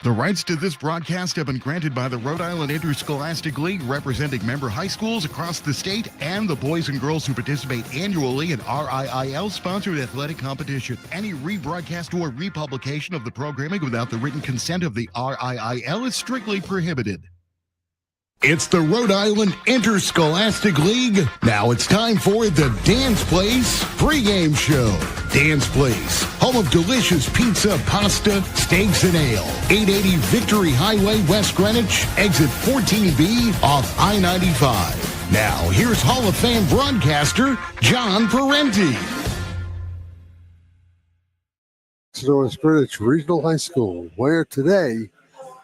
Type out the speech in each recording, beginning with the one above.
The rights to this broadcast have been granted by the Rhode Island Interscholastic League, representing member high schools across the state and the boys and girls who participate annually in RIIL-sponsored athletic competition. Any rebroadcast or republication of the programming without the written consent of the RIIL is strictly prohibited. It's the Rhode Island Interscholastic League. Now it's time for the Dan's Place pregame show. Dan's Place, home of delicious pizza, pasta, steaks, and ale. 880 Victory Highway, West Greenwich, exit 14B off I-95. Now, here's Hall of Fame broadcaster John Parenti. West Greenwich Regional High School, where today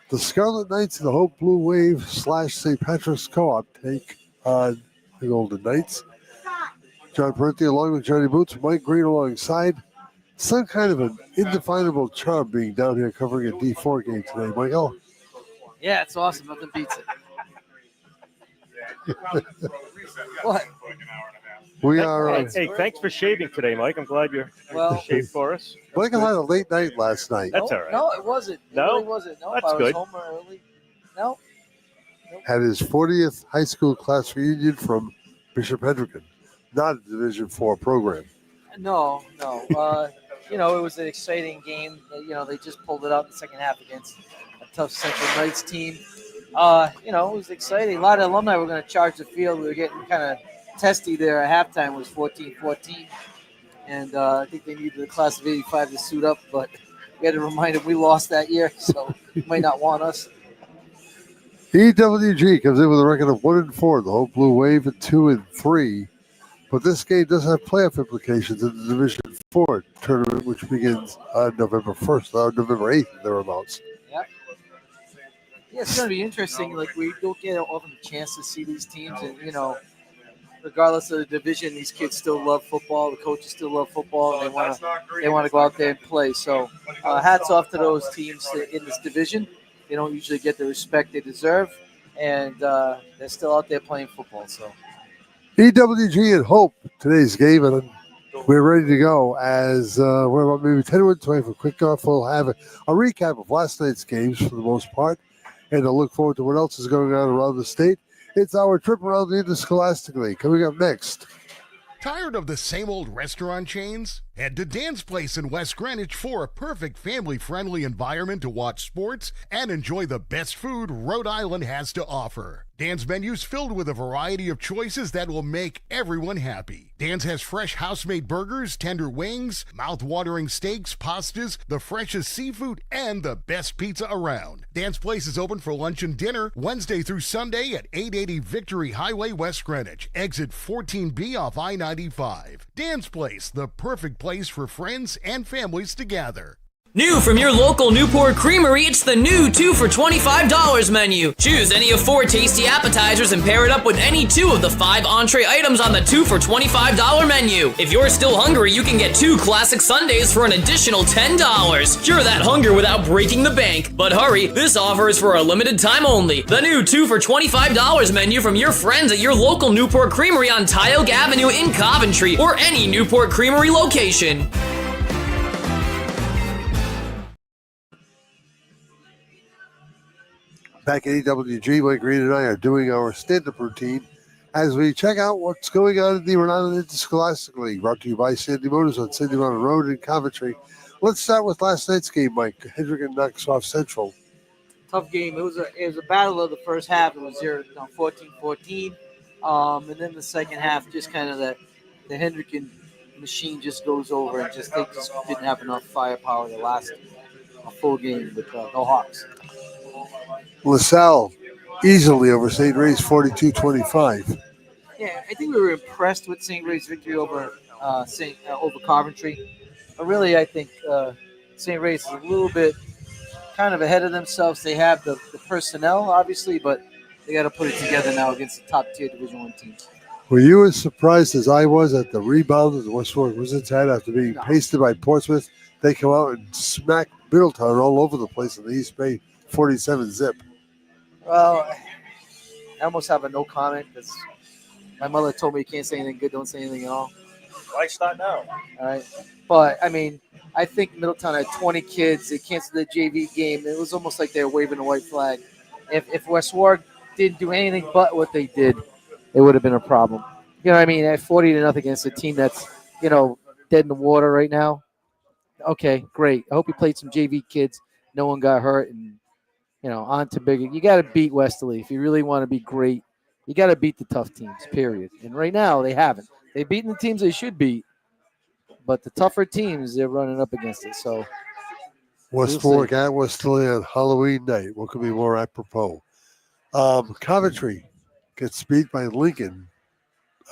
the Scarlet Knights of the Hope Blue Wave / St. Patrick's Co-op take on the Golden Knights. John Parenti along with Johnny Boots, Mike Green alongside. Some kind of an indefinable charm being down here covering a D4 game today, Michael. Yeah, it's awesome. Nothing beats it. What? We are. Hey, thanks for shaving today, Mike. I'm glad you're shaved for us. Michael had a late night last night. That's all right. No, it wasn't. It really wasn't. No, That's I was good. home early. No. Had his 40th high school class reunion from Bishop Hendricken, not a Division IV program. No. It was an exciting game. They just pulled it out in the second half against a tough Central Knights team. It was exciting. A lot of alumni were going to charge the field. We were getting kind of testy there at halftime. It was 14-14. And I think they needed the class of 85 to suit up, but we had to remind them we lost that year, so you might not want us. EWG comes in with a record of 1-4. The Hope Blue Wave at 2-3. But this game does have playoff implications in the Division IV tournament, which begins on November 1st, or November 8th, thereabouts. Yep. Yeah, it's going to be interesting. Like, we don't get often a chance to see these teams, and, regardless of the division, these kids still love football. The coaches still love football, and they want to go out there and play. So hats off to those teams in this division. They don't usually get the respect they deserve, and they're still out there playing football. So EWG and Hope, today's game, and we're ready to go as we're about maybe 10 minutes away from kickoff. We'll have a recap of last night's games for the most part, and I'll look forward to what else is going on around the state. It's our trip around the Interscholastic League. Coming up next. Tired of the same old restaurant chains? Head to Dan's Place in West Greenwich for a perfect family-friendly environment to watch sports and enjoy the best food Rhode Island has to offer. Dan's menu's filled with a variety of choices that will make everyone happy. Dan's has fresh house-made burgers, tender wings, mouth-watering steaks, pastas, the freshest seafood, and the best pizza around. Dan's Place is open for lunch and dinner Wednesday through Sunday at 880 Victory Highway, West Greenwich, exit 14B off I-95. Dan's Place, the perfect place for friends and families to gather. New from your local Newport Creamery, it's the new 2 for $25 menu. Choose any of 4 tasty appetizers and pair it up with any 2 of the 5 entree items on the 2 for $25 menu. If you're still hungry, you can get 2 classic sundaes for an additional $10. Cure that hunger without breaking the bank. But hurry, this offer is for a limited time only. The new 2 for $25 menu from your friends at your local Newport Creamery on At Ewg Avenue in Coventry or any Newport Creamery location. Back at EWG, Mike Green and I are doing our stand-up routine as we check out what's going on in the Rhode Island Interscholastic League, brought to you by Sandy Motors on Sandy Mountain Road in Coventry. Let's start with last night's game, Mike. Hendricken knocks off Central. Tough game. It was a battle of the first half. It was 14-14. And then the second half, just kind of the Hendricken machine just goes over and they just didn't have enough firepower to last a full game with no Hawks. LaSalle easily over St. Ray's 42-25. Yeah, I think we were impressed with St. Ray's victory over Coventry. But really, I think St. Ray's is a little bit kind of ahead of themselves. They have the personnel, obviously, but they got to put it together now against the top-tier Division I teams. Were you as surprised as I was at the rebound that the West Warwick Wizards had after being pasted by Portsmouth? They come out and smack Middletown all over the place in the East Bay, 47-zip. Well, I almost have a no comment because my mother told me you can't say anything good, don't say anything at all. Why start now? All right. But, I mean, I think Middletown had 20 kids. They canceled the JV game. It was almost like they were waving a white flag. If West Warwick didn't do anything but what they did, it would have been a problem. You know what I mean? At 40-0 against a team that's, dead in the water right now. Okay, great. I hope he played some JV kids. No one got hurt. And, on to bigger. You got to beat Westerly. If you really want to be great, you got to beat the tough teams, period. And right now, they haven't. They've beaten the teams they should beat. But the tougher teams, they're running up against it. So West Warwick at Westerly on Halloween night. What could be more apropos? Coventry gets beat by Lincoln.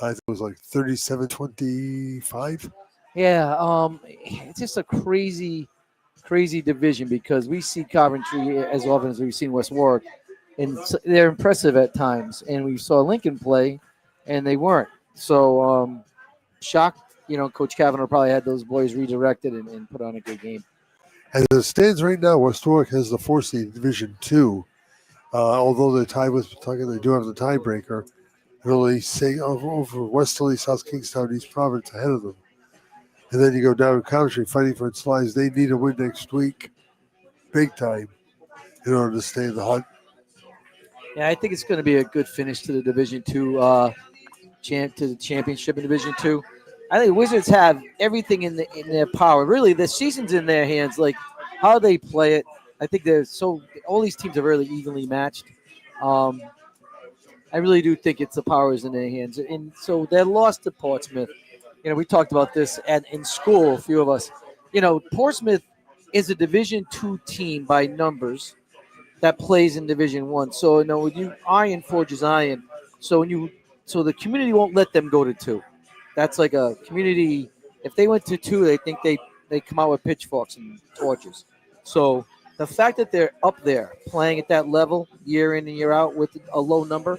I think it was like 37-25. Yeah, it's just a crazy division because we see Coventry as often as we've seen West Warwick, and they're impressive at times. And we saw Lincoln play, and they weren't. So shocked. Coach Kavanaugh probably had those boys redirected and put on a good game. As it stands right now, West Warwick has the 4 seed in Division 2. Although they're tied with Pawtucket, they do have the tiebreaker. Really say over Westerly, South Kingstown, East Providence ahead of them. And then you go down to Coventry fighting for its lives. They need a win next week, big time, in order to stay in the hunt. Yeah, I think it's going to be a good finish to the Division 2 to the championship in Division 2. I think Wizards have everything in their power. Really, the season's in their hands. Like how they play it, I think all these teams are really evenly matched. I really do think it's the powers in their hands. And so they're lost to Portsmouth. We talked about this in school, a few of us. Portsmouth is a Division 2 team by numbers that plays in Division 1. So, when iron forges iron. So the community won't let them go to 2. That's like a community. If they went to 2, they think they come out with pitchforks and torches. So the fact that they're up there playing at that level year in and year out with a low number,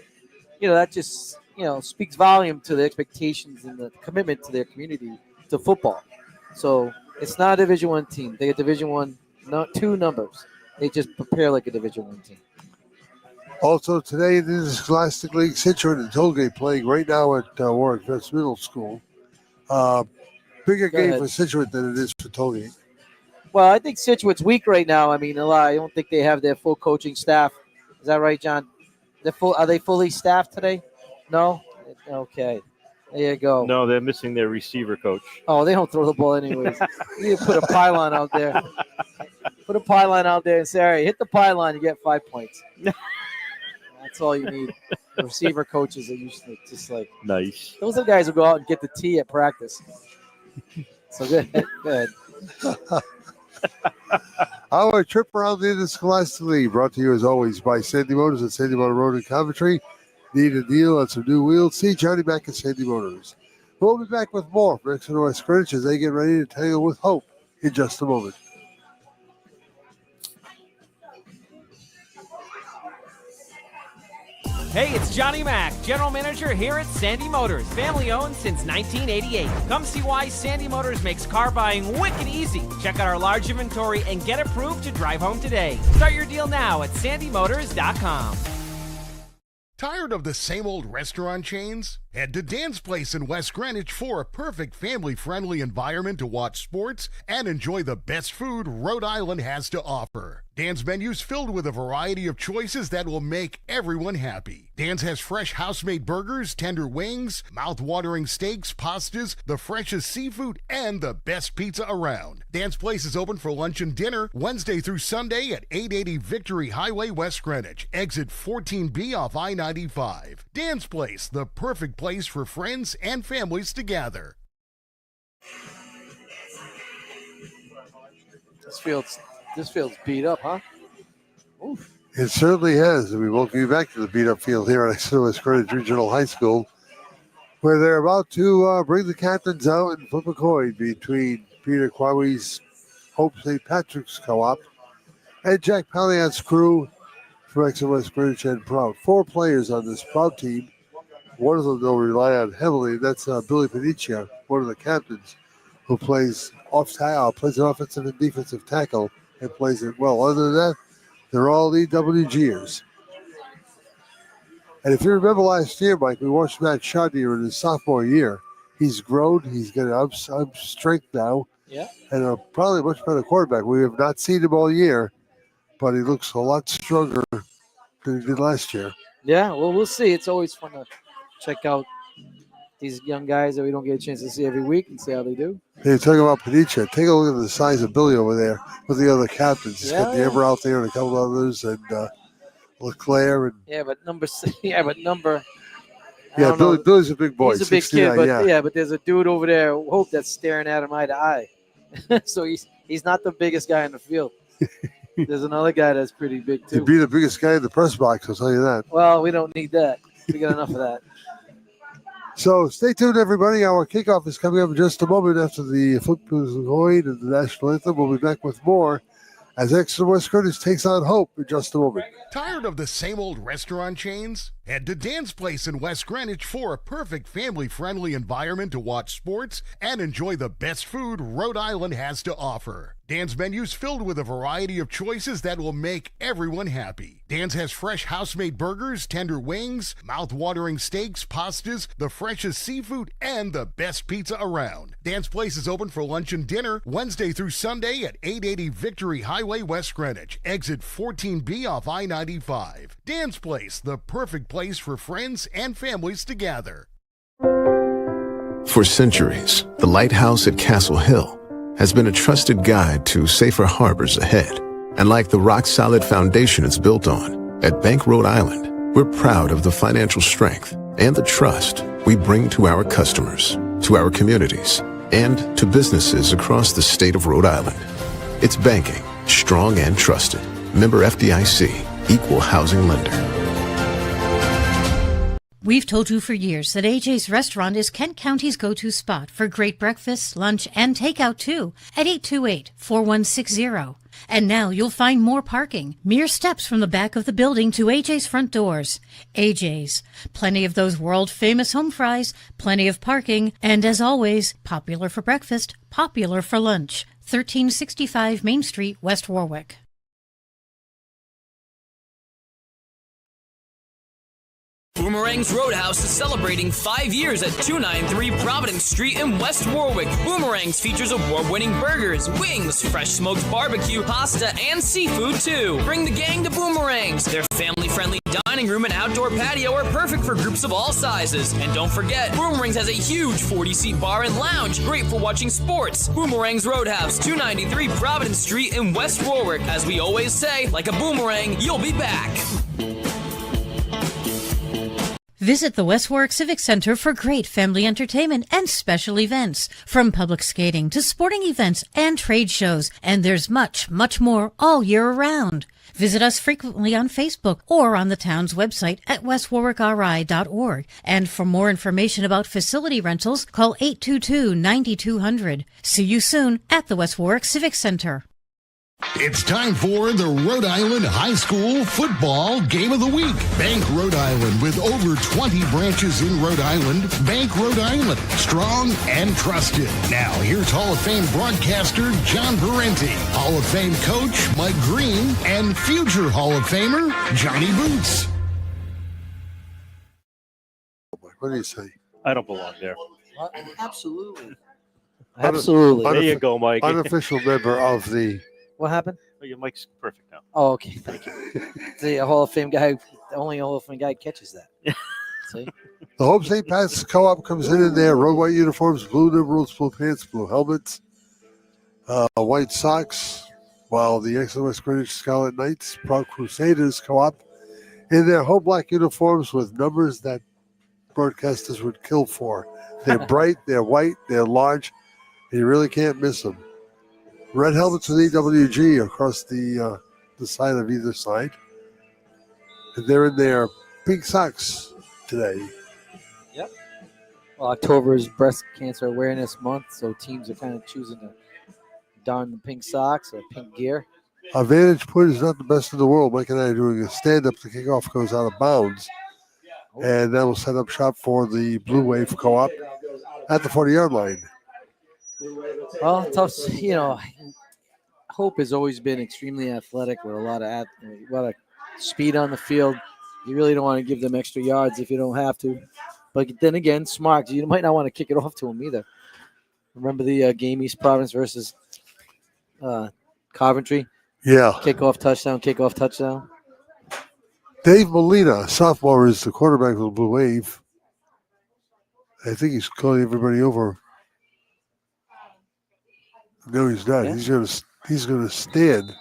that just speaks volume to the expectations and the commitment to their community to football. So it's not a Division 1 team. They get Division 1, not 2 numbers. They just prepare like a Division 1 team. Also today, this is Scholastic League Situate and Tollgate playing right now at Warwick Vets Middle School. Bigger game for Situate than it is for Tollgate. Well, I think Situate's weak right now. I mean, I don't think they have their full coaching staff. Is that right, John? Are they fully staffed today? No? Okay. There you go. No, they're missing their receiver coach. Oh, they don't throw the ball anyways. You need to put a pylon out there. Put a pylon out there and say, all right, hit the pylon, you get 5 points. That's all you need. The receiver coaches are usually just like nice. Those are the guys who go out and get the tee at practice. So good. Good. Our trip around the Scholastic League brought to you as always by Sandy Motors at Sandy Motor Road in Coventry. Need a deal on some new wheels? See Johnny back at Sandy Motors. We'll be back with more from Exeter West Greenwich as they get ready to tangle with hope in just a moment. Hey, it's Johnny Mack, General Manager here at Sandy Motors, family owned since 1988. Come see why Sandy Motors makes car buying wicked easy. Check out our large inventory and get approved to drive home today. Start your deal now at sandymotors.com. Tired of the same old restaurant chains? Head to Dan's Place in West Greenwich for a perfect family-friendly environment to watch sports and enjoy the best food Rhode Island has to offer. Dan's menu's filled with a variety of choices that will make everyone happy. Dan's has fresh house-made burgers, tender wings, mouth-watering steaks, pastas, the freshest seafood, and the best pizza around. Dan's Place is open for lunch and dinner Wednesday through Sunday at 880 Victory Highway, West Greenwich, exit 14B off I-95. Dan's Place, the perfect place for friends and families to gather. This field's beat up, huh? Oof. It certainly has. And we welcome you back to the beat-up field here at Exeter West Greenwich Regional High School, where they're about to bring the captains out and flip a coin between Peter Quawie's Hope St. Patrick's Co-op and Jack Palliant's crew from Exeter West Greenwich and Prout. 4 players on this Prout team. One of them they'll rely on heavily, and that's Billy Panicia, one of the captains, who plays an offensive and defensive tackle and plays it well. Other than that, they're all EWGers. And if you remember last year, Mike, we watched Matt Shadner in his sophomore year. He's grown. He's got an strength now. Yeah. And probably a much better quarterback. We have not seen him all year, but he looks a lot stronger than he did last year. Yeah, well, we'll see. It's always fun to check out these young guys that we don't get a chance to see every week and see how they do. Hey, talking about Panicha, take a look at the size of Billy over there with the other captains. He's got Yeah. Amber out there and a couple others, and LeClaire. And Yeah, but number I yeah, don't know. Billy's a big boy. He's a big 69, kid, but but there's a dude over there, Hope, that's staring at him eye to eye. So he's not the biggest guy in the field. There's another guy that's pretty big too. He'd be the biggest guy in the press box, I'll tell you that. Well, we don't need that. We got enough of that. So stay tuned, everybody. Our kickoff is coming up in just a moment after the football is going and the national anthem. We'll be back with more as Exeter West Greenwich takes on Hope in just a moment. Tired of the same old restaurant chains? Head to Dan's Place in West Greenwich for a perfect family-friendly environment to watch sports and enjoy the best food Rhode Island has to offer. Dan's menu's filled with a variety of choices that will make everyone happy. Dan's has fresh house-made burgers, tender wings, mouth-watering steaks, pastas, the freshest seafood, and the best pizza around. Dan's Place is open for lunch and dinner Wednesday through Sunday at 880 Victory Highway, West Greenwich, exit 14B off I-95. Dan's Place, the perfect place for friends and families to gather. For centuries, the lighthouse at Castle Hill has been a trusted guide to safer harbors ahead. And like the rock-solid foundation it's built on, at Bank Rhode Island, we're proud of the financial strength and the trust we bring to our customers, to our communities, and to businesses across the state of Rhode Island. It's banking, strong and trusted. Member FDIC, equal housing lender. We've told you for years that AJ's Restaurant is Kent County's go-to spot for great breakfast, lunch, and takeout too at 828-4160. And now you'll find more parking, mere steps from the back of the building to AJ's front doors. AJ's, plenty of those world-famous home fries, plenty of parking, and as always, popular for breakfast, popular for lunch. 1365 Main Street, West Warwick. Boomerang's Roadhouse is celebrating 5 years at 293 Providence Street in West Warwick. Boomerang's features award-winning burgers, wings, fresh smoked barbecue, pasta, and seafood too. Bring the gang to Boomerang's. Their family-friendly dining room and outdoor patio are perfect for groups of all sizes. And don't forget, Boomerang's has a huge 40-seat bar and lounge, great for watching sports. Boomerang's Roadhouse, 293 Providence Street in West Warwick. As we always say, like a boomerang, you'll be back. Visit the West Warwick Civic Center for great family entertainment and special events, from public skating to sporting events and trade shows, and there's much, much more all year around. Visit us frequently on Facebook or on the town's website at westwarwickri.org. And for more information about facility rentals, call 822-9200. See you soon at the West Warwick Civic Center. It's time for the Rhode Island High School Football Game of the Week. Bank Rhode Island, with over 20 branches in Rhode Island. Bank Rhode Island, strong and trusted. Now, here's Hall of Fame broadcaster John Parenti, Hall of Fame coach Mike Green, and future Hall of Famer Johnny Boots. What do you say? I don't belong there. Absolutely. There you go, Mike. Unofficial member of the... What happened? Oh, your mic's perfect now. Oh, okay. Thank you. The Hall of Fame guy, the only Hall of Fame guy catches that. See? The Hope St. Pat's Co-op comes in their road white uniforms, blue liberals, blue pants, blue helmets, white socks, while the Exeter West Greenwich Scarlet Knights, Prout Crusaders Co-op, in their whole black uniforms with numbers that broadcasters would kill for. They're bright, they're white, they're large, and you really can't miss them. Red helmets with EWG across the side of either side. And they're in their pink socks today. Yep. Well, October is Breast Cancer Awareness Month, so teams are kind of choosing to don the pink socks or pink gear. Our vantage point is not the best in the world. Mike and I are doing a stand-up. The kickoff goes out of bounds. And that will set up shop for the Blue Wave Co-op at the 40-yard line. Well, tough. Hope has always been extremely athletic with a lot of speed on the field. You really don't want to give them extra yards if you don't have to. But then again, smart. You might not want to kick it off to him either. Remember the game East Providence versus Coventry? Yeah. Kickoff touchdown. Dave Molina, sophomore, is the quarterback of the Blue Wave. I think he's calling everybody over. No, he's not. Yeah. He's gonna stand.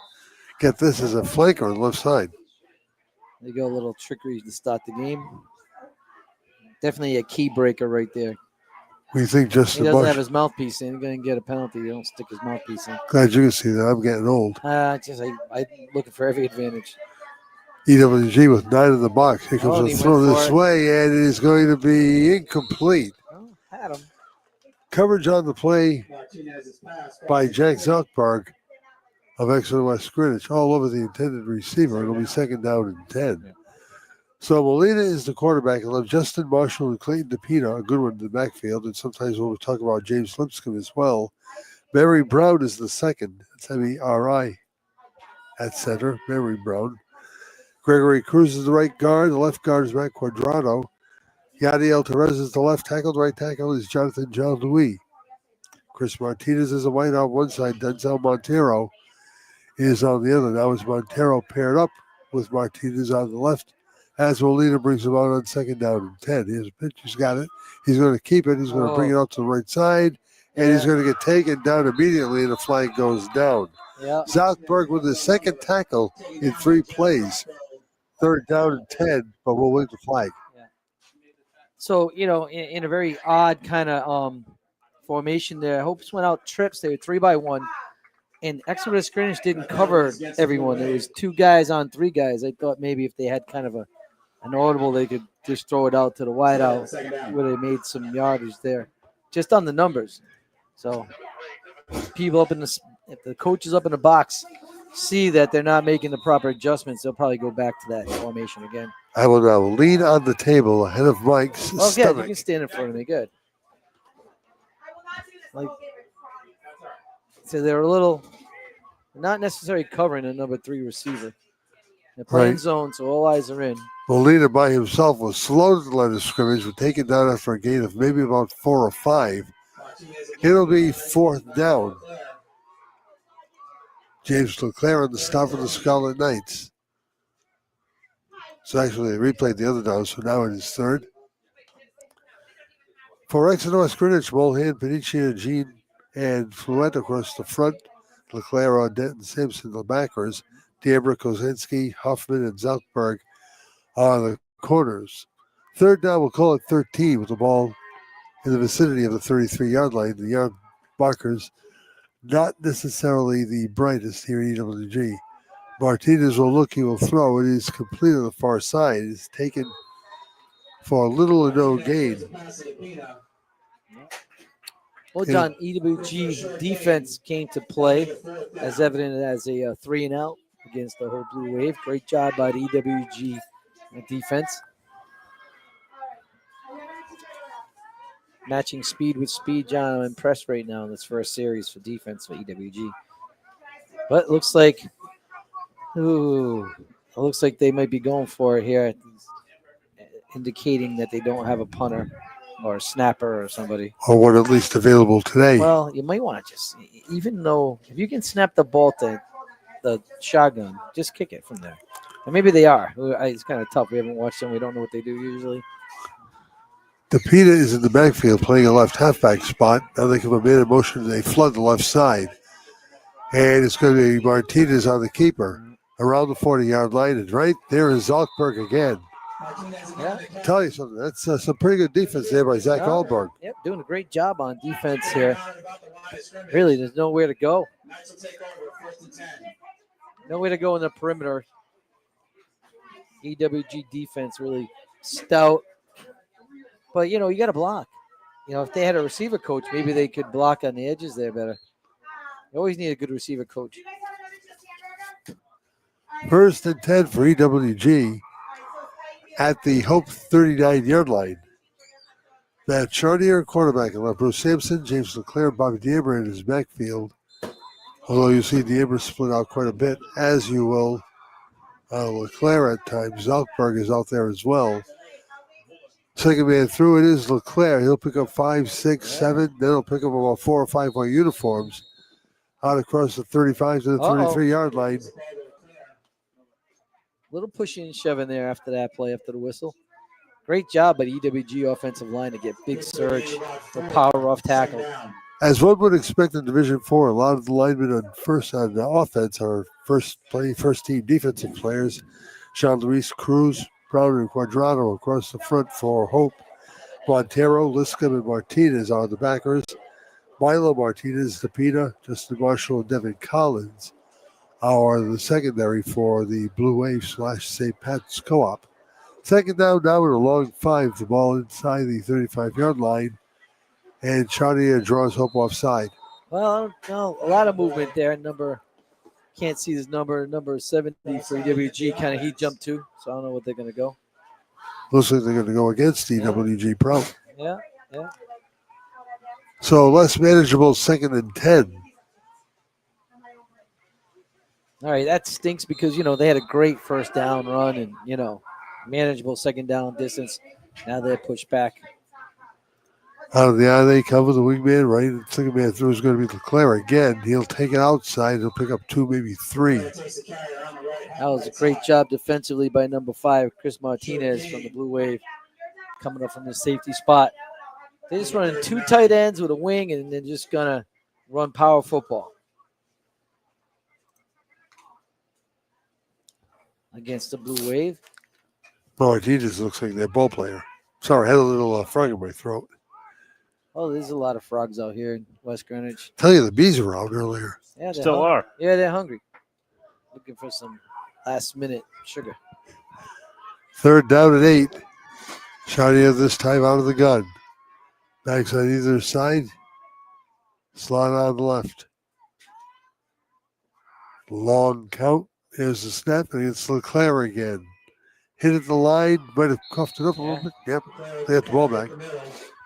Get this as a flanker on the left side. There you go, a little trickery to start the game. Definitely a key breaker right there. We think He Justin doesn't Marsh. have his mouthpiece in. He's going to get a penalty. You don't stick his mouthpiece in. Glad you can see that. I'm getting old. I'm looking for every advantage. EWG with 9 in the box. Here Oh, comes he a throw went for this it. way, and it is going to be incomplete. Oh, had him. Coverage on the play by Jack Zuckberg of Exeter West Greenwich all over the intended receiver. It'll be second down and 10. So Molina is the quarterback. I'll have Justin Marshall and Clayton DePina, a good one in the backfield, and sometimes we'll talk about James Lipscomb as well. Mary Brown is the second. That's M-E-R-I at center. Mary Brown. Gregory Cruz is the right guard. The left guard is Matt Quadrado. Yadiel Perez is the left tackle. The right tackle is Jonathan John Louis. Chris Martinez is a white on one side. Denzel Montero is on the other. Now is Montero paired up with Martinez on the left as Molina brings him out on second down and 10. Here's a pitch. He's got it. He's going to keep it. He's going to bring it out to the right side, and he's going to get taken down immediately, and the flag goes down. Yeah. Southburg with his second tackle in 3 plays. Third down and 10, but we'll wait the flag. So, in a very odd kind of formation there, Hopes went out trips. They were 3-by-1. And Exeter West Greenwich didn't cover everyone. There was 2 guys on 3 guys. I thought maybe if they had kind of an audible, they could just throw it out to the wide out where they made some yardage there, just on the numbers. So people if the coaches up in the box see that they're not making the proper adjustments, they'll probably go back to that formation again. I will now lean on the table ahead of Mike's Oh, yeah, you stomach. can stand in front of me. Good. So they're a little not necessarily covering a number 3 receiver. They're playing Right. zone, so all eyes are in. Molina by himself was slow to the line of scrimmage, but taken down after a gain of maybe about 4 or 5. It'll be 4th down. James Leclerc on the stop for the Scarlet Knights. So actually, they replayed the other down, so now it is 3rd. For Exeter West Greenwich, Mulhan, Panicia, Jean, and Fluent across the front. Leclerc on Denton Simpson, the backers. Deabra, Kozinski, Huffman, and Zuckberg on the corners. 3rd down, we'll call it 13 with the ball in the vicinity of the 33-yard line. The yard markers not necessarily the brightest here at EWG. Martinez will look, he will throw. It is complete on the far side. It is taken for little or no gain. Well, John, EWG defense came to play as evident as a 3-and-out against the whole Blue Wave. Great job by the EWG defense. Matching speed with speed, John. I'm impressed right now in this first series for defense for EWG. But it looks like, they might be going for it here, indicating that they don't have a punter or a snapper or somebody. Or one at least available today. Well, you might want to just, even though if you can snap the ball to the shotgun, just kick it from there. And maybe they are. It's kind of tough. We haven't watched them. We don't know what they do usually. DePita is in the backfield playing a left halfback spot. Now they come a man in motion and they flood the left side. And it's going to be Martinez on the keeper around the 40-yard line. And right there is Zalkberg again. Yeah. Tell you something. That's some pretty good defense there by Zach Alberg. Yep, doing a great job on defense here. Really, there's nowhere to go. Nowhere to go in the perimeter. EWG defense really stout. But, you got to block. If they had a receiver coach, maybe they could block on the edges there better. You always need a good receiver coach. 1st and 10 for EWG at the Hope 39-yard line. Matt Charnier, quarterback, and Bruce Sampson, James Leclerc, Bobby Deabra in his backfield. Although you see Deabra split out quite a bit, as you will Leclerc at times. Zalkberg is out there as well. Second man through it is LeClaire. He'll pick up 5, 6, 7. Then he'll pick up about 4 or 5 more uniforms out across the 35 to the 33-yard line. Little pushing and shoving there after that play, after the whistle. Great job by the EWG offensive line to get big surge, the power off tackle. As one would expect in Division IV, a lot of the linemen on the offense are first team defensive players. Jean-Louis Cruz, Brown, and Quadrado across the front for Hope. Montero, Liscombe, and Martinez are the backers. Milo, Martinez, Tapita, Justin Marshall, and Devin Collins are the secondary for the Blue Wave / St. Pat's Co-op. Second down now with a long 5. The ball inside the 35-yard line. And Chartier draws Hope offside. Well, no, a lot of movement there. Can't see his number 70 for EWG. Kind of he jumped to, so I don't know what they're going to go. Looks like they're going to go against EWG Prout. Yeah. So less manageable 2nd and 10. All right, that stinks because, they had a great first down run and, manageable second down distance. Now they're pushed back. Out of the eye, they cover the wingman right. And second man through is going to be LeClaire again. He'll take it outside. He'll pick up 2, maybe 3. That was a great job defensively by number 5, Chris Martinez from the Blue Wave, coming up from the safety spot. They're just running 2 tight ends with a wing, and they're just going to run power football against the Blue Wave. Martinez looks like their ball player. Sorry, I had a little frog in my throat. Oh, there's a lot of frogs out here in West Greenwich. Tell you, the bees were out earlier. Yeah, Still are. Yeah, they're hungry. Looking for some last-minute sugar. Third down and 8. Chartier this time out of the gun. Backs on either side. Slot on the left. Long count. Here's the snap, and it's LeClaire again. Hit at the line. Might have cuffed it up a little bit. Yep. They got the ball back.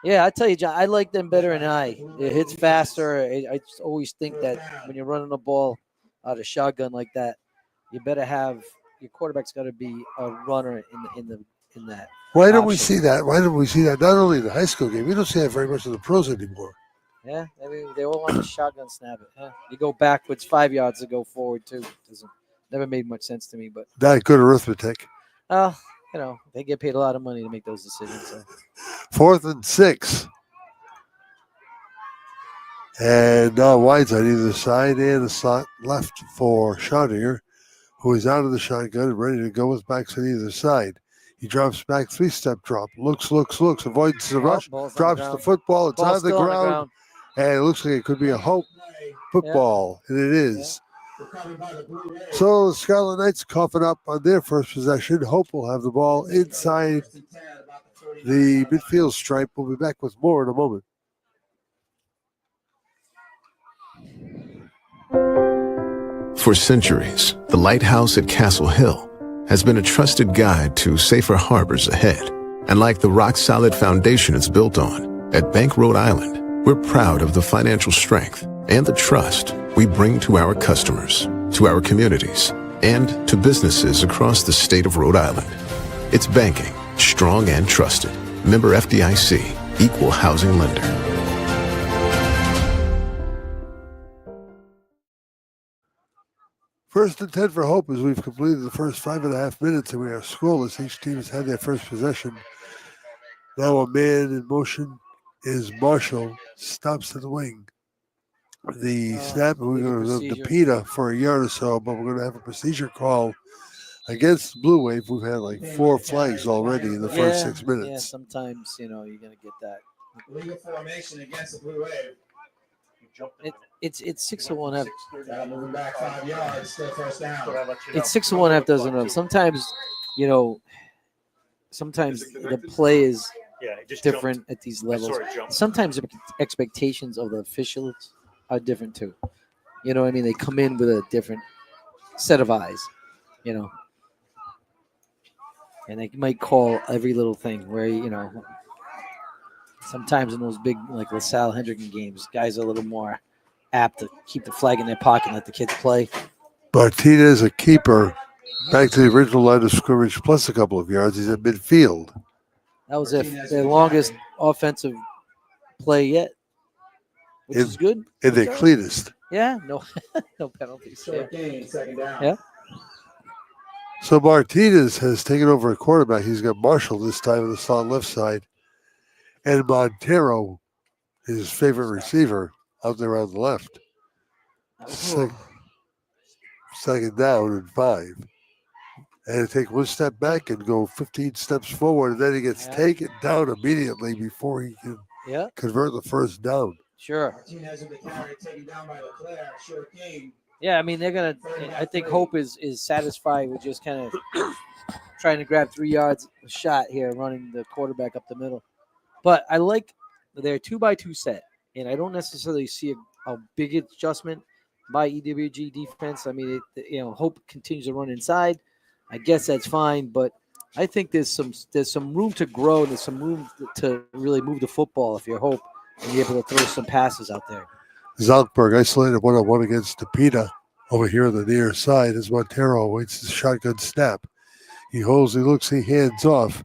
Yeah, I tell you, John, I like them better than I. It hits faster. I just always think that when you're running a ball out of shotgun like that, you better have your quarterback's got to be a runner in that. Why don't we see that? Why don't we see that? Not only in the high school game, we don't see that very much in the pros anymore. Yeah, I mean, they all want to shotgun snap it. Huh? You go backwards 5 yards to go forward too. Never made much sense to me, but not good arithmetic. They get paid a lot of money to make those decisions. So. 4th and 6. And now wide's on either side and a slot left for Chartier, who is out of the shotgun and ready to go with backs on either side. He drops back, 3-step drop, looks, avoids the rush, drops the football. It's on the ground, and it looks like it could be a Hope football, and it is. So the Scarlet Knights coughing up on their first possession. Hope will have the ball inside the midfield stripe. We'll be back with more in a moment. For centuries, the lighthouse at Castle Hill has been a trusted guide to safer harbors ahead. And like the rock-solid foundation it's built on, at Bank Rhode Island, we're proud of the financial strength and the trust we bring to our customers, to our communities, and to businesses across the state of Rhode Island. It's banking, strong and trusted. Member FDIC, Equal Housing Lender. First and 10 for Hope as we've completed the first 5.5 minutes and we are scoreless. Each team has had their first possession. Now a man in motion is Marshall, stops at the wing. The snap, and we're going to the PETA for a yard or so, but we're going to have a procedure call against the Blue Wave. We've had like 4 flags already in the first 6 minutes. Yeah, sometimes, you're going to get that. Legal formation against the Blue Wave. It's 6-1 half. Moving back 5 yards, still first down. It's 6-1 half dozen of. Sometimes, sometimes the play is different at these levels. Sometimes the expectations of the officials are different too. You know what I mean? They come in with a different set of eyes, and they might call every little thing where, sometimes in those big, like LaSalle Hendricken games, guys are a little more apt to keep the flag in their pocket and let the kids play. Martinez, a keeper, back to the original line of scrimmage plus a couple of yards. He's at midfield. That was their longest offensive play yet, which is good. And the cleanest. Yeah, no no penalties. Short gain, second down. Yeah. So Martinez has taken over a quarterback. He's got Marshall this time on the slot left side. And Montero, his favorite receiver, out there on the left. Second down and 5. And take one step back and go 15 steps forward, and then he gets taken down immediately before he can convert the first down. Sure. Martinez with the carry, taken down by Leclerc. Short gain. Yeah, I mean I think Hope is satisfied with just kind of trying to grab 3 yards a shot here, running the quarterback up the middle. But I like their 2x2 set, and I don't necessarily see a big adjustment by EWG defense. I mean, Hope continues to run inside. I guess that's fine, but I think there's some room to grow, and there's some room to really move the football if you're Hope and you're able to throw some passes out there. Zalkberg isolated one-on-one against DePita over here on the near side as Montero awaits the shotgun snap. He holds, he looks, he hands off.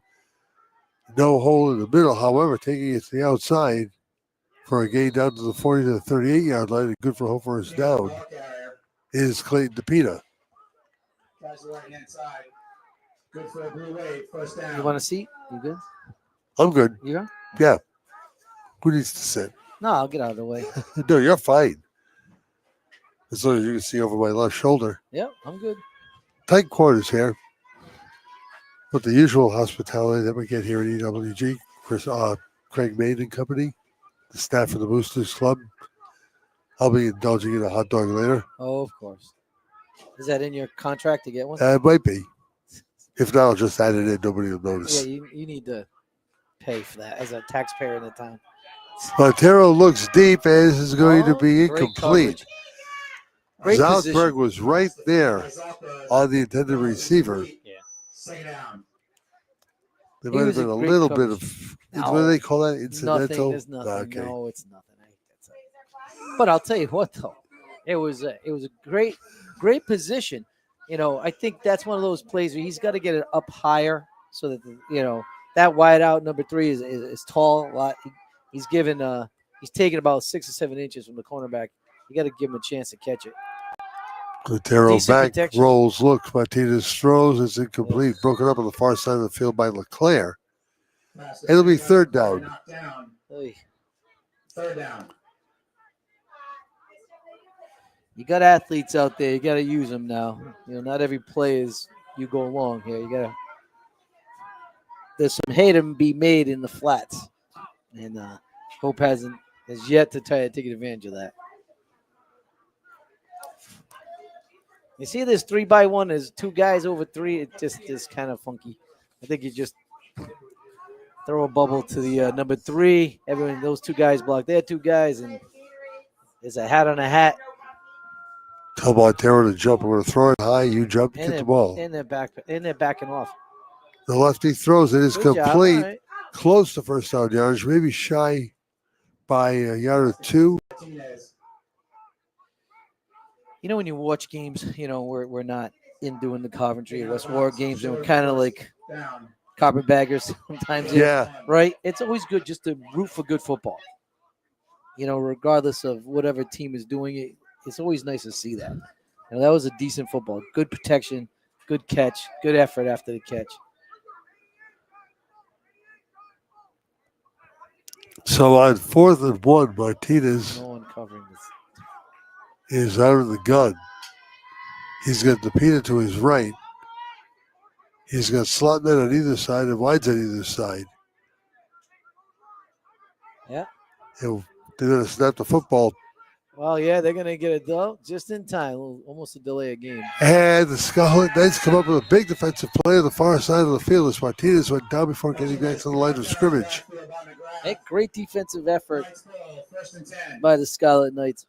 No hole in the middle, however, taking it to the outside for a gain down to the 40 to the 38-yard line, and good for Hope first down, is Clayton DePita. Tries the right-hand side. Good for a blue wave. First down. You want a seat? You good? I'm good. You are? Yeah. Who needs to sit? No, I'll get out of the way. No, you're fine. As long as you can see over my left shoulder. Yep, I'm good. Tight quarters here. But the usual hospitality that we get here at EWG, Craig Main and Company, the staff of the Boosters Club. I'll be indulging in a hot dog later. Oh, of course. Is that in your contract to get one? It might be. If not, I'll just add it in. Nobody will notice. Yeah, you need to pay for that as a taxpayer in the town. Montero looks deep, as is going to be incomplete. Zalkberg was right there on the intended receiver. Yeah. Second down. There might have been a little bit of, what do they call that? Incidental? There's nothing. Okay. No, it's nothing. But I'll tell you what, though, it was a great position. I think that's one of those plays where he's got to get it up higher so that that wide out number 3 is tall. A lot. He's taking about 6 or 7 inches from the cornerback. You got to give him a chance to catch it. Quintero back, rolls, looks. Martinez throws. It's incomplete. Broken up on the far side of the field by Leclerc. It'll be third down. Third down. You got athletes out there. You got to use them now. Not every play is you go long here. There's some hay to be made in the flats, and Hope has yet to try to take advantage of that. You see this 3x1, there's 2 guys over 3. It just is kind of funky. I think you just throw a bubble to the number 3. Those 2 guys block their 2 guys, and there's a hat on a hat. Tell Montero to jump. We're going to throw it high. You jump, get the ball. And they're backing off. The lefty throws. It is Good complete. right. Close to first down yardage. Maybe shy by a yard or 2. When you watch games, we're not in doing the Coventry or West Warwick games, and we're kind of like carpetbaggers sometimes. Yeah. Right? It's always good just to root for good football. Regardless of whatever team is doing it, it's always nice to see that. That was a decent football. Good protection, good catch, good effort after the catch. So on 4th and 1, Martinez No one covering this. is out of the gun. He's got DePita to his right. He's got slot men on either side and wides on either side. Yeah. They're going to snap the football. Well, yeah, they're going to get it, though, just in time. Almost a delay of game. And the Scarlet Knights come up with a big defensive play on the far side of the field as Martinez went down before getting back to the line of scrimmage. Hey, great defensive effort by the Scarlet Knights.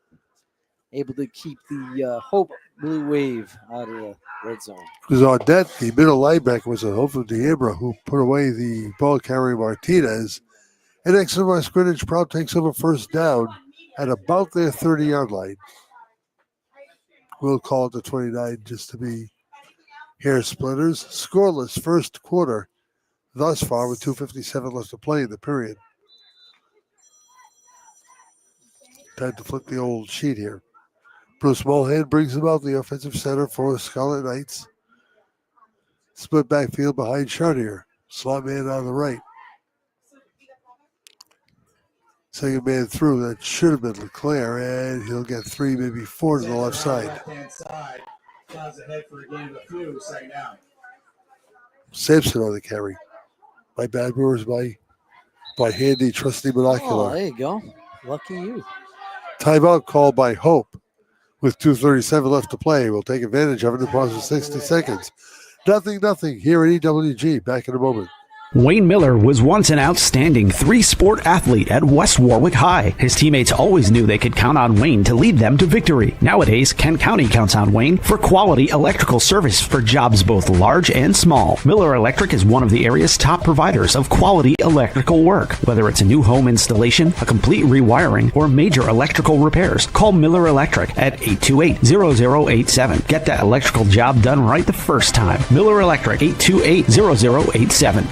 Able to keep the Hope Blue Wave out of the red zone. Because on that, the middle linebacker was a Hope from Diabra who put away the ball carrying Martinez. And next to my scrimmage, Prout takes over first down at about their 30-yard line. We'll call it the 29 just to be hair splitters. Scoreless first quarter. thus far with 2:57 left to play in the period. Time to flip the old sheet here. Bruce Mulhan brings him out the offensive center for Scarlet Knights. Split backfield behind Chartier. Slot man on the right. Second man through, that should have been Leclerc, and he'll get 3, maybe 4 to the left side. Left-hand side. Clouds ahead for a gain of a few. Second down. Sampson on the carry. My bad, Brewers, by handy, trusty binocular. Oh, there you go. Lucky you. Timeout called by Hope with 2:37 left to play. We'll take advantage of it in approximately 60 seconds. 0-0 here at EWG. Back in a moment. Wayne Miller was once an outstanding three-sport athlete at West Warwick High. His teammates always knew they could count on Wayne to lead them to victory. Nowadays, Kent County counts on Wayne for quality electrical service for jobs both large and small. Miller Electric is one of the area's top providers of quality electrical work. Whether it's a new home installation, a complete rewiring, or major electrical repairs, call Miller Electric at 828-0087. Get that electrical job done right the first time. Miller Electric, 828-0087.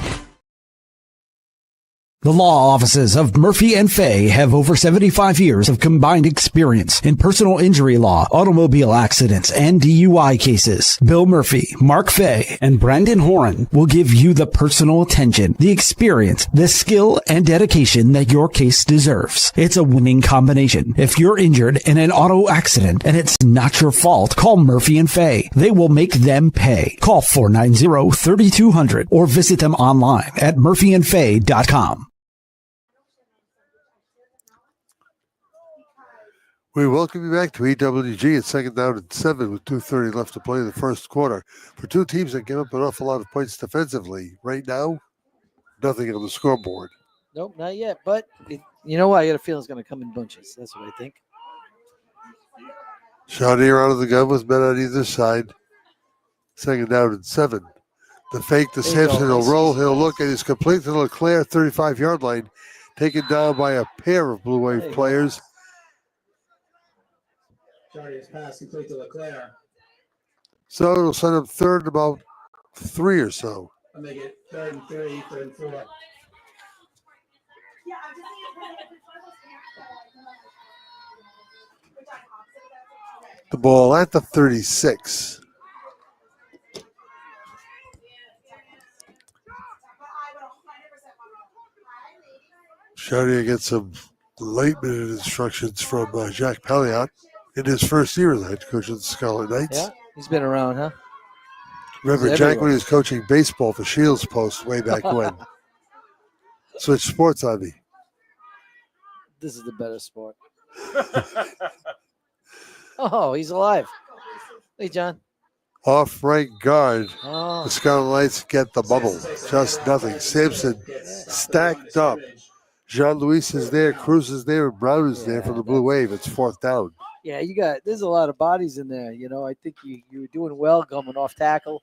The law offices of Murphy and Fay have over 75 years of combined experience in personal injury law, automobile accidents, and DUI cases. Bill Murphy, Mark Fay, and Brandon Horan will give you the personal attention, the experience, the skill, and dedication that your case deserves. It's a winning combination. If you're injured in an auto accident and it's not your fault, call Murphy and Fay. They will make them pay. Call 490-3200 or visit them online at murphyandfay.com. We welcome you back to EWG at 2nd down and 7 with 2:30 left to play in the first quarter. For two teams that give up an awful lot of points defensively, right now, nothing on the scoreboard. Nope, not yet. But you know what? I got a feeling it's going to come in bunches. That's what I think. Chartier out of the gun with men on either side. 2nd down and 7. The fake to Sampson. He'll roll. He'll look, and he's complete to Leclerc, 35-yard line. Taken down by a pair of Blue Wave players. Chartier's pass complete to Leclerc. So it'll set up third about 3 or so. I'll make it 3rd and 3, 3rd and 4. The ball at the 36. Chartier gets some late-minute instructions from Jacques Palliot in his first year as the head coach of the Scarlet Knights. Yeah, he's been around, huh? Remember Jack when he was coaching baseball for Shields Post way back when. Switch sports on me. This is the better sport. Oh, he's alive. Hey, John. Off right guard. Oh. The Scarlet Knights get the bubble. Just nothing. Sampson stacked up. Jean-Louis is there. Cruz is there. And Brown is there for the Blue Wave. It's 4th down. Yeah, there's a lot of bodies in there. You know, I think you were doing well coming off tackle,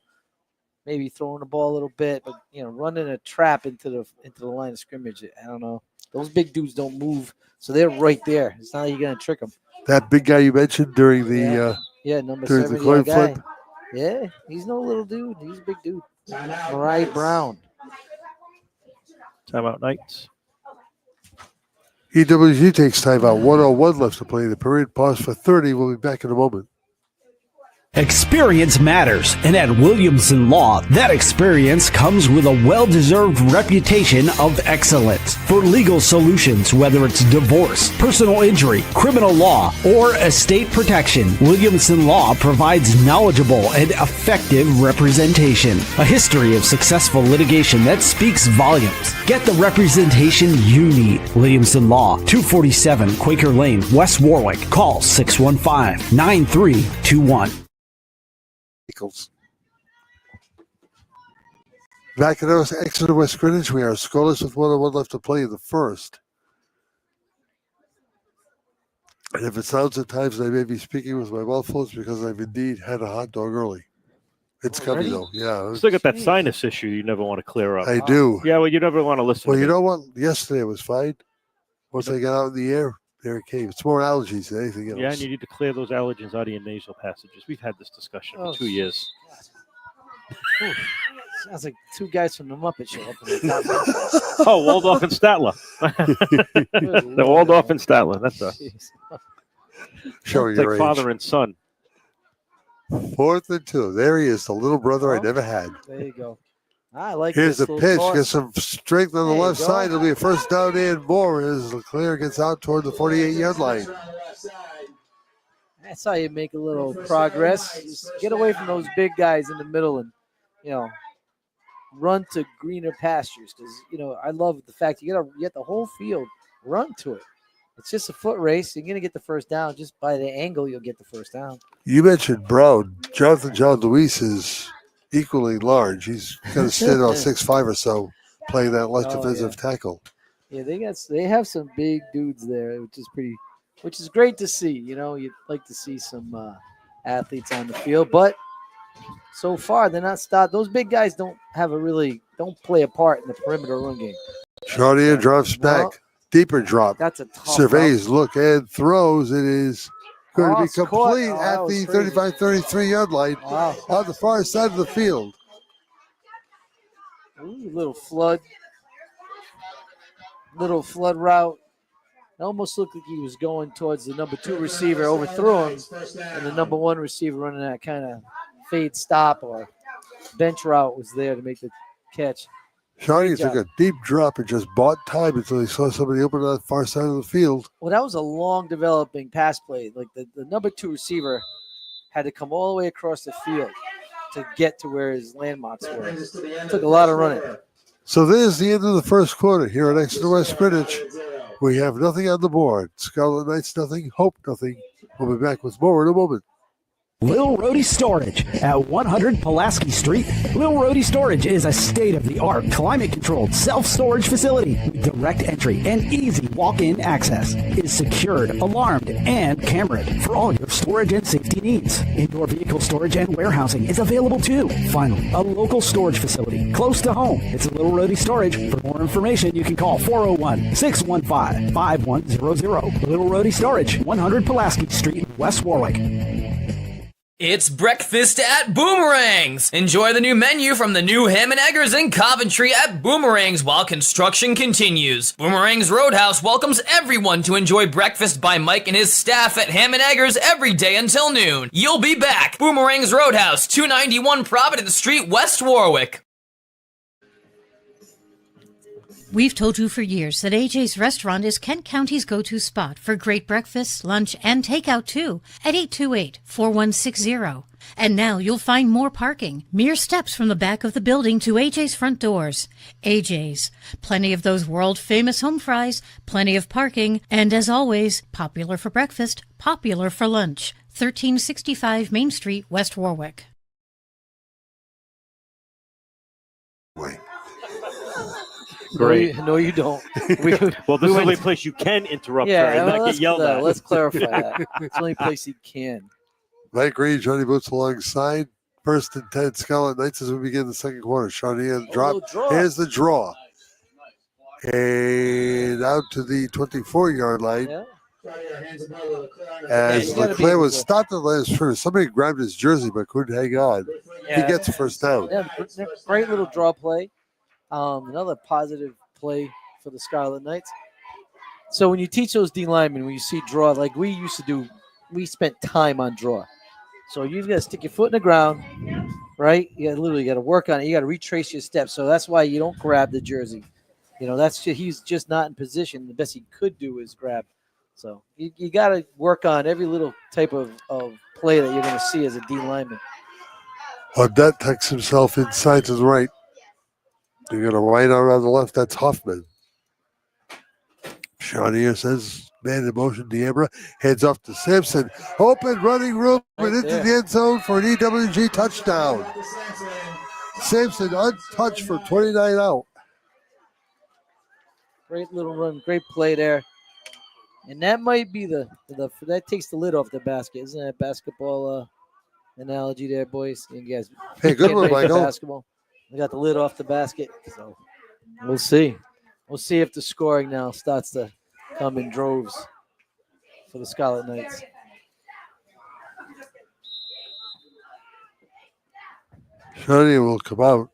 maybe throwing the ball a little bit, but running a trap into the line of scrimmage. I don't know. Those big dudes don't move, so they're right there. It's not like you're gonna trick them. That big guy you mentioned during the number during 7 the coin guy. flip. Yeah, he's no little dude. He's a big dude. Mariah Brown. Timeout Knights. EWG takes timeout. 1:01 left to play in the period. Pause for 30. We'll be back in a moment. Experience matters, and at Williamson Law, that experience comes with a well-deserved reputation of excellence. For legal solutions, whether it's divorce, personal injury, criminal law, or estate protection, Williamson Law provides knowledgeable and effective representation. A history of successful litigation that speaks volumes. Get the representation you need. Williamson Law, 247 Quaker Lane, West Warwick. Call 615-9321. Back at us, Exeter West Greenwich. We are scoreless with 1:01 left to play in the first. And if it sounds at times I may be speaking with my mouth full, it's because I've indeed had a hot dog early. It's coming though. Yeah. Still got that sinus issue you never want to clear up. I do. Yeah, well, you never want to listen. Well, to you me. know what? Yesterday was fine. Once I got out in the air, there it came. It's more allergies than anything else. Yeah, and you need to clear those allergens out of your nasal passages. We've had this discussion for 2 years. Sounds like two guys from the Muppet Show. Up in the top. Oh, Waldorf and Statler. They're Waldorf and Statler. That's us. Showing It's your like age. father and son. 4th and 2. There he is, the little brother I never had. There you go. I like Here's this the little pitch. toss. Gets some strength on the There you left go. side. It'll be a first down and more as Leclerc gets out toward the 48-yard line. That's how you make a little progress. Just get away from those big guys in the middle and, run to greener pastures. Because, I love the fact you get the whole field, run to it. It's just a foot race. You're going to get the first down. Just by the angle, you'll get the first down. You mentioned Brown. Jonathan John Luis is equally large. He's going to stand on 6'5" or so, playing that left defensive tackle. Yeah, they have some big dudes there, which is great to see. You'd like to see some athletes on the field, but so far they're not stopped. Those big guys don't play a part in the perimeter run game. Chartier drops back. Deeper drop. That's a tough surveys, look, and throws. It is going to be it's caught. complete Oh, that at was the crazy. 35-33-yard line on the far side of the field. Ooh, little flood route. It almost looked like he was going towards the number 2 receiver, overthrew him, and the number 1 receiver running that kind of fade stop or bench route was there to make the catch. Chartier took a deep drop and just bought time until he saw somebody open on the far side of the field. Well, that was a long developing pass play. Like the number 2 receiver had to come all the way across the field to get to where his landmarks were. It took a lot of running. So there's the end of the first quarter here at Exeter West Greenwich. We have nothing on the board. Scarlet Knights nothing, Hope nothing. We'll be back with more in a moment. Little Rhodey Storage at 100 Pulaski Street. Little Rhodey Storage is a state-of-the-art, climate-controlled self-storage facility with direct entry and easy walk-in access. It is secured, alarmed, and cameraed for all your storage and safety needs. Indoor vehicle storage and warehousing is available too. Finally, a local storage facility close to home. It's Little Rhodey Storage. For more information, you can call 401-615-5100. Little Rhodey Storage, 100 Pulaski Street, West Warwick. It's breakfast at Boomerangs. Enjoy the new menu from the new Ham and Eggers in Coventry at Boomerangs while construction continues. Boomerangs Roadhouse welcomes everyone to enjoy breakfast by Mike and his staff at Ham and Eggers every day until noon. You'll be back. Boomerangs Roadhouse, 291 Providence Street, West Warwick. We've told you for years that AJ's Restaurant is Kent County's go-to spot for great breakfast, lunch, and takeout too at 828-4160. And now you'll find more parking, mere steps from the back of the building to AJ's front doors. AJ's. Plenty of those world-famous home fries, plenty of parking, and as always, popular for breakfast, popular for lunch. 1365 Main Street, West Warwick. Great. No, you don't. Well, this is the only place you can interrupt her and not get yelled at. Let's clarify that. It's the only place you can. Mike Green, Johnny Boots alongside. 1st and 10 Scarlet Knights as we begin the second quarter. Chartier drop. Here's the draw. And out to the 24-yard line. Yeah. As Leclerc was stopped at the last first. Somebody grabbed his jersey but couldn't hang on. He gets a first down. Yeah, great little draw play. Another positive play for the Scarlet Knights. So when you teach those D linemen, when you see draw, like we used to do, we spent time on draw. So you've got to stick your foot in the ground, right? You got to work on it. You got to retrace your steps. So that's why you don't grab the jersey. He's just not in position. The best he could do is grab. So you got to work on every little type of play that you're going to see as a D lineman. Odette tucks himself inside to the right. You're going to wide out on the left. That's Huffman. Chartier says, man in motion. Diabra heads off to Simpson. Open running room and into the end zone for an EWG touchdown. Simpson untouched for 29 out. Great little run. Great play there. And that might be that takes the lid off the basket. Isn't that a basketball analogy there, boys? You guys, hey, good one, Michael. Basketball. We got the lid off the basket, so we'll see. We'll see if the scoring now starts to come in droves for the Scarlet Knights. Chartier will come out.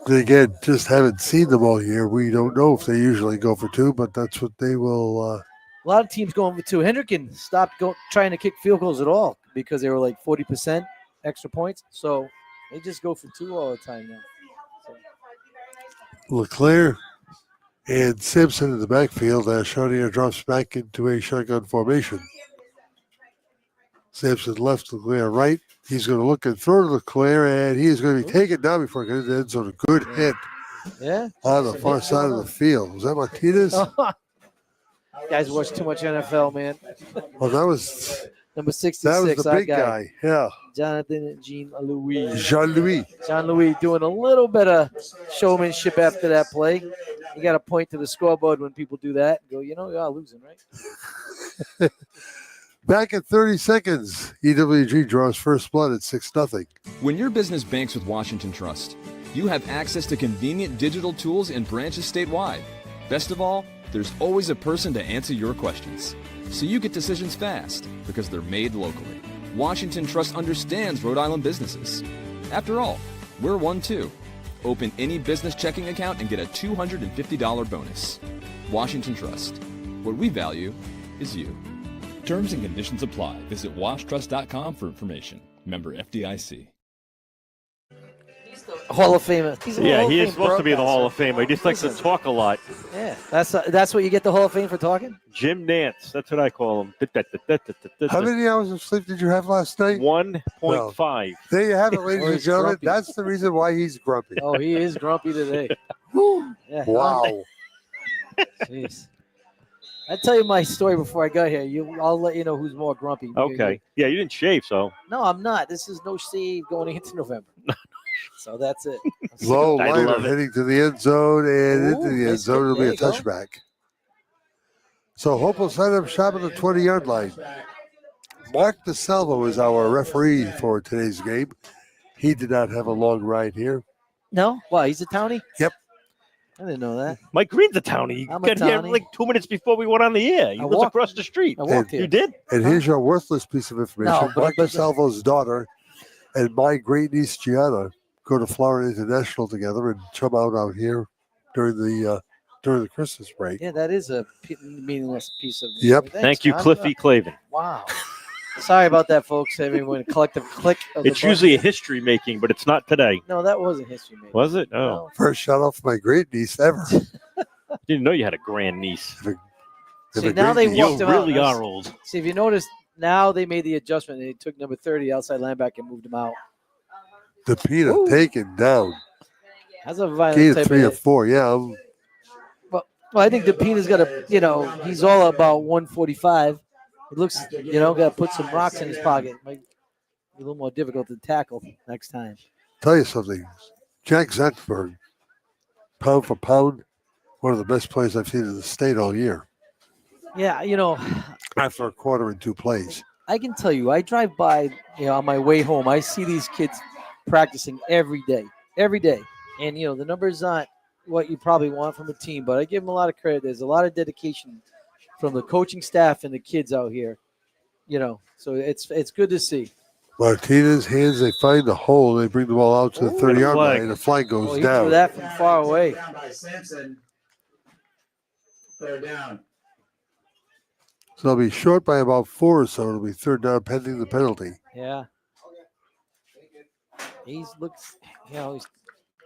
Then again, just haven't seen them all year. We don't know if they usually go for two, but that's what they will. A lot of teams going for two. Hendricken stopped trying to kick field goals at all because they were like 40% extra points. So they just go for two all the time now. So. LeClaire and Simpson in the backfield as Charnier drops back into a shotgun formation. Simpson left, LeClaire right. He's going to look and throw to LeClaire, and he is going to be taken down before getting into the end zone. A good hit on the far side of the field. Was that Martinez? Guys watch too much NFL, man. Well, that was number 66. That was the big guy. Yeah. Jonathan Jean-Louis. Jean-Louis doing a little bit of showmanship after that play. You got to point to the scoreboard when people do that and go, you know, you're losing, right? Back at 30 seconds, EWG draws first blood at 6-0. When your business banks with Washington Trust, you have access to convenient digital tools and branches statewide. Best of all, there's always a person to answer your questions. So you get decisions fast because they're made locally. Washington Trust understands Rhode Island businesses. After all, we're one too. Open any business checking account and get a $250 bonus. Washington Trust. What we value is you. Terms and conditions apply. Visit washtrust.com for information. Member FDIC. Hall of Famer. He is supposed to be the Hall of Famer. He just likes to talk a lot. Yeah, that's what you get the Hall of Fame for talking? Jim Nance. That's what I call him. How many hours of sleep did you have last night? 1.5. There you have it, ladies and gentlemen. Grumpy. That's the reason why he's grumpy. Oh, he is grumpy today. Yeah. Wow. Jeez. I'll tell you my story before I got here. I'll let you know who's more grumpy. Okay. Yeah, you didn't shave, so. No, I'm not. This is no shave going into November. So that's it. Low liner heading to the end zone, and into the end zone. It'll be a touchback. So Hope will set up shop at the 20-yard line. Mark DeSalvo is our referee for today's game. He did not have a long ride here. No? Why? He's a townie? Yep. I didn't know that. Mike Green's a townie. He got here like 2 minutes before we went on the air. He lives across the street. I walked here. You did? And here's your worthless piece of information. No, Mark DeSalvo's daughter and my great niece Gianna go to Florida International together and chum out here during the Christmas break. Yeah, that is a meaningless piece of. Yep. Thank you, Cliffy Clavin. Wow. Sorry about that, folks. Everyone, collective click. It's usually a history making, but it's not today. No, that wasn't history making. Was it? Oh. No. First shot off my great niece ever. Didn't know you had a grand niece. See, now they walked him out. You really are old. See, if you notice, now they made the adjustment. They took number 30 outside linebacker and moved him out. DePina taken down. That's a violent Gain type 3 or of 4, yeah. Well, I think DePina's got a, he's all about 145. It looks, got to put some rocks in his pocket. Might be a little more difficult to tackle next time. Tell you something. Jack Zuckerberg, pound for pound, one of the best plays I've seen in the state all year. Yeah, After a quarter and 2 plays. I can tell you, I drive by, on my way home. I see these kids practicing every day. And, the numbers aren't what you probably want from a team, but I give them a lot of credit. There's a lot of dedication from the coaching staff and the kids out here, so it's good to see. Martinez hands, they find the hole. They bring the ball out to the 30-yard line. The flag goes he down. Threw that from far away. Down by Simpson. Third down. So they'll be short by about 4 or so. It'll be third down pending the penalty. Yeah. He's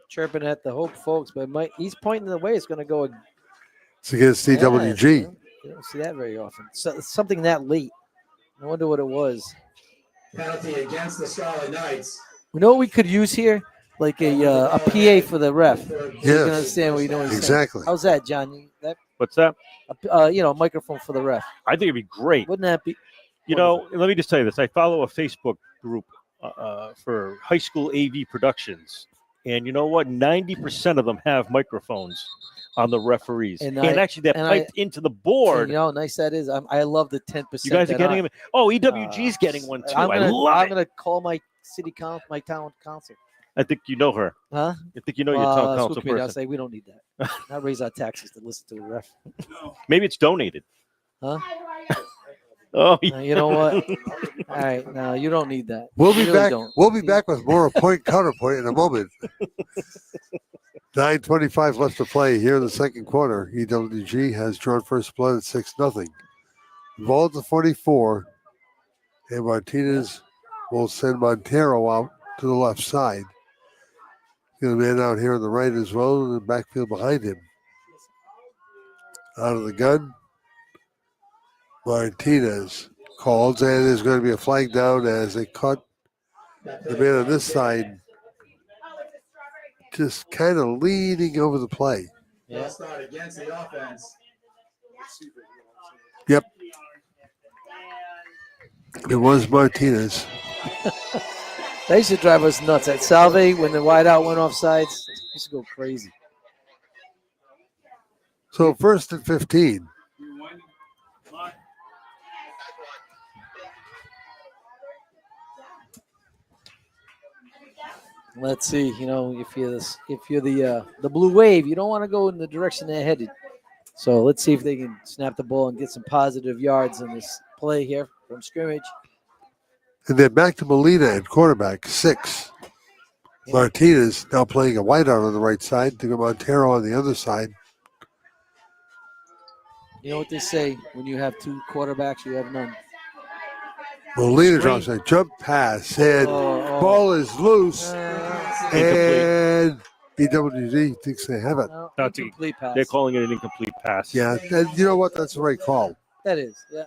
chirping at the Hope folks, but he's pointing the way it's going to go. It's against EWG. You don't see that very often. So something that late. I wonder what it was. Penalty against the Scarlet Knights. We know what we could use here, like a PA for the ref. Yes. You can understand what you're doing. Exactly. How's that, John? What's that? A microphone for the ref. I think it'd be great. Wouldn't that be? Let me just tell you this. I follow a Facebook group for high school AV productions. And you know what? 90% of them have microphones on the referees. And actually, they're piped into the board. You know how nice that is? I love the 10%. You guys are getting them? Oh, EWG's getting one, too. I love it. I'm going to call my my town council. I think you know her. Huh? I think you know your town council person. I'll say we don't need that. Not raise our taxes to listen to the ref. Maybe it's donated. Huh? Oh, You know what? All right, no, you don't need that. We'll You be really back. don't. We'll be back with more point counterpoint in a moment. 9:25 left to play here in the second quarter. EWG has drawn first blood at 6-0. Ball at the 44, and Martinez will send Montero out to the left side. Got a man out here on the right as well, in the backfield behind him. Out of the gun, Martinez calls, and there's going to be a flag down as they caught the man on this side just kind of leaning over the play. Yeah. Start against the offense. Yep. It was Martinez. That used to drive us nuts. At Salve, when the wideout went off sides, it used to go crazy. So 1st and 15. Let's see. You know, if you're the Blue Wave, you don't want to go in the direction they're headed. So let's see if they can snap the ball and get some positive yards in this play here from scrimmage. And then back to Molina at quarterback, 6. Martinez now playing a wideout on the right side. To Montero on the other side. You know what they say, when you have two quarterbacks, you have none. Molina drops a jump pass, and ball is loose. And EWG thinks they have it. No, incomplete pass. They're calling it an incomplete pass. Yeah, and you know what? That's the right call. That is, yeah.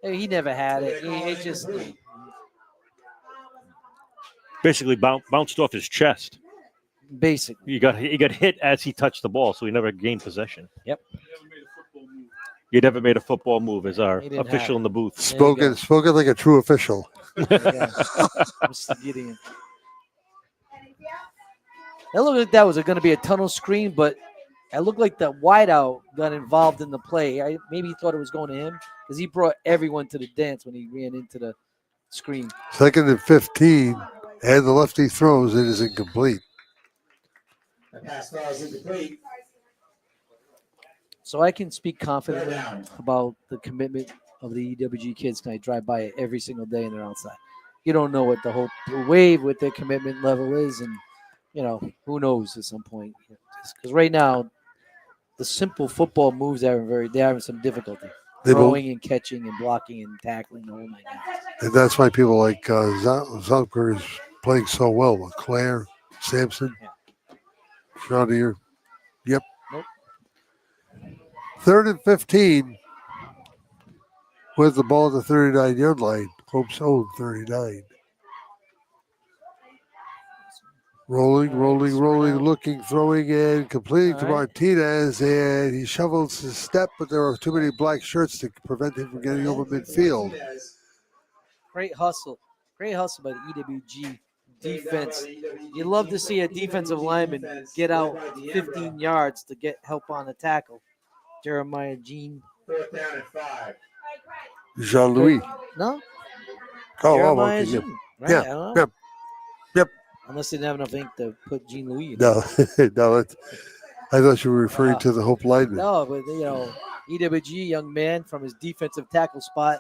Hey, he never had it. He just Basically bounced off his chest. Basically. He got hit as he touched the ball, so he never gained possession. Yep. You never made a football move as our He didn't official in the booth. Spoken like a true official. Mr. Gideon. That looked like that was going to be a tunnel screen, but it looked like the wideout got involved in the play. Maybe he thought it was going to him because he brought everyone to the dance when he ran into the screen. 2nd and 15, and the lefty throws. It is incomplete. The pass falls incomplete. So I can speak confidently about the commitment of the EWG kids. I drive by it every single day and they're outside. You don't know what the whole Blue Wave, what their commitment level is, and you know, who knows at some point. Because right now, the simple football moves they're having some difficulty. Throwing and catching and blocking and tackling the whole night. And that's why people like Zucker is playing so well. LeClaire, Sampson, Chaudier. Yep. Nope. 3rd and 15 with the ball at the 39-yard line. Hope's own 39. Rolling, looking, throwing, and completing to Martinez. And he shovels his step, but there are too many black shirts to prevent him from getting over midfield. Great hustle by the EWG defense. You love to see a defensive lineman get out 15 yards to get help on the tackle. Jeremiah Jean. 4th down and 5. Jean-Louis. No? Jeremiah Jean, Jean. right? Yeah. Yep. Unless they didn't have enough ink to put Jean Louis in. No. I thought you were referring to the Hope lineman. No, but EWG young man from his defensive tackle spot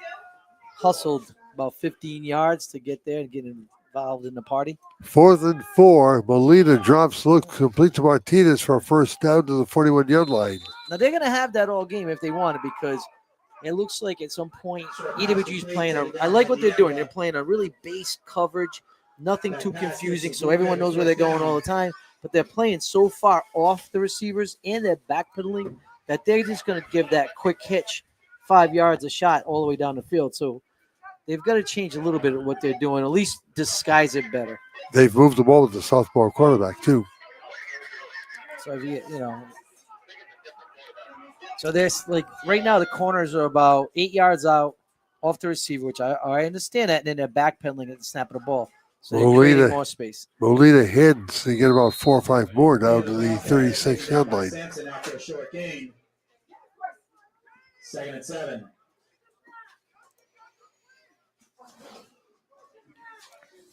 hustled about 15 yards to get there and get involved in the party. 4th and 4. Molina drops look complete to Martinez for a first down to the 41-yard line. Now they're going to have that all game if they want it, because it looks like at some point EWG's playing I like what they're doing. They're playing a really base coverage, nothing too confusing, so everyone knows where they're going all the time. But they're playing so far off the receivers and they're backpedaling that they're just going to give that quick hitch, 5 yards a shot all the way down the field. So they've got to change a little bit of what they're doing, at least disguise it better. They've moved the ball with the sophomore quarterback, too. So, so there's right now the corners are about 8 yards out off the receiver, which I understand that, and then they're backpedaling at the snap of the ball. So they're creating more space. Molina hits. They get about 4 or 5 more down to the 36-yard line. Sampson after a short gain. 2nd and 7.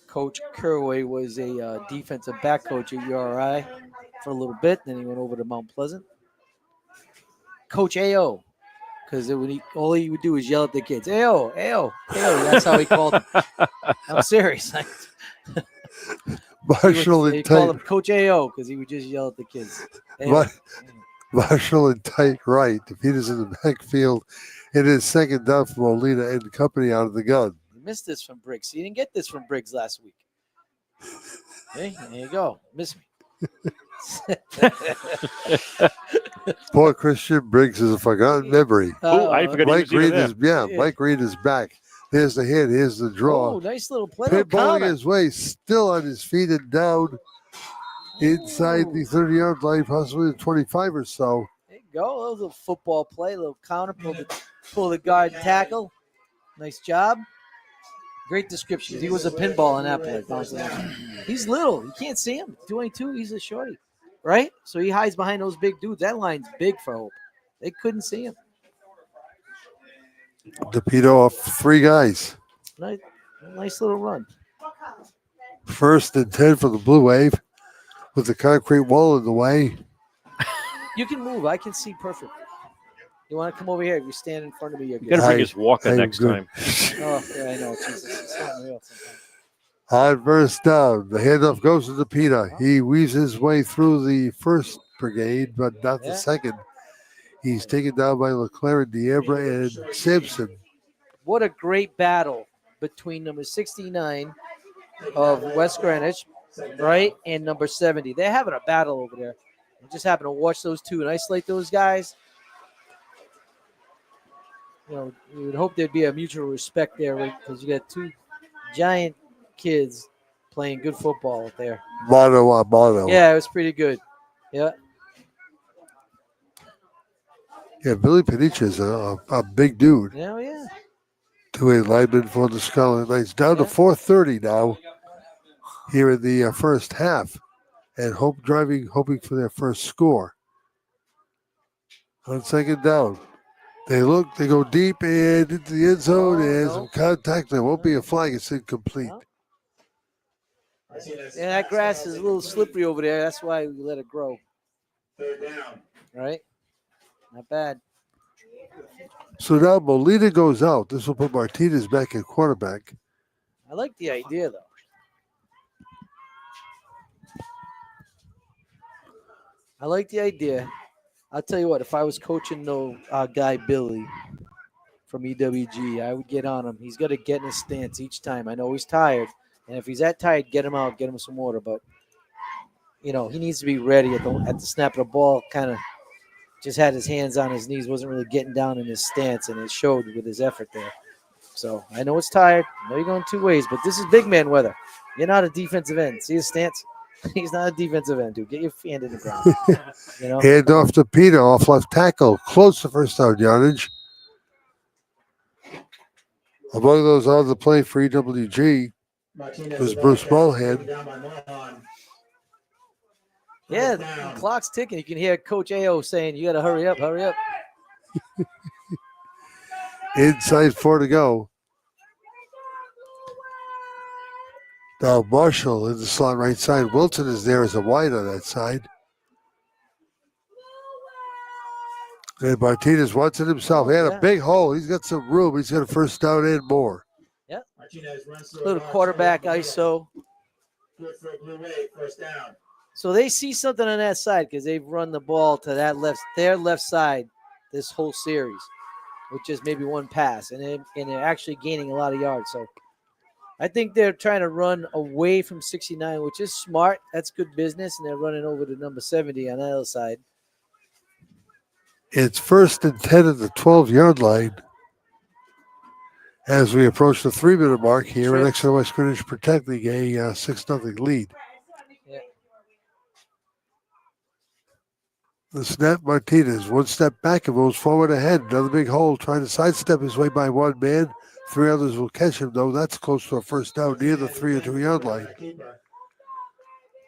Coach Kerway was a defensive back coach at URI for a little bit. Then he went over to Mount Pleasant. Coach A.O. because all he would do is yell at the kids. Ayo, ayo, ayo. That's how he called them. I'm serious. He called him Coach AO because he would just yell at the kids. Marshall and tight right. The Peters in the backfield. It is second down for Molina and company out of the gun. You missed this from Briggs. You didn't get this from Briggs last week. Hey, there you go. Miss me. Poor Christian Briggs is a forgotten memory. I forgot Mike Reed is Mike Reed is back. There's the hit. Here's the draw. Oh, nice little play. Pinballing his way, still on his feet and down inside the 30-yard line, possibly the 25 or so. There you go. That was a football play. A little counter. Pull the guard and tackle. Nice job. Great description. He was a pinball on that play. He's little. You can't see him. 22, he's a shorty. Right? So he hides behind those big dudes. That line's big for Hope. They couldn't see him. DePito off 3 guys. Nice little run. 1st and 10 for the Blue Wave with the concrete wall in the way. You can move. I can see perfect. You want to come over here? If you stand in front of me, you're good. You got to bring his walker next time. Oh, yeah, I know. Jesus. It's unreal sometimes. On first down, the handoff goes to DePita. He weaves his way through the first brigade, but not the second. He's taken down by LeClaire, Diabra, and Simpson. What a great battle between number 69 of West Greenwich, right, and number 70. They're having a battle over there. I just happen to watch those two and isolate those guys. You know, you would hope there'd be a mutual respect there because you got 2 giant kids playing good football out there. Mono on mono. Yeah, it was pretty good. Yeah. Yeah, Billy Panicha is a big dude. Yeah, yeah. 2-8 lineman for the Scarlet Knights. Down to 4:30 now here in the first half. And Hope driving, hoping for their first score. On second down. They go deep and into the end zone and some contact. There won't be a flag. It's incomplete. Yeah, that grass is a little slippery over there. That's why we let it grow. Third down. Right? Not bad. So now Molina goes out. This will put Martinez back at quarterback. I like the idea, though. I like the idea. I'll tell you what, if I was coaching the guy Billy from EWG, I would get on him. He's got to get in his stance each time. I know he's tired, and if he's that tired, get him out, get him some water. But, you know, he needs to be ready at the snap of the ball, kind of just had his hands on his knees, wasn't really getting down in his stance, and it showed with his effort there. So I know it's tired. I know you're going 2 ways, but this is big man weather. You're not a defensive end. See his stance? He's not a defensive end, dude. Get your hand in the ground. You know? Hand off to Peter, off left tackle. Close to first down yardage. Among those on the play for EWG was Bruce Mulhead. Yeah, the clock's ticking. You can hear Coach AO saying, you got to hurry up, hurry up. Inside 4 to go. Now Marshall in the slot right side. Wilson is there as a wide on that side. And Martinez wants it himself. He had a big hole. He's got some room. He's got a first down and more. Yeah. Little quarterback ISO. Good for a Blue Wave, first down. So they see something on that side because they've run the ball to their left side this whole series, which is maybe one pass, and they're actually gaining a lot of yards. So I think they're trying to run away from 69, which is smart. That's good business, and they're running over to number 70 on the other side. It's 1st and 10 at the 12-yard line as we approach the 3-minute mark here at Exeter West Greenwich, protecting a 6-0 lead. Yeah. The snap, Martinez, 1 step back and moves forward ahead. Another big hole, trying to sidestep his way by 1 man. 3 others will catch him, though. That's close to a first down near the 3 or 2-yard line.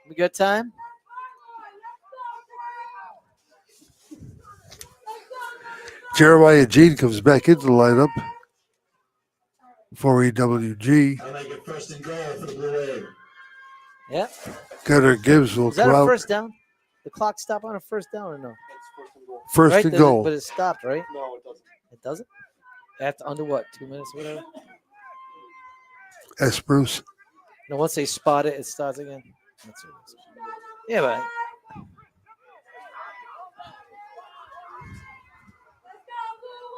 We got time? Jeremiah Jean comes back into the lineup for EWG. I like it, 1st and goal for the Blue Wave. Yeah. Gunnar Gibbs will Is that come a out. first down? The clock stopped on a first down or no? First right? and goal. But it stopped, right? No, it doesn't. It doesn't? After under what? 2 minutes, whatever? S. Bruce. No, once they spot it, it starts again. That's what it is. Yeah, but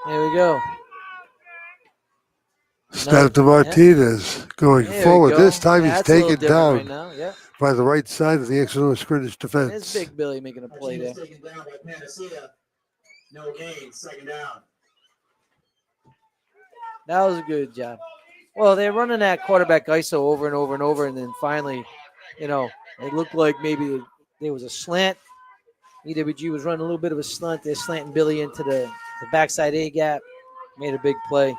there we go. Snap to Martinez going There we forward. go. This time Yeah, he's that's a little taken different down right now. Yeah. by the right side of the Exeter scrimmage There's defense. Big Billy making a play there. Taken down by Panacea. No gain, second down. That was a good job. Well, they're running that quarterback ISO over and over and over, and then finally, it looked like maybe there was a slant. EWG was running a little bit of a slant. They're slanting Billy into the backside A gap. Made a big play.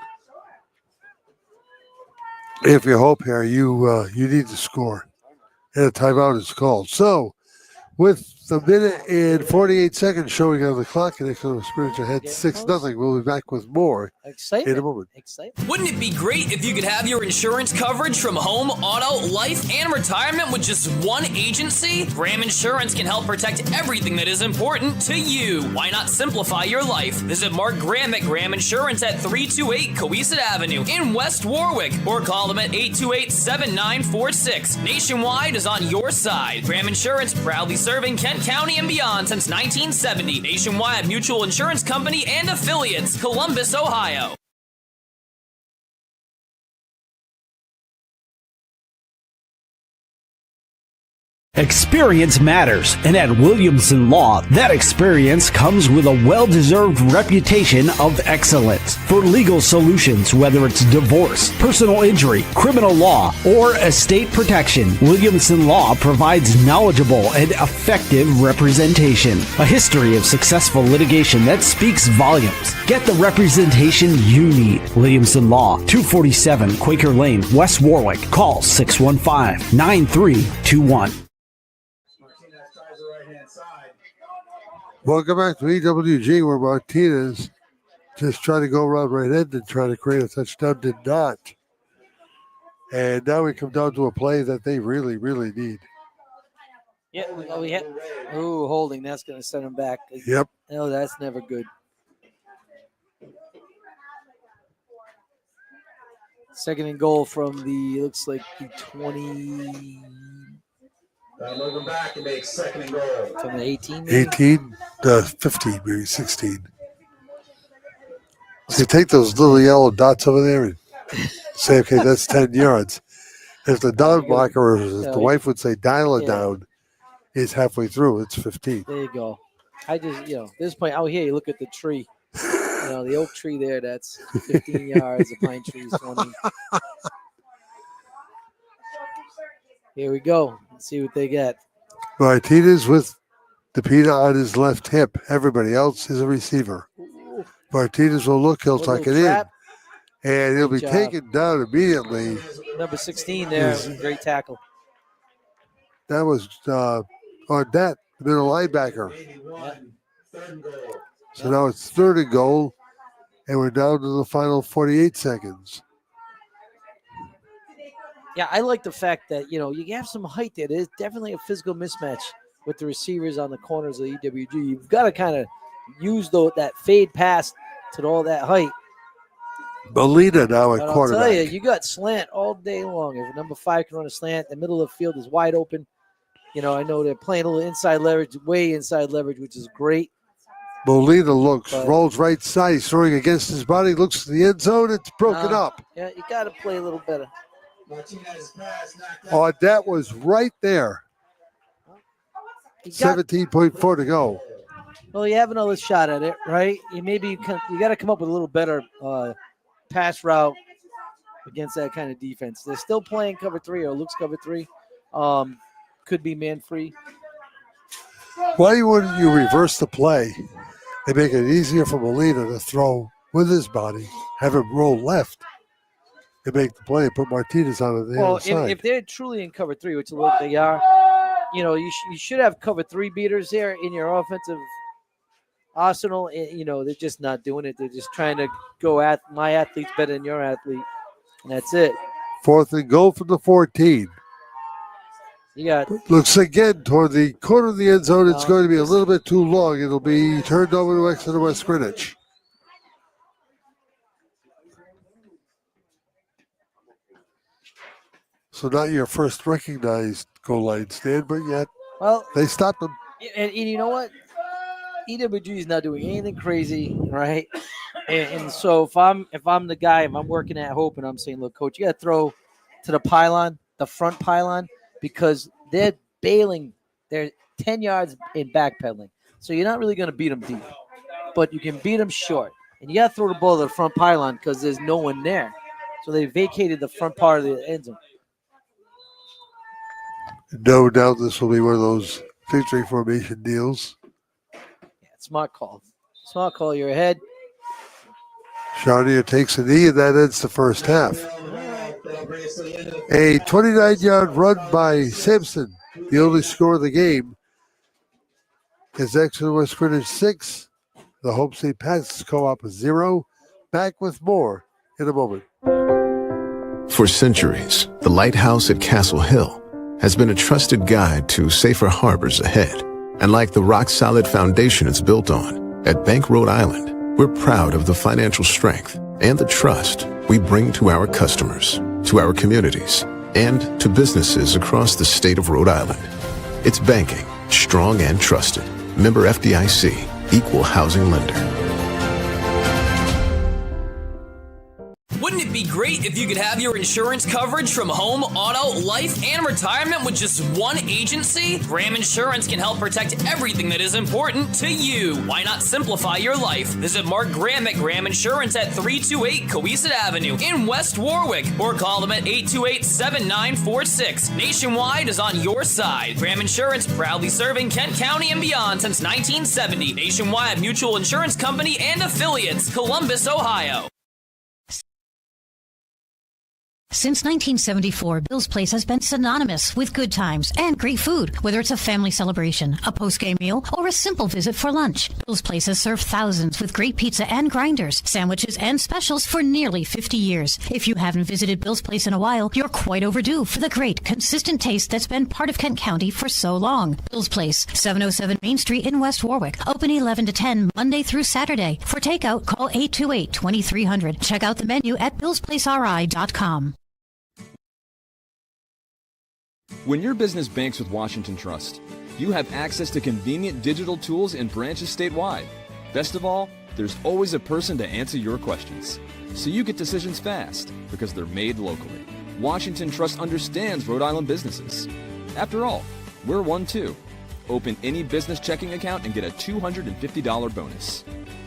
If you hope here, you need to score. And a timeout is called. So, with the minute and 48 seconds showing on the clock, and Exeter Scrimmage ahead 6-0. We'll be back with more in a moment. Wouldn't it be great if you could have your insurance coverage from home, auto, life, and retirement with just one agency? Graham Insurance can help protect everything that is important to you. Why not simplify your life? Visit Mark Graham at Graham Insurance at 328 Coesit Avenue in West Warwick, or call them at 828-7946. Nationwide is on your side. Graham Insurance, proudly serving Kent County and beyond since 1970. Nationwide Mutual Insurance Company and affiliates, Columbus, Ohio. Experience matters, and at Williamson Law, that experience comes with a well-deserved reputation of excellence. For legal solutions, whether it's divorce, personal injury, criminal law, or estate protection, Williamson Law provides knowledgeable and effective representation. A history of successful litigation that speaks volumes. Get the representation you need. Williamson Law, 247 Quaker Lane, West Warwick. Call 615-9321. Welcome back to EWG, where Martinez just tried to go around right end and try to create a touchdown, did not. And now we come down to a play that they really, really need. Yeah, holding. That's going to send him back. Yep. No, that's never good. Second and goal from looks like the 20. Moving back and make second and goal. From the 18? Maybe? 18, 15, maybe 16. So you take those little yellow dots over there and say, okay, that's 10 yards. If the down blocker, or as the wife would say, dial it down, is halfway through, it's 15. There you go. I just, this point out here, you look at the tree. The oak tree there, that's 15 yards. The pine tree is 20. Here we go. Let's see what they get. Martinez with DePita on his left hip. Everybody else is a receiver. Martinez will look. He'll tuck it in. And he'll be taken down immediately. Number 16 there. Great tackle. That was Arnett, the middle linebacker. So now it's third and goal. And we're down to the final 48 seconds. Yeah, I like the fact that, you have some height there. There's definitely a physical mismatch with the receivers on the corners of the EWG. You've got to kind of use that fade pass to all that height. Molina now at quarterback. I'll tell you got slant all day long. If number 5 can run a slant, the middle of the field is wide open. I know they're playing a little inside leverage, way inside leverage, which is great. Molina rolls right side. He's throwing against his body, looks to the end zone. It's broken up. Yeah, you got to play a little better. Oh, that was right there. 17.4 to go. Well, you have another shot at it, right? You got to come up with a little better pass route against that kind of defense. They're still playing cover 3, or looks cover 3. Could be man free. Why wouldn't you reverse the play and make it easier for Molina to throw with his body, have him roll left, and make the play and put Martinez on the other side? If they're truly in cover 3, which they are, you should have cover 3 beaters there in your offensive arsenal. They're just not doing it. They're just trying to go at my athlete's better than your athlete, and that's it. Fourth and goal from the 14. Looks again toward the corner of the end zone. It's going to be a little bit too long. It'll be turned over to Exeter West Greenwich. So not your first recognized goal line stand, but yet Well, they stopped them. and you know what? EWG is not doing anything crazy, right? And so if I'm the guy, if I'm working at Hope and I'm saying, look, coach, you got to throw to the pylon, the front pylon, because they're bailing. They're 10 yards in backpedaling. So you're not really going to beat them deep, but you can beat them short. And you got to throw the ball to the front pylon because there's no one there. So they vacated the front part of the end zone. No doubt this will be one of those victory formation deals. Yeah, smart call. Smart call. You're ahead. Charnier takes a knee, and that ends the first half. A 29-yard run by Sampson, the only score of the game, is Exeter West Greenwich 6, the Hope St. Pat's Co-op 0. Back with more in a moment. For centuries, the lighthouse at Castle Hill has been a trusted guide to safer harbors ahead. And like the rock-solid foundation it's built on, at Bank Rhode Island, we're proud of the financial strength and the trust we bring to our customers, to our communities, and to businesses across the state of Rhode Island. It's banking, strong and trusted. Member FDIC, equal housing lender. Wouldn't it be great if you could have your insurance coverage from home, auto, life, and retirement with just one agency? Graham Insurance can help protect everything that is important to you. Why not simplify your life? Visit Mark Graham at Graham Insurance at 328 Coeasett Avenue in West Warwick, or call them at 828-7946. Nationwide is on your side. Graham Insurance, proudly serving Kent County and beyond since 1970. Nationwide Mutual Insurance Company and affiliates, Columbus, Ohio. Since 1974, Bill's Place has been synonymous with good times and great food. Whether it's a family celebration, a post-game meal, or a simple visit for lunch, Bill's Place has served thousands with great pizza and grinders, sandwiches, and specials for nearly 50 years. If you haven't visited Bill's Place in a while, you're quite overdue for the great, consistent taste that's been part of Kent County for so long. Bill's Place, 707 Main Street in West Warwick. Open 11 to 10, Monday through Saturday. For takeout, call 828-2300. Check out the menu at billsplaceri.com. When your business banks with Washington Trust, you have access to convenient digital tools and branches statewide. Best of all, there's always a person to answer your questions. So you get decisions fast because they're made locally. Washington Trust understands Rhode Island businesses. After all, we're one too. Open any business checking account and get a $250 bonus.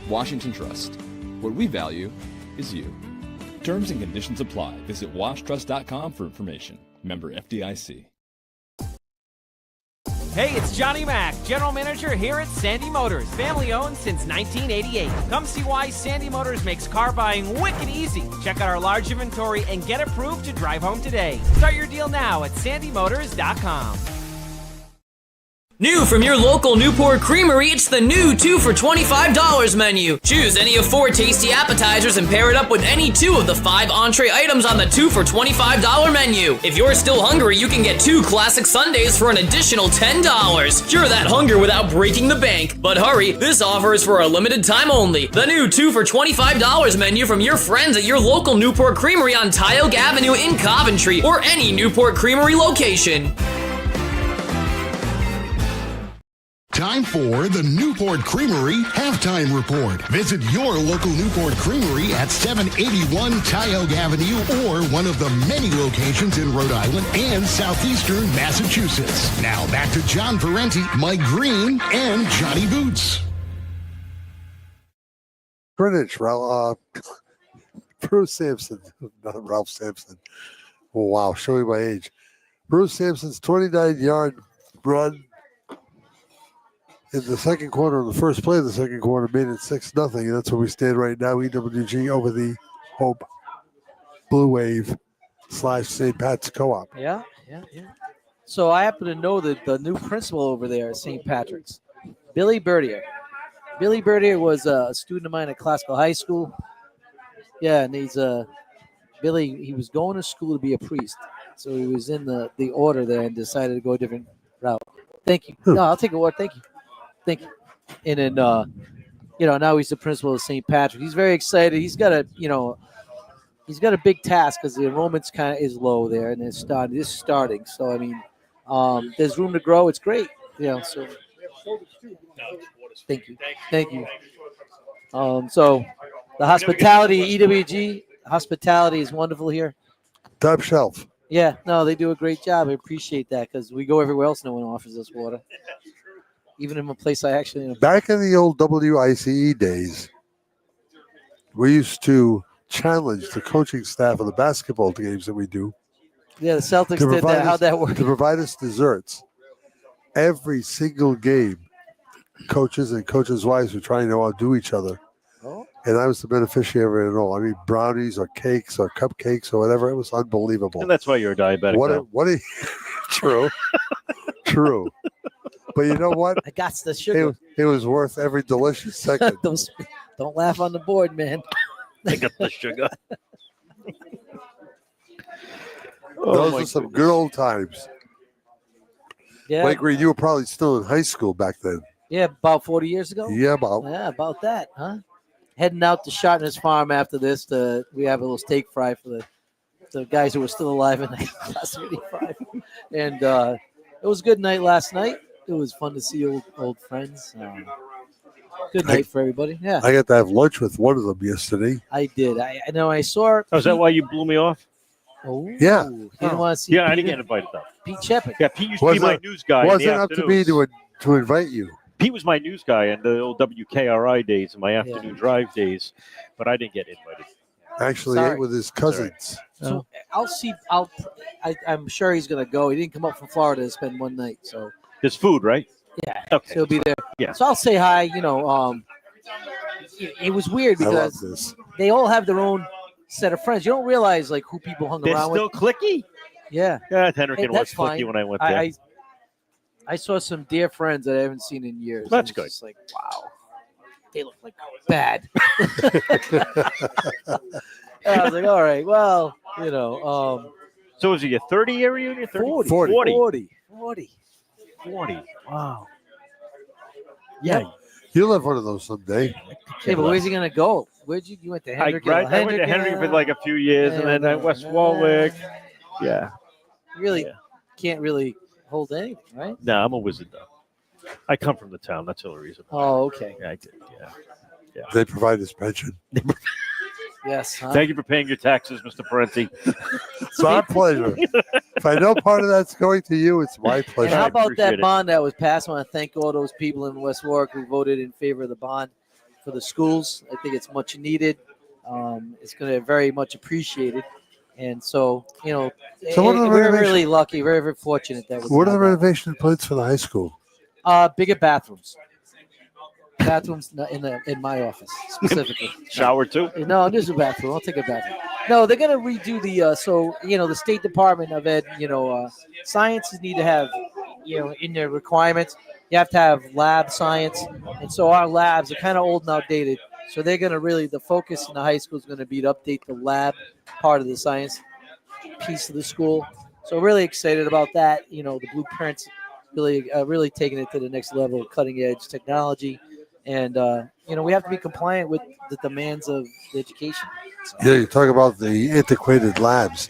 Washington Trust. What we value is you. Terms and conditions apply. Visit washtrust.com for information. Member FDIC. Hey, it's Johnny Mac, General Manager here at Sandy Motors, family owned since 1988. Come see why Sandy Motors makes car buying wicked easy. Check out our large inventory and get approved to drive home today. Start your deal now at sandymotors.com. New from your local Newport Creamery, it's the new 2 for $25 menu. Choose any of 4 tasty appetizers and pair it up with any 2 of the 5 entree items on the 2 for $25 menu. If you're still hungry, you can get 2 classic sundaes for an additional $10. Cure that hunger without breaking the bank. But hurry, this offer is for a limited time only. The new 2 for $25 menu from your friends at your local Newport Creamery on At Ewg Avenue in Coventry, or any Newport Creamery location. Time for the Newport Creamery Halftime Report. Visit your local Newport Creamery at 781 At Ewg Avenue or one of the many locations in Rhode Island and southeastern Massachusetts. Now back to John Parenti, Mike Green, and Johnny Boots. Greenwich, Bruce Sampson, not Ralph Sampson. Oh, wow, showing my age. Bruce Sampson's 29-yard run in the second quarter, of the first play of the second quarter, made it 6-0. And that's where we stand right now. EWG over the Hope Blue Wave / St. Pat's Co-op. Yeah. So I happen to know that the new principal over there at St. Patrick's, Billy Bertier. Billy Bertier was a student of mine at Classical High School. Yeah, and he's Billy. He was going to school to be a priest, so he was in the order there and decided to go a different route. Thank you. No, I'll take a word. Thank you. And then, now he's the principal of St. Patrick. He's very excited. He's got a he's got a big task because the enrollment's kind of is low there, and it's starting. So I mean, there's room to grow. It's great, So thank you. So the hospitality, EWG hospitality is wonderful here. Top shelf. Yeah, no, they do a great job. I appreciate that because we go everywhere else, no one offers us water, even in a place I actually. Back in the old WICE days, we used to challenge the coaching staff of the basketball games that we do. Yeah, the Celtics did that. How'd that work? To provide us desserts. Every single game, coaches and coaches' wives were trying to outdo each other. Oh. And I was the beneficiary of it all. I mean, brownies or cakes or cupcakes or whatever. It was unbelievable. And that's why you're a diabetic. True. True. But you know what? I got the sugar. It was worth every delicious second. Don't laugh on the board, man. I got the sugar. Those are some good old times. Yeah. Mike Green, you were probably still in high school back then. Yeah, about 40 years ago. Yeah, about that, huh? Heading out to Sharpness Farm after this. We have a little steak fry for the guys who were still alive in 1985. And it was a good night last night. It was fun to see old friends. Good night for everybody. Yeah. I got to have lunch with one of them yesterday. I did. I know I saw. Oh, is that why you blew me off? Oh, yeah. You didn't want to see. Yeah, I didn't get invited though. Pete Shepard. Yeah, Pete used to be my news guy. Wasn't up to me to invite you. Pete was my news guy in the old WKRI days and my afternoon drive days, but I didn't get invited. Actually, ate with his cousins. So I'll see. I'm sure he's going to go. He didn't come up from Florida to spend one night, so there's food, right? Yeah. Okay. So he'll be there. Yeah. So I'll say hi. It was weird because they all have their own set of friends. You don't realize like who people hung around with. They're still clicky. Yeah. Yeah, Henrican was that's clicky fine. when I went there. I saw some dear friends that I haven't seen in years. That's It's good. just like, wow, they look like bad. I was like, all right, well, So is it your 30-year reunion? 40. 40. Wow. Yeah. You'll have one of those someday. Hey, but where's he gonna go? You went to Hendrick? I went to Henry for like a few years, and then at West Warwick. Yeah. Really can't really hold anything, right? No, I'm a wizard though. I come from the town. That's the only reason. Oh, okay. Yeah, I did. Yeah. They provide his pension. Yes. Huh? Thank you for paying your taxes, Mr. Parenti. It's my pleasure. If I know part of that's going to you, it's my pleasure. And how about that bond that was passed? I want to thank all those people in West Warwick who voted in favor of the bond for the schools. I think it's much needed. It's going to be very much appreciated. And so, we're really lucky, very, very fortunate that. What are the renovation plans for the high school? Bigger bathrooms. Bathrooms in my office specifically. Shower too? No, there's a bathroom. I'll take a bathroom. No, they're gonna redo the State Department of Ed. Sciences need to have, in their requirements, you have to have lab science, and so our labs are kind of old and outdated. So they're gonna the focus in the high school is gonna be to update the lab part of the science piece of the school. So really excited about that. The blueprints really taking it to the next level of cutting edge technology. And, we have to be compliant with the demands of the education. So. Yeah, you talk about the antiquated labs.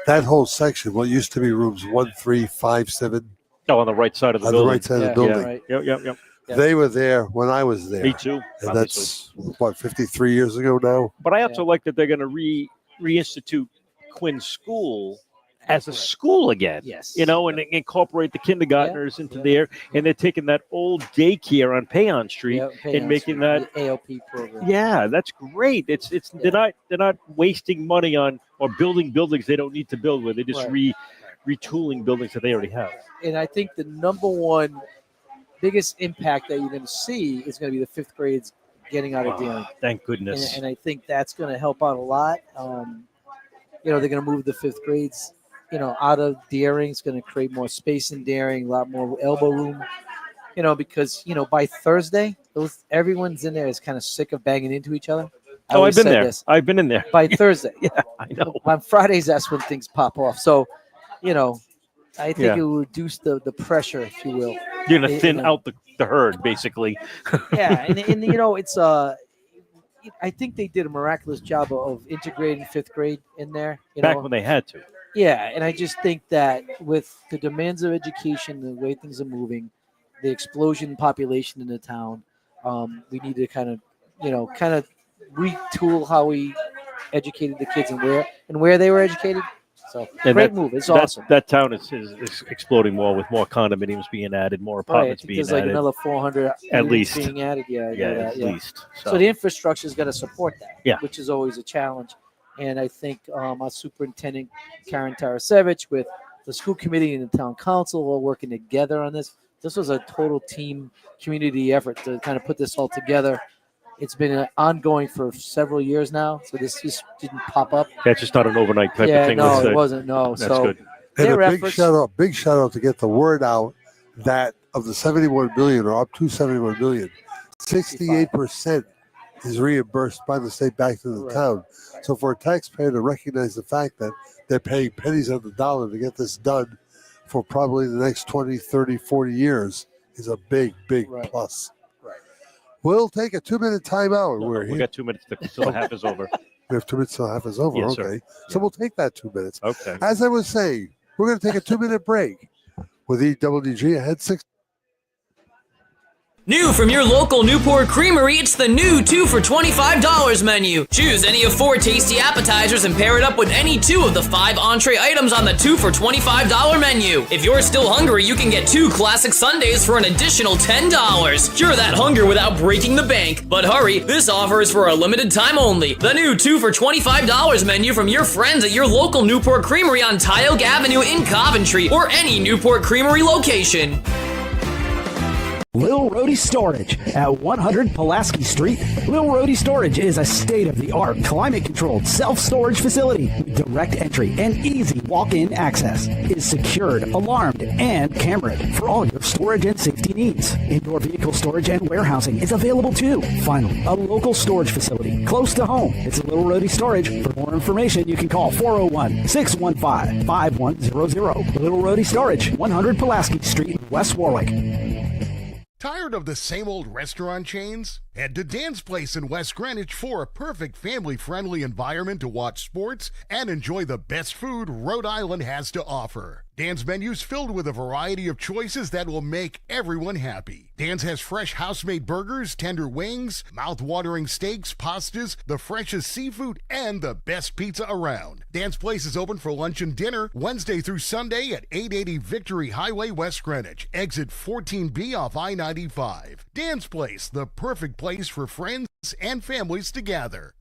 That whole section, what used to be rooms 1, 3, 5, 7. Oh, on the right side of the building. On the right side of the building. Right. Yep. They were there when I was there. Me too. And that's, 53 years ago now? But I also like that they're going to reinstitute Quinn School as a school again. Yes. And incorporate the kindergartners into there. And they're taking that old daycare on Payon Street and making that the ALP program. Yeah, that's great. They're not wasting money on or building buildings they don't need to build with. They're just retooling buildings that they already have. And I think the number one biggest impact that you're going to see is going to be the fifth grades getting out of Deering. Thank goodness. And I think that's going to help out a lot. They're going to move the fifth grades, out of Deering. It's going to create more space in Deering, a lot more elbow room, because, by Thursday, everyone's in there is kind of sick of banging into each other. I've been there. I've been in there. By Thursday. Yeah, I know. On Fridays, that's when things pop off. So, I think it will reduce the pressure, if you will. You're going to thin out the herd, basically. Yeah, and it's I think they did a miraculous job of integrating 5th grade in there. Back when they had to. Yeah, and I just think that with the demands of education, the way things are moving, the explosion in population in the town, we need to kind of retool how we educated the kids and where they were educated. So great move. It's awesome. That town is exploding more with more condominiums being added, more apartments being there's added. There's like another 400 at least being added. At least. So the infrastructure's got to support that, which is always a challenge. And I think our superintendent, Karen Tarasevich, with the school committee and the town council all working together on this. This was a total team community effort to kind of put this all together. It's been ongoing for several years now, so this just didn't pop up. That's just not an overnight type of thing. No, it wasn't. No, that's good. And a big shout out to get the word out that of the 71 million or up to 71 million, 68% is reimbursed by the state back to the town. So for a taxpayer to recognize the fact that they're paying pennies on the dollar to get this done for probably the next 20, 30, 40 years is a big plus. We'll take a 2-minute timeout. We got 2 minutes till the half is over. We have 2 minutes till the half is over. Yes, okay. Sir. So we'll take that 2 minutes. Okay. As I was saying, we're going to take a 2-minute break with EWG ahead 6. New from your local Newport Creamery, it's the new 2 for $25 menu. Choose any of 4 tasty appetizers and pair it up with any 2 of the 5 entree items on the 2 for $25 menu. If you're still hungry, you can get 2 classic sundaes for an additional $10. Cure that hunger without breaking the bank. But hurry, this offer is for a limited time only. The new 2 for $25 menu from your friends at your local Newport Creamery on At Ewg Avenue in Coventry or any Newport Creamery location. Lil Rhodey Storage at 100 Pulaski Street. Lil Rhodey Storage is a state-of-the-art, climate-controlled self-storage facility with direct entry and easy walk-in access. It is secured, alarmed, and cameraed for all your storage and safety needs. Indoor vehicle storage and warehousing is available too. Finally, a local storage facility close to home. It's Lil Rhodey Storage. For more information, you can call 401-615-5100. Lil Rhodey Storage, 100 Pulaski Street, West Warwick. Tired of the same old restaurant chains? Head to Dan's Place in West Greenwich for a perfect family-friendly environment to watch sports and enjoy the best food Rhode Island has to offer. Dan's menu's filled with a variety of choices that will make everyone happy. Dan's has fresh house-made burgers, tender wings, mouth-watering steaks, pastas, the freshest seafood, and the best pizza around. Dan's Place is open for lunch and dinner Wednesday through Sunday at 880 Victory Highway, West Greenwich, exit 14B off I-95. Dan's Place, the perfect place for friends and families to gather.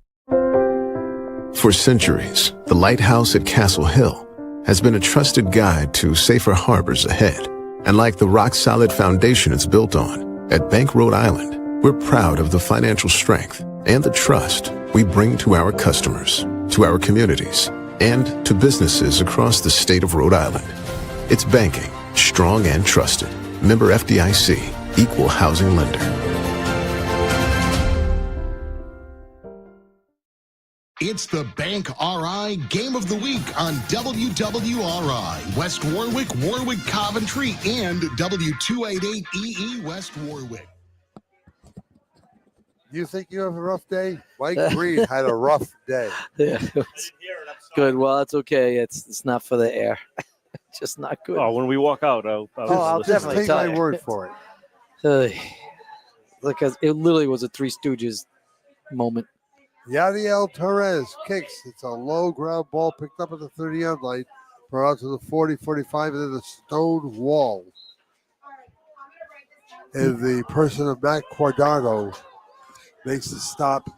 For centuries, the lighthouse at Castle Hill has been a trusted guide to safer harbors ahead. And like the rock-solid foundation it's built on, at Bank Rhode Island, we're proud of the financial strength and the trust we bring to our customers, to our communities, and to businesses across the state of Rhode Island. It's banking, strong and trusted. Member FDIC, Equal Housing Lender. It's the Bank RI Game of the Week on WWRI, West Warwick, Warwick Coventry, and W288EE West Warwick. You think you have a rough day? Mike Green had a rough day. Yeah, it was good. Well, it's okay. It's not for the air. Just not good. Oh, when we walk out, I'll definitely take my word for it. Because it literally was a Three Stooges moment. Yadiel Torres kicks. It's a low ground ball picked up at the 30-yard line. Out to the 40, 45, and then the stone wall. And the person of Matt Quadrado makes the stop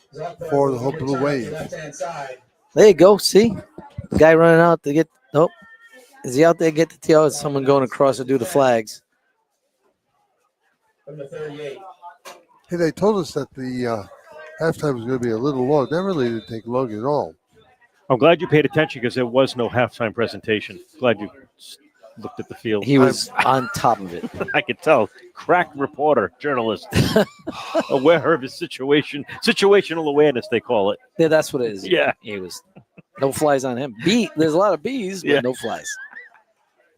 for the Hope Blue Wave. There you go. See? The guy running out to get – nope. Is he out there to get the TO? Is someone going across to do the flags? From the 38. Hey, they told us that the halftime was going to be a little long. That really didn't take long at all. I'm glad you paid attention because there was no halftime presentation. Glad you looked at the field. He was on top of it. I could tell. Crack reporter, journalist, aware of his situational awareness, they call it. Yeah, that's what it is. Yeah. He was no flies on him. There's a lot of bees, but no flies.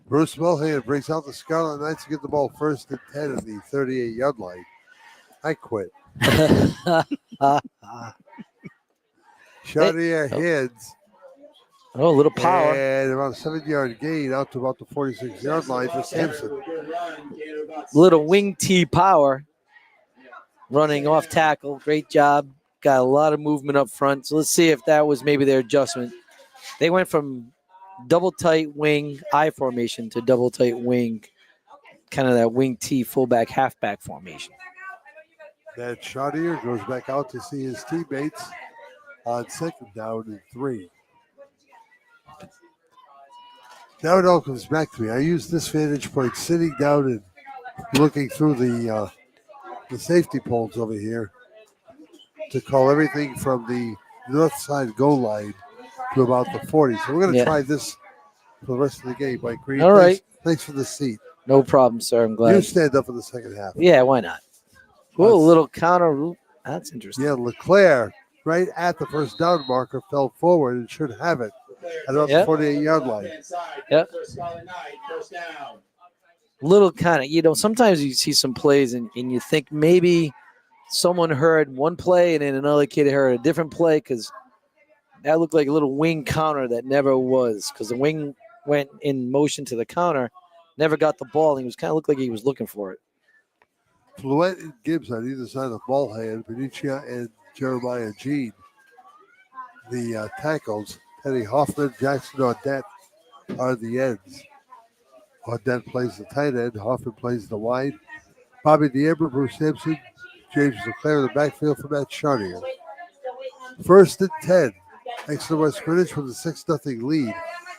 Bruce Mulhane brings out the Scarlet Knights to get the ball first and 10 at the 38-yard line. I quit. Chartier heads. Oh, a little power. And about a 7-yard gain out to about the 46-yard line for Sampson. Little wing T power. Running off tackle. Great job. Got a lot of movement up front. So let's see if that was maybe their adjustment. They went from double tight wing I formation to double tight wing, kind of that wing T fullback halfback formation. That Chartier goes back out to see his teammates on 2nd down and 3. Now it all comes back to me. I use this vantage point sitting down and looking through the safety poles over here to call everything from the north side goal line to about the 40. So we're going to try this for the rest of the game, Mike Green. All right. Thanks for the seat. No problem, sir. I'm glad. You stand up for the second half. Yeah, why not? Ooh, a little counter. Ooh, that's interesting. Yeah, LeClaire, right at the first down marker, fell forward and should have it at about the 48-yard line. Yep. Little kind of, sometimes you see some plays and you think maybe someone heard one play and then another kid heard a different play because that looked like a little wing counter that never was because the wing went in motion to the counter, never got the ball, and he was kind of looked like he was looking for it. Fluette and Gibbs on either side of the ball hand, Benicia and Jeremiah Jean. The tackles, Teddy Hoffman, Jackson Audette are the ends. Audette plays the tight end, Hoffman plays the wide. Bobby DeAmber, Bruce Sampson, James LeClaire in the backfield for Matt Chartier. 1st and 10. Exeter West Greenwich with a 6-0 lead.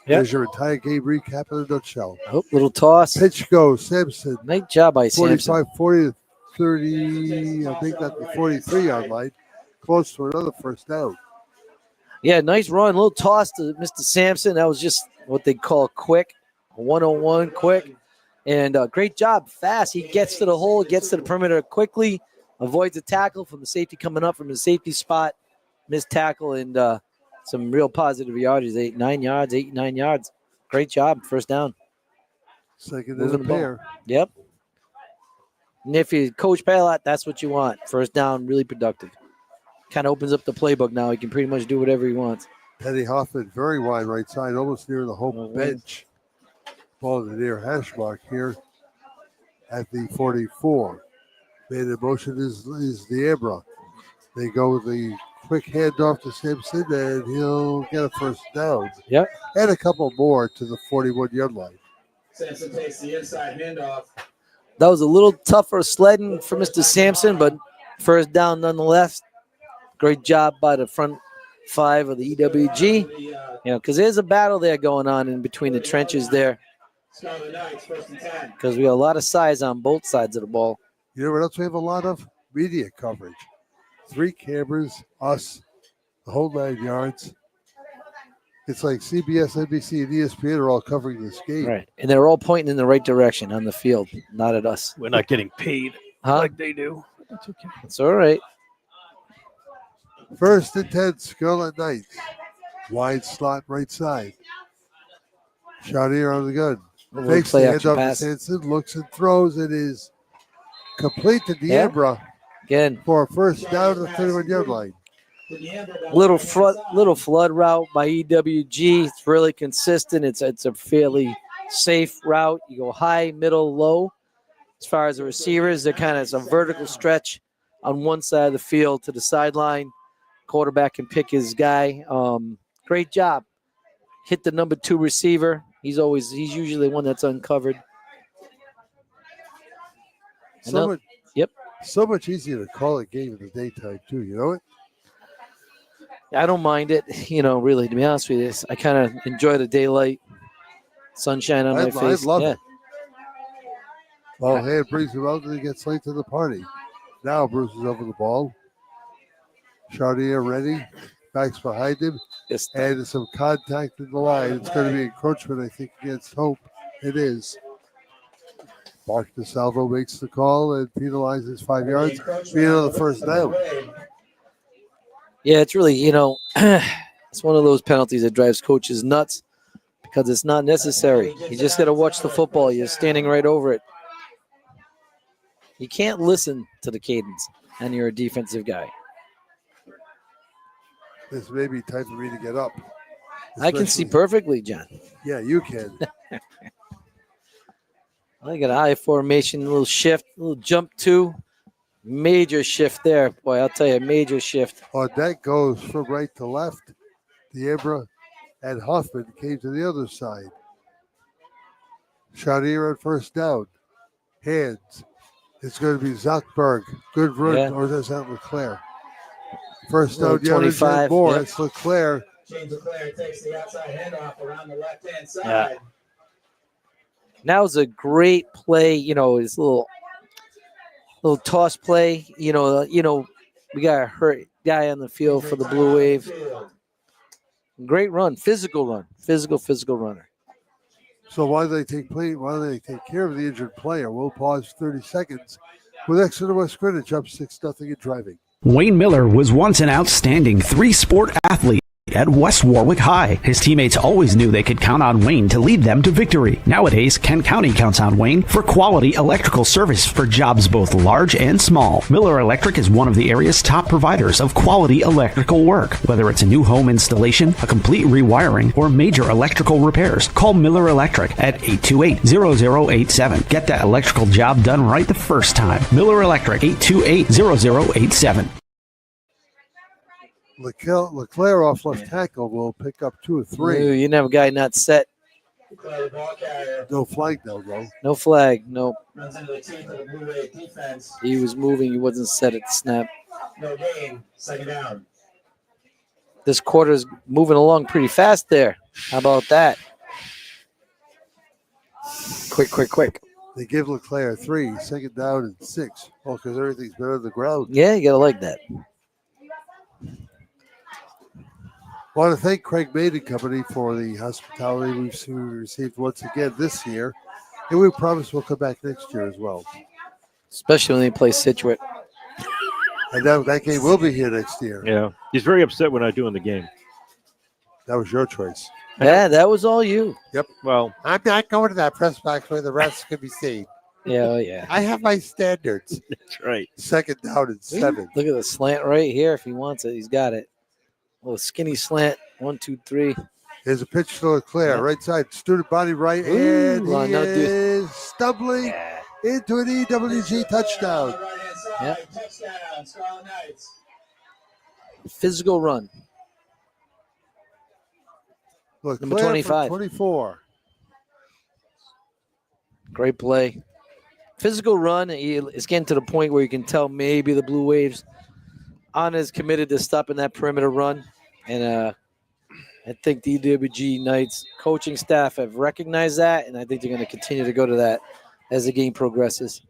There's your entire game recap in a nutshell. Oh, little toss. Pitch goes, Sampson. Nice job by Sampson. 45-40 to 30, I think that's the 43-yard line. Close to another first down. Yeah, nice run. Little toss to Mr. Sampson. That was just what they call quick. 101 quick. And great job. Fast. He gets to the hole, gets to the perimeter quickly, avoids a tackle from the safety coming up from his safety spot. Missed tackle and some real positive yardage. 8, 9 yards. Great job. First down. Second and a pair. Yep. And if you coach Palot, that's what you want. First down, really productive. Kind of opens up the playbook now. He can pretty much do whatever he wants. Teddy Hoffman, very wide right side, almost near the home bench. Ball in the near hash mark here at the 44. Made in motion is DeAmber. They go with the quick handoff to Simpson, and he'll get a first down. Yep. And a couple more to the 41-yard line. Sampson takes the inside handoff. That was a little tougher sledding for Mr. Sampson, but first down nonetheless. Great job by the front 5 of the EWG. Because there's a battle there going on in between the trenches there. Because we got a lot of size on both sides of the ball. You know what else we have a lot of? Media coverage. 3 cameras, us, the whole 9 yards. It's like CBS, NBC, and ESPN are all covering this game. Right. And they're all pointing in the right direction on the field, not at us. We're not getting paid like they do. That's okay. It's all right. 1st and 10, Scarlet Knights. Wide slot right side. Chartier on the gun. Fakes the handoff to Sanson, looks and throws. It is complete to DeAmber. Again. For a first down to the 31-yard line. Little flood route by EWG. It's really consistent. It's a fairly safe route. You go high, middle, low. As far as the receivers, they're kind of some vertical stretch on one side of the field to the sideline. Quarterback can pick his guy. Great job. Hit the number 2 receiver. He's usually the one that's uncovered. So much easier to call a game in the daytime too. You know it. I don't mind it. Really, to be honest with you, I kind of enjoy the daylight, sunshine on my face. I love it. Ball hand brings him out and he gets late to the party. Now Bruce is over the ball. Chartier ready. Backs behind him. Yes. And there's some contact in the line. It's going to be encroachment, I think, against Hope. It is. Mark DeSalvo makes the call and penalizes 5 yards. Being on the first down. Yeah, it's really, it's one of those penalties that drives coaches nuts because it's not necessary. You just got to watch the football. You're standing right over it. You can't listen to the cadence. and you're a defensive guy. This may be time for me to get up. I can see perfectly, John. Yeah, you can. I got an I formation, a little shift, a little jump two. Major shift there. Boy, I'll tell you, major shift. On that goes from right to left. Diabra and Huffman came to the other side. Charnier on first down. Hands. It's going to be Zuckberg. Good run. Yeah. Or is that Leclerc? First down, 25. more. Yep. It's Leclerc. James Leclerc takes the outside handoff around the left-hand side. Yeah. Now's a great play. You know, it's a little toss play. You know, we got a hurt guy on the field for the Blue Wave. Great run, physical runner. So while they take care of the injured player, we'll pause 30 seconds with Exeter West Greenwich up 6-0 and driving. Wayne Miller was once an outstanding three-sport athlete at West Warwick High. His teammates always knew they could count on Wayne to lead them to victory. Nowadays, Kent County counts on Wayne for quality electrical service for jobs both large and small. Miller Electric is one of the area's top providers of quality electrical work. Whether it's a new home installation, a complete rewiring, or major electrical repairs, call Miller Electric at 828-0087. Get that electrical job done right the first time. Miller Electric, 828-0087. Leclerc off left tackle will pick up 2 or 3. Ooh, you have a guy not set. No flag though, bro. No flag. No. Runs into the teeth of the Blue Wave defense. He was moving. He wasn't set at the snap. No gain. Second down. This quarter's moving along pretty fast there. How about that? Quick. They give Leclerc 3, second down and 6. Oh, because everything's better on the ground. Yeah, you got to like that. I want to thank Craig Maid and Company for the hospitality we've received once again this year. And we promise we'll come back next year as well. Especially when they play Situate. And that game will be here next year. Yeah. He's very upset we're not doing the game. That was your choice. Yeah, that was all you. Yep. Well, I'm not going to that press box where the refs can be seen. Yeah. I have my standards. That's right. Second down and 7. Look at the slant right here. If he wants it, he's got it. A little skinny slant. 1, 2, 3. Here's a pitch to Leclerc. Right side. Student body right. And he is stumbling into an EWG touchdown. Yep. Touchdown, Scarlet Knights. Physical run. Leclerc Number 25. 24. Great play. Physical run. It's getting to the point where you can tell maybe the Blue Waves aren't as committed to stopping that perimeter run. And I think the EWG Knights coaching staff have recognized that, and I think they're going to continue to go to that as the game progresses.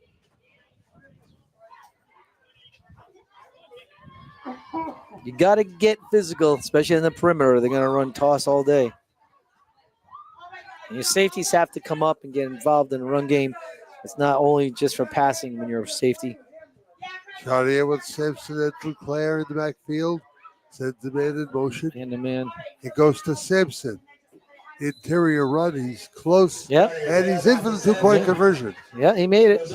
You got to get physical, especially in the perimeter. They're going to run toss all day. And your safeties have to come up and get involved in the run game. It's not only just for passing when you're a safety. Charnier with Simpson and Leclerc in the backfield. Sends the man in motion. And the man. It goes to Simpson. Interior run. He's close. Yep. And he's in for the 2-point conversion. Yeah, he made it.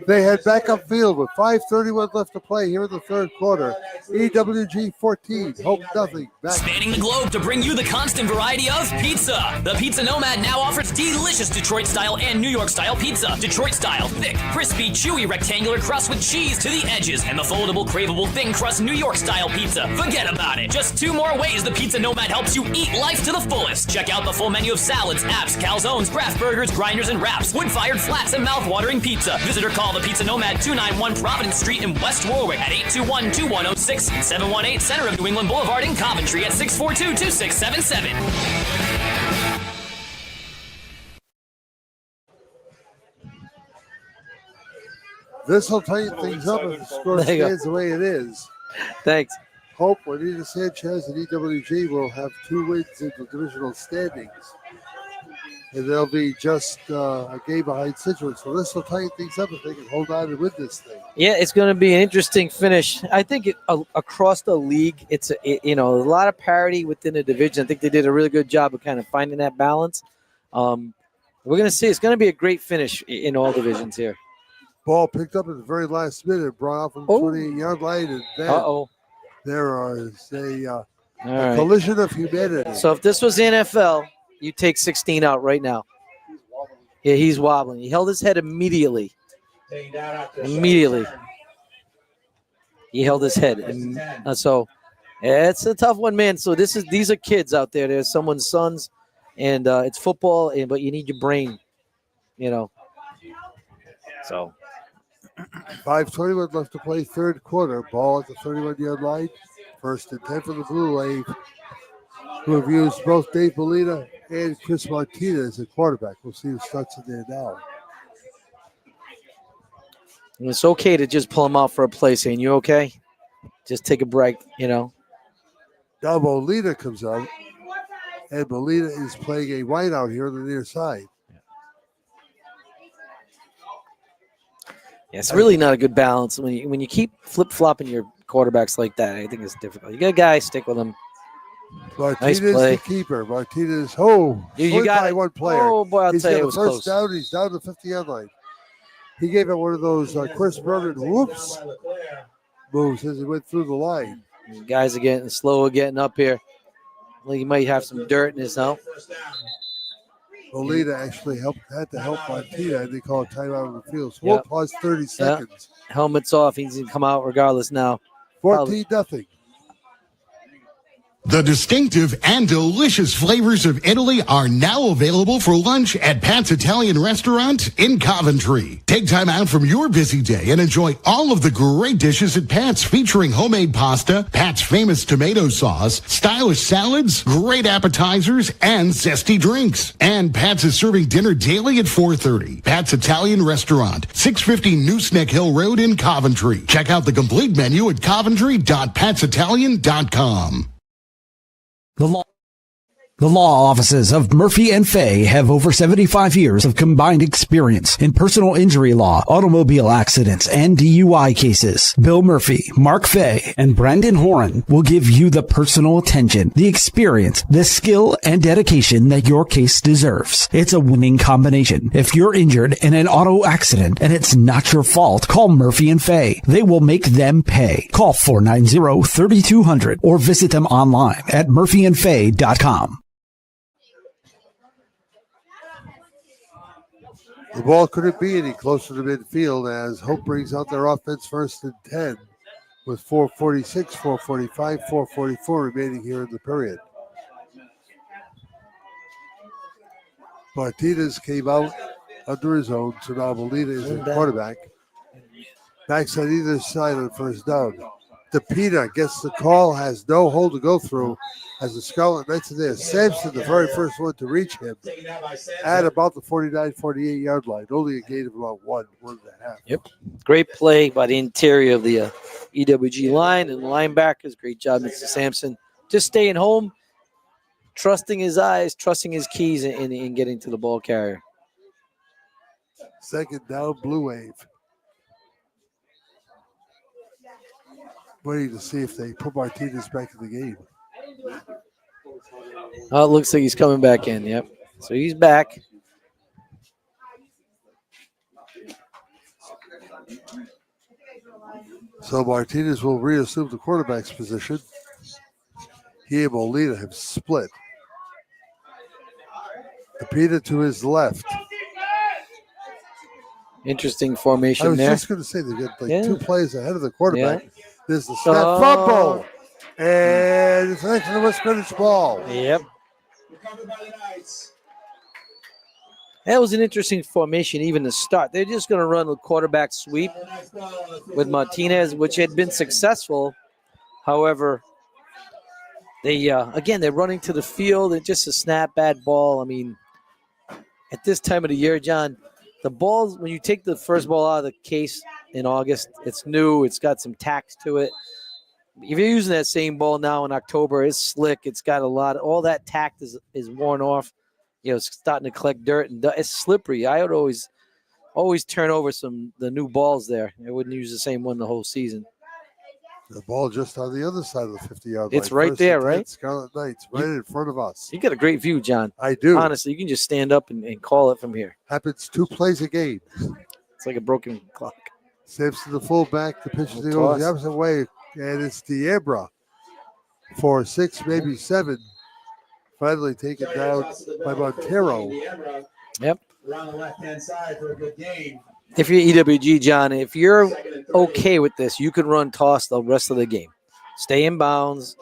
They head back upfield with 5:31 left to play here in the third quarter. EWG 14, Hope nothing. Spanning the globe to bring you the constant variety of pizza. The Pizza Nomad now offers delicious Detroit-style and New York-style pizza. Detroit-style, thick, crispy, chewy, rectangular crust with cheese to the edges, and the foldable, craveable, thin crust New York-style pizza. Forget about it. Just 2 more ways the Pizza Nomad helps you eat life to the fullest. Check out the full menu of salads, apps, calzones, craft burgers, grinders, and wraps, wood-fired flats, and mouth-watering pizza. Visit or call the Pizza Nomad 291 Providence Street in West Warwick at 821-2106 and 718 Center of New England Boulevard in Coventry at 642-2677. This will tighten things up if the score stays the way it is. Thanks. Hope Juanita Sanchez and EWG will have 2 wins in the divisional standings. And they'll be just a game behind Situate. So this will tighten things up if they can hold on and win this thing. Yeah, it's going to be an interesting finish. I think across the league, it's a lot of parity within the division. I think they did a really good job of kind of finding that balance. We're going to see it's going to be a great finish in all divisions here. Ball picked up at the very last minute, brought out from the 28-yard line, and then there is a collision of humanity. So if this was NFL, you take 16 out right now. Yeah, he's wobbling. He held his head immediately. Immediately. He held his head. So it's a tough one, man. So these are kids out there. There's someone's sons, and it's football, but you need your brain, So 5:21 left to play, third quarter. Ball at the 31-yard line. First and 10 for the Blue Wave, who have used both Dave Molina and Chris Martinez at quarterback. We'll see who starts in there now. And it's okay to just pull him out for a play, saying, you okay? Just take a break, Now Molina comes out, and Molina is playing a wide out here on the near side. Yeah, it's really not a good balance. When you keep flip-flopping your quarterbacks like that, I think it's difficult. You got a guy, stick with him. Martinez, nice play. The keeper. Martinez, you got by one player. Oh, boy, I'll tell you, it was first close. down. He's down to the 50-yard line. He gave it one of those Chris Berman whoops moves as he went through the line. These guys are getting slower getting up here. Well, he might have some dirt in his now. Molina actually had to help Martina, and they call a timeout on the field. So we'll pause 30 seconds. Helmet's off. He's going to come out regardless now. 14-0. The distinctive and delicious flavors of Italy are now available for lunch at Pat's Italian Restaurant in Coventry. Take time out from your busy day and enjoy all of the great dishes at Pat's, featuring homemade pasta, Pat's famous tomato sauce, stylish salads, great appetizers, and zesty drinks. And Pat's is serving dinner daily at 4:30. Pat's Italian Restaurant, 650 Nooseneck Hill Road in Coventry. Check out the complete menu at coventry.patsitalian.com. The law offices of Murphy and Fay have over 75 years of combined experience in personal injury law, automobile accidents, and DUI cases. Bill Murphy, Mark Fay, and Brandon Horan will give you the personal attention, the experience, the skill, and dedication that your case deserves. It's a winning combination. If you're injured in an auto accident and it's not your fault, call Murphy and Fay. They will make them pay. Call 490-3200 or visit them online at murphyandfay.com. The ball couldn't be any closer to midfield as Hope brings out their offense first and 10 with 4:46, 4:45, 4:44 remaining here in the period. Martinez came out under his own, so now Molina is the quarterback. Backs on either side on first down. DePina gets the call, has no hole to go through as the Scarlet Knights are there. Sampson, the very first one to reach him, at about the 49, 48-yard line. Only a gain of about 1.5. Yep. Great play by the interior of the EWG line and the linebackers. Great job, Mr. Sampson. Just staying home, trusting his eyes, trusting his keys in getting to the ball carrier. Second down, Blue Wave. Waiting to see if they put Martinez back in the game. Oh, it looks like he's coming back in. Yep. So he's back. So Martinez will reassume the quarterback's position. He and Molina have split. DePina to his left. Interesting formation there. I was just going to say they got two plays ahead of the quarterback. Yeah. There's the snap fumble. And it's an extra West Greenwich ball. Yep. That was an interesting formation even to start. They're just going to run a quarterback sweep with Martinez, which had been successful. However, they they're running to the field and just a snap bad ball. I mean, at this time of the year, John, the balls, when you take the first ball out of the case in August, it's new, it's got some tax to it. If you're using that same ball now in October, it's slick, it's got all that tact is worn off. It's starting to collect dirt and it's slippery. I would always turn over the new balls there. I wouldn't use the same one the whole season. The ball just on the other side of the 50-yard line. It's right First there, and right? 10, Scarlet Knights, right in front of us. You got a great view, John. I do. Honestly, you can just stand up and call it from here. Happens 2 plays a game. It's like a broken clock. Simpson, the fullback. The pitch Little goes the toss. opposite way, and it's Diabra for 6, maybe 7. Finally taken down by Montero. Yep. Around the left-hand side for a good game. If you're EWG, John, if you're okay with this, you could run toss the rest of the game. Stay in bounds,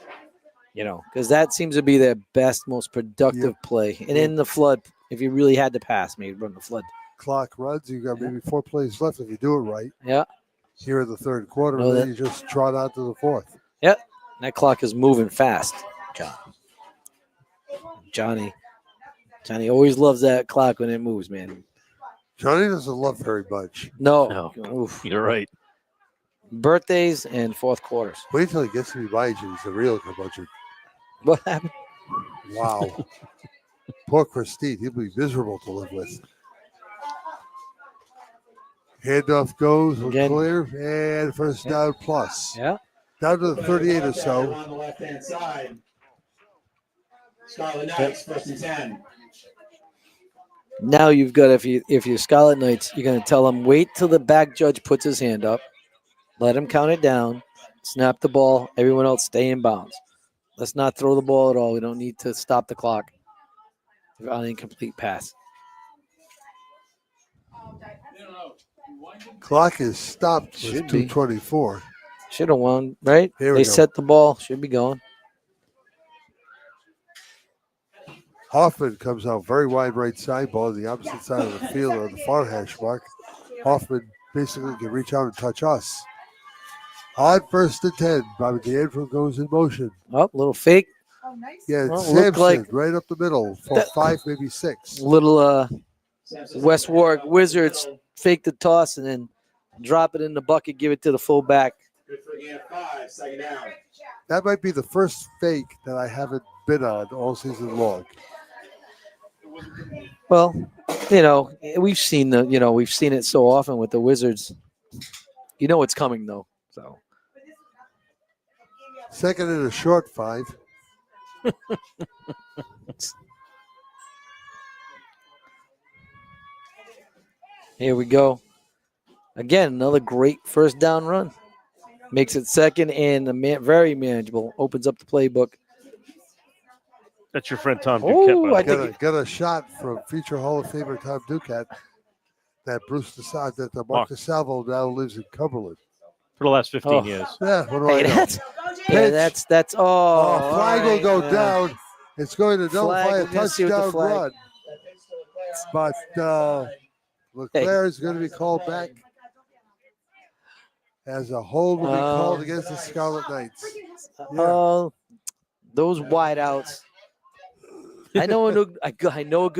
because that seems to be their best, most productive play. And in the flood, if you really had to pass, maybe run the flood. Clock runs. You got maybe 4 plays left if you do it right. Yeah. Here in the third quarter, No, and then that- you just trot out to the fourth. Yep. That clock is moving fast, John. Johnny always loves that clock when it moves, man. Johnny doesn't love very much. No. No. Oof. You're right. Birthdays and fourth quarters. Wait till he gets to be my age and he's a real curmudgeon. What happened? Wow. Poor Christine. He'll be miserable to live with. Handoff goes, Again. clear, and first down plus. Yeah. Down to the 38 or so. On the left-hand side. Scarlet Knights, 1st and 10. Now you've got, if you're Scarlet Knights, you're going to tell them, wait till the back judge puts his hand up. Let him count it down. Snap the ball. Everyone else stay in bounds. Let's not throw the ball at all. We don't need to stop the clock on an incomplete pass. Clock is stopped Should with be. 2:24. Should have won, right? Here we They go. set the ball. Should be going. Hoffman comes out very wide right side, ball on the opposite side of the field or the far hash mark. Hoffman basically can reach out and touch us. On 1st and 10, Bobby DeAndre goes in motion. Oh, little fake. Yeah, Well, it's looked Sampson like right up the middle for that- 5, maybe 6. Little West Warwick Wizards fake the toss and then drop it in the bucket, give it to the fullback. Good for a gain of 5, 2nd down. That might be the first fake that I haven't been on all season long. Well, we've seen we've seen it so often with the Wizards. You know it's coming though. So 2nd and a short 5. here we go. Again, another great first down run. Makes it 2nd and very manageable. Opens up the playbook. That's your friend Tom Oh, Duquette. I by the way. Got a shot from future Hall of Famer Tom Duquette that the Marcus Salvo now lives in Cumberland. For the last 15 Oh. years. Yeah, what do I know? That's Flag will right, go man. down. It's going to nullify Flag, a we're gonna see what the touchdown flag- run. But Leclerc is going to be called back as a hold will be called against the Scarlet Knights. Oh, those wideouts. I know a good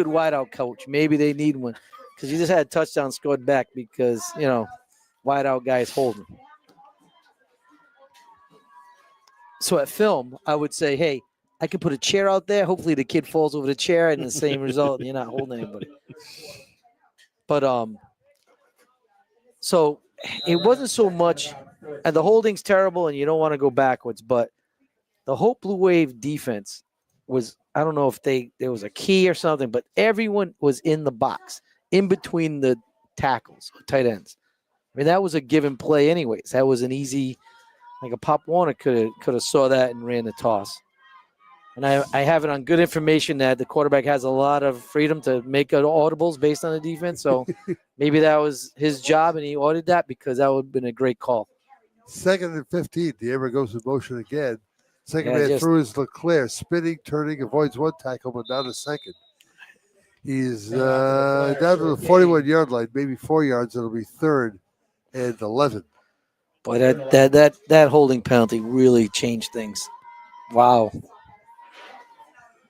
wideout coach. Maybe they need one because you just had a touchdown scored back because wideout guys holding. So at film, I would say, hey, I could put a chair out there. Hopefully the kid falls over the chair and the same result. And you're not holding anybody. But so it wasn't so much, and the holding's terrible, and you don't want to go backwards. But the Hope Blue Wave defense was, I don't know if there was a key or something, but everyone was in the box, in between the tackles, tight ends. I mean, that was a given play anyways. That was an easy, like a Pop Warner could have saw that and ran the toss. And I have it on good information that the quarterback has a lot of freedom to make audibles based on the defense. So maybe that was his job and he ordered that because that would have been a great call. 2nd and 15. Diabra goes in motion again. Second Yeah, man just- through is Leclerc. Spinning, turning, avoids one tackle, but down to 2nd. He's down to the 41-yard line, maybe 4 yards. It'll be 3rd and 11. Boy, that holding penalty really changed things. Wow.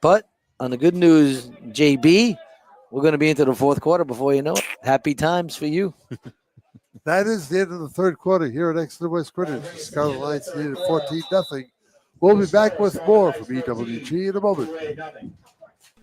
But on the good news, JB, we're going to be into the fourth quarter before you know it. Happy times for you. That is the end of the third quarter here at Exeter West Greenwich. The Scarlet Knights needed 14-0. We'll be back with more from EWG in a moment.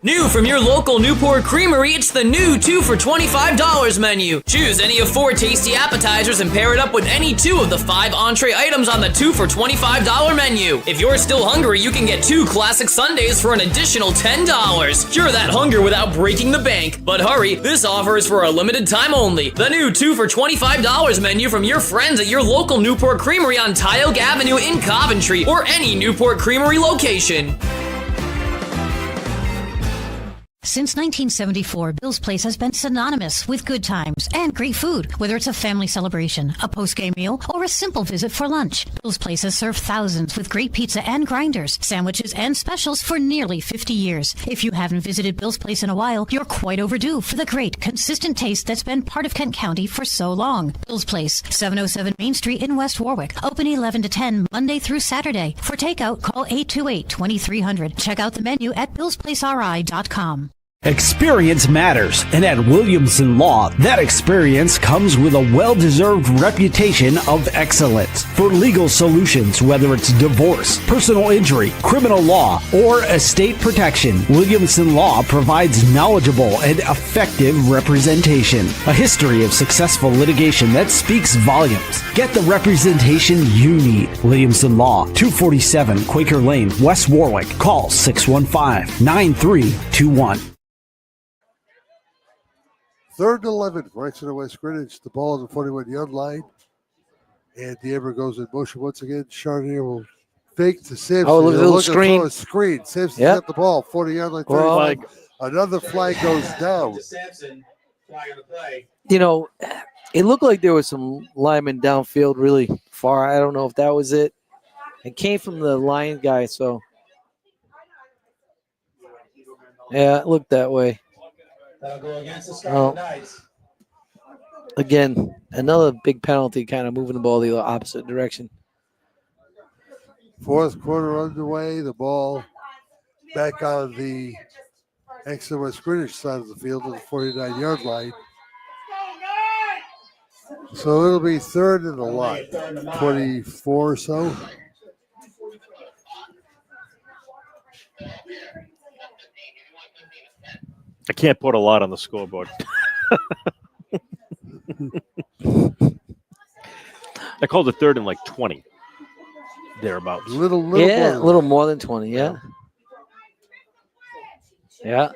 New from your local Newport Creamery, it's the new 2 for $25 menu. Choose any of 4 tasty appetizers and pair it up with any 2 of the 5 entree items on the 2 for $25 menu. If you're still hungry, you can get 2 classic sundaes for an additional $10. Cure that hunger without breaking the bank. But hurry, this offer is for a limited time only. The new 2 for $25 menu from your friends at your local Newport Creamery on Tioga Avenue in Coventry or any Newport Creamery location. Since 1974, Bill's Place has been synonymous with good times and great food. Whether it's a family celebration, a post-game meal, or a simple visit for lunch, Bill's Place has served thousands with great pizza and grinders, sandwiches, and specials for nearly 50 years. If you haven't visited Bill's Place in a while, you're quite overdue for the great, consistent taste that's been part of Kent County for so long. Bill's Place, 707 Main Street in West Warwick. Open 11 to 10, Monday through Saturday. For takeout, call 828-2300. Check out the menu at billsplaceri.com. Experience matters, and at Williamson Law, that experience comes with a well-deserved reputation of excellence. For legal solutions, whether it's divorce, personal injury, criminal law, or estate protection, Williamson Law provides knowledgeable and effective representation. A history of successful litigation that speaks volumes. Get the representation you need. Williamson Law, 247 Quaker Lane, West Warwick. Call 615-9321. 3rd and 11 for Exeter West Greenwich. The ball on the 41-yard line. And D'Amber goes in motion once again. Charnier will fake to Simpson. Oh, look at the little screen. Screen. Simpson's got the ball. 40-yard line. 35. Another flag goes down. You know, it looked like there was some linemen downfield really far. I don't know if that was it. It came from the Lion guy, so. Yeah, it looked that way. That'll go against the Scarlet Knights. Again, another big penalty, kind of moving the ball the opposite direction. 4th quarter underway. The ball back on the Exeter West Greenwich side of the field at the 49-yard line. So it'll be 3rd and a lot, 24 or so. I can't put a lot on the scoreboard. I called it 3rd and like 20. Thereabouts. Little a little more than 20, yeah. Yeah.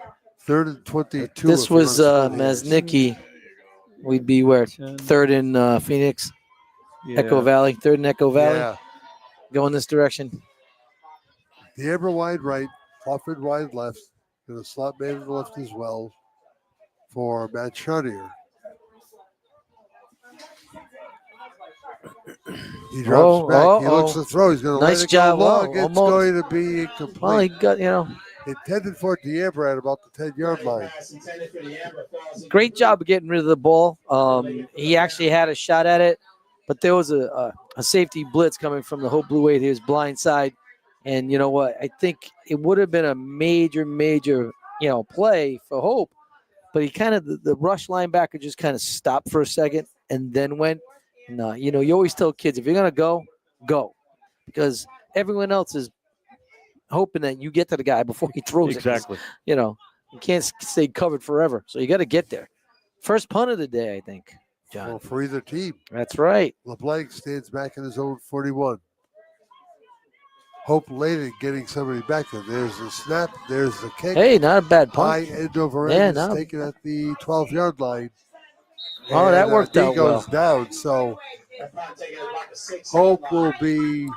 3rd and 22. This was Maznicki. We'd be where? 3rd in Phoenix, Echo Valley. 3rd in Echo Valley. Yeah. Go in this direction. D'Amber wide right, Crawford wide left. And a slot man to the left as well for Matt Charnier. He drops back. He looks to throw. He's going to let it go long. It's going to be incomplete. Well, he got, intended for D'Amber at about the 10-yard line. Great job of getting rid of the ball. He actually had a shot at it, but there was a safety blitz coming from the Hope Blue Wave. He was blind side. And you know what? I think it would have been a major, play for Hope. But he kind of, the rush linebacker just kind of stopped for a second and then went. No, you always tell kids, if you're going to go, go. Because everyone else is hoping that you get to the guy before he throws exactly. it. You can't stay covered forever. So you got to get there. First punt of the day, I think, John. Well, for either team. That's right. LeBlanc stands back in his own 41. Hope late at getting somebody back there. There's the snap. There's the kick. Hey, not a bad punt. High end over end is taken at the 12-yard line. Oh, that worked out well. Goes down, so Hope will be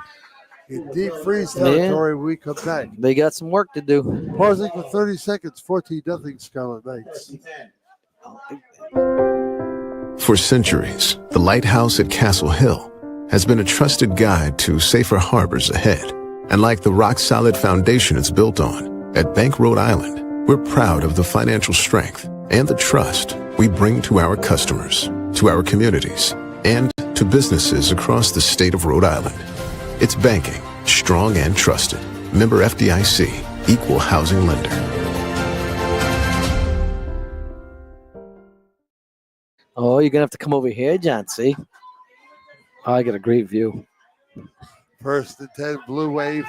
in deep freeze territory when we come back. They got some work to do. Pausing for 30 seconds, 14-0 Scarlet Knights. For centuries, the lighthouse at Castle Hill has been a trusted guide to safer harbors ahead. And like the rock-solid foundation it's built on, at Bank Rhode Island, we're proud of the financial strength and the trust we bring to our customers, to our communities, and to businesses across the state of Rhode Island. It's banking, strong and trusted. Member FDIC, Equal Housing Lender. Oh, you're going to have to come over here, John, see? Oh, I got a great view. 1st and 10, Blue Wave.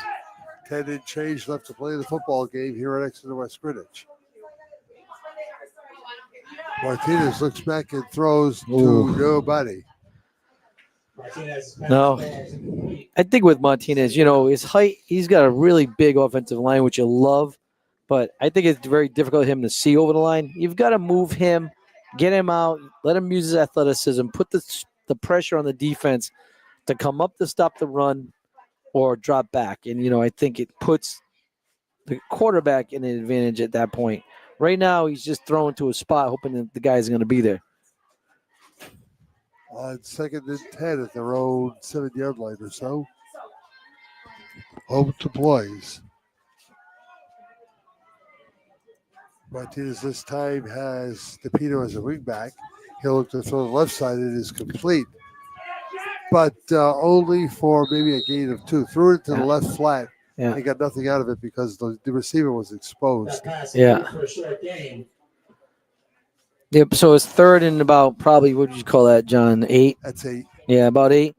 10 and change left to play the football game here at Exeter West Greenwich. Martinez looks back and throws to nobody. No. I think with Martinez, his height, he's got a really big offensive line, which you love. But I think it's very difficult for him to see over the line. You've got to move him, get him out, let him use his athleticism, put the pressure on the defense to come up to stop the run or drop back. And, I think it puts the quarterback in an advantage at that point. Right now, he's just throwing to a spot, hoping that the guy's going to be there. On 2nd and 10 at their own 7-yard line or so. Home deploys. Martinez this time has DePino as a wingback. He'll look to throw the left side. It is complete. But only for maybe a gain of 2. Threw it to the left flat. Yeah. He got nothing out of it because the receiver was exposed. Yeah. Yep, so it's 3rd and about probably, what would you call that, John? 8? That's 8. Yeah, about 8.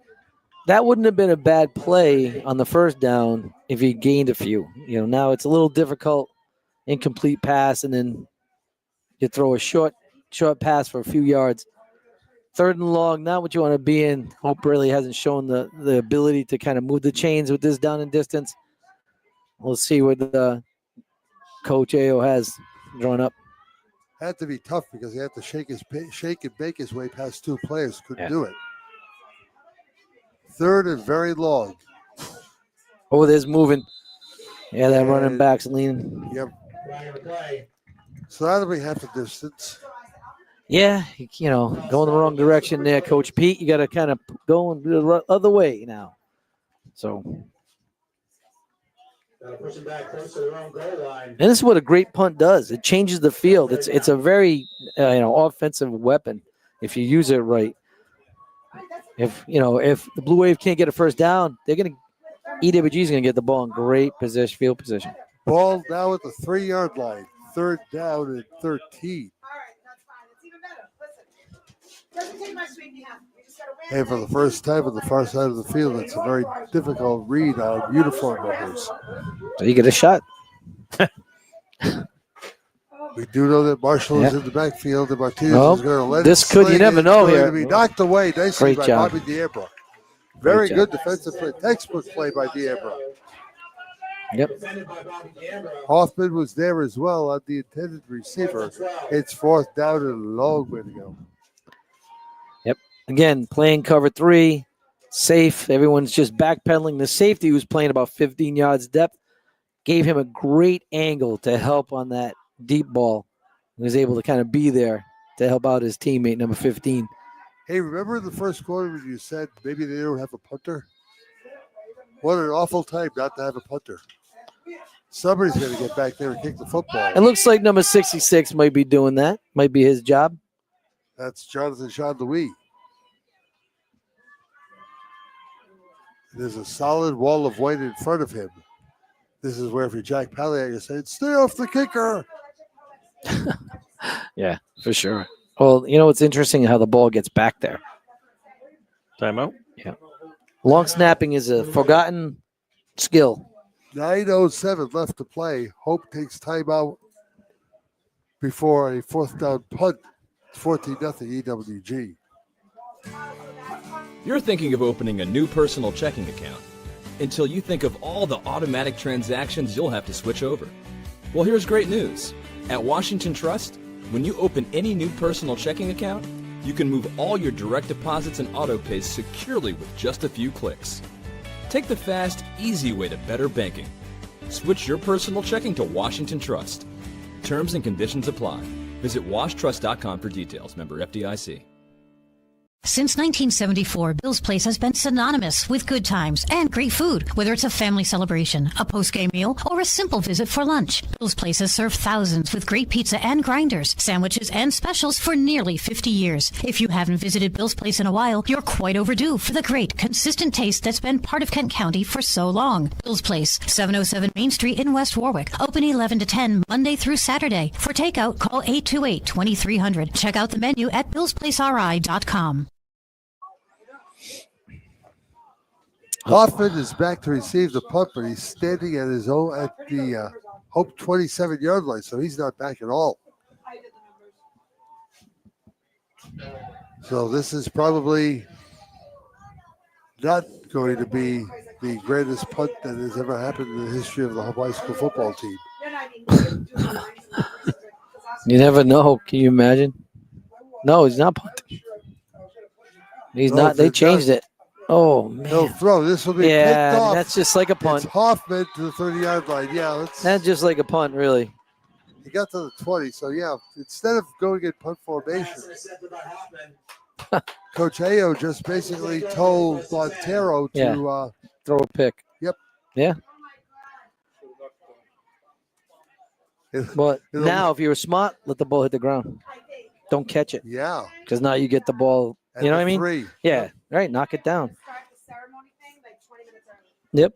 That wouldn't have been a bad play on the first down if he gained a few. Now it's a little difficult, incomplete pass, and then you throw a short pass for a few yards. 3rd and long, not what you want to be in. Hope really hasn't shown the ability to kind of move the chains with this down and distance. We'll see what Coach Ayo has drawn up. Had to be tough because he had to shake and bake his way past 2 players. Couldn't do it. 3rd and very long. Oh, there's moving. Yeah, that running back's leaning. Yep. So that'll be half the distance. Yeah, going the wrong direction there, Coach Pete. You got to kind of go the other way now. So. Pushing back close to their own goal line. And this is what a great punt does. It changes the field. It's a very offensive weapon if you use it right. If the Blue Wave can't get a first down, EWG is going to get the ball in great field position. Ball now at the 3-yard line. 3rd down and 13. And for the first time on the far side of the field, it's a very difficult read on uniform numbers. So you get a shot. We do know that Marshall is in the backfield, and Martinez is going to let this could, you never know here. To be knocked away nicely by job. Bobby D'Ambra. Very good defensive play, textbook play by D'Ambra. Yep. Hoffman was there as well on the intended receiver. It's 4th down and a long way to go. Yep. Again, playing cover 3, safe. Everyone's just backpedaling. The safety, who's playing about 15 yards depth, gave him a great angle to help on that deep ball. He was able to kind of be there to help out his teammate, number 15. Hey, remember in the first quarter when you said maybe they don't have a punter? What an awful time not to have a punter. Somebody's going to get back there and kick the football. It looks like number 66 might be doing that. Might be his job. That's Jonathan Jean-Louis. There's a solid wall of white in front of him. This is where if you're Jack Pallier, you say, stay off the kicker. Yeah, for sure. Well, it's interesting how the ball gets back there. Timeout? Yeah. Long snapping is a forgotten skill. 9:07 left to play. Hope takes timeout before a 4th down punt. 14-0 EWG. You're thinking of opening a new personal checking account until you think of all the automatic transactions you'll have to switch over. Well, here's great news. At Washington Trust, when you open any new personal checking account, you can move all your direct deposits and auto pays securely with just a few clicks. Take the fast, easy way to better banking. Switch your personal checking to Washington Trust. Terms and conditions apply. Visit washtrust.com for details. Member FDIC. Since 1974, Bill's Place has been synonymous with good times and great food. Whether it's a family celebration, a post-game meal, or a simple visit for lunch, Bill's Place has served thousands with great pizza and grinders, sandwiches, and specials for nearly 50 years. If you haven't visited Bill's Place in a while, you're quite overdue for the great, consistent taste that's been part of Kent County for so long. Bill's Place, 707 Main Street in West Warwick. Open 11 to 10 Monday through Saturday. For takeout, call 828-2300. Check out the menu at billsplaceri.com. Hoffman is back to receive the punt, but he's standing at his own at the Hope 27-yard line, so he's not back at all. So this is probably not going to be the greatest punt that has ever happened in the history of the Hope High School football team. You never know. Can you imagine? No, he's not punting. He's not. They changed it. Oh, man. He'll throw. This will be picked off. That's just like a punt. It's Hoffman to the 30-yard line. Yeah, That's just like a punt, really. He got to the 20, so yeah, instead of going in punt formation, Coach Ayo just basically told Montero to throw a pick. Yep. Yeah. But now, if you're smart, let the ball hit the ground. Don't catch it. Yeah. Because now you get the ball. At You know the what I mean? 3. Yeah. Right. Knock it down. Yep.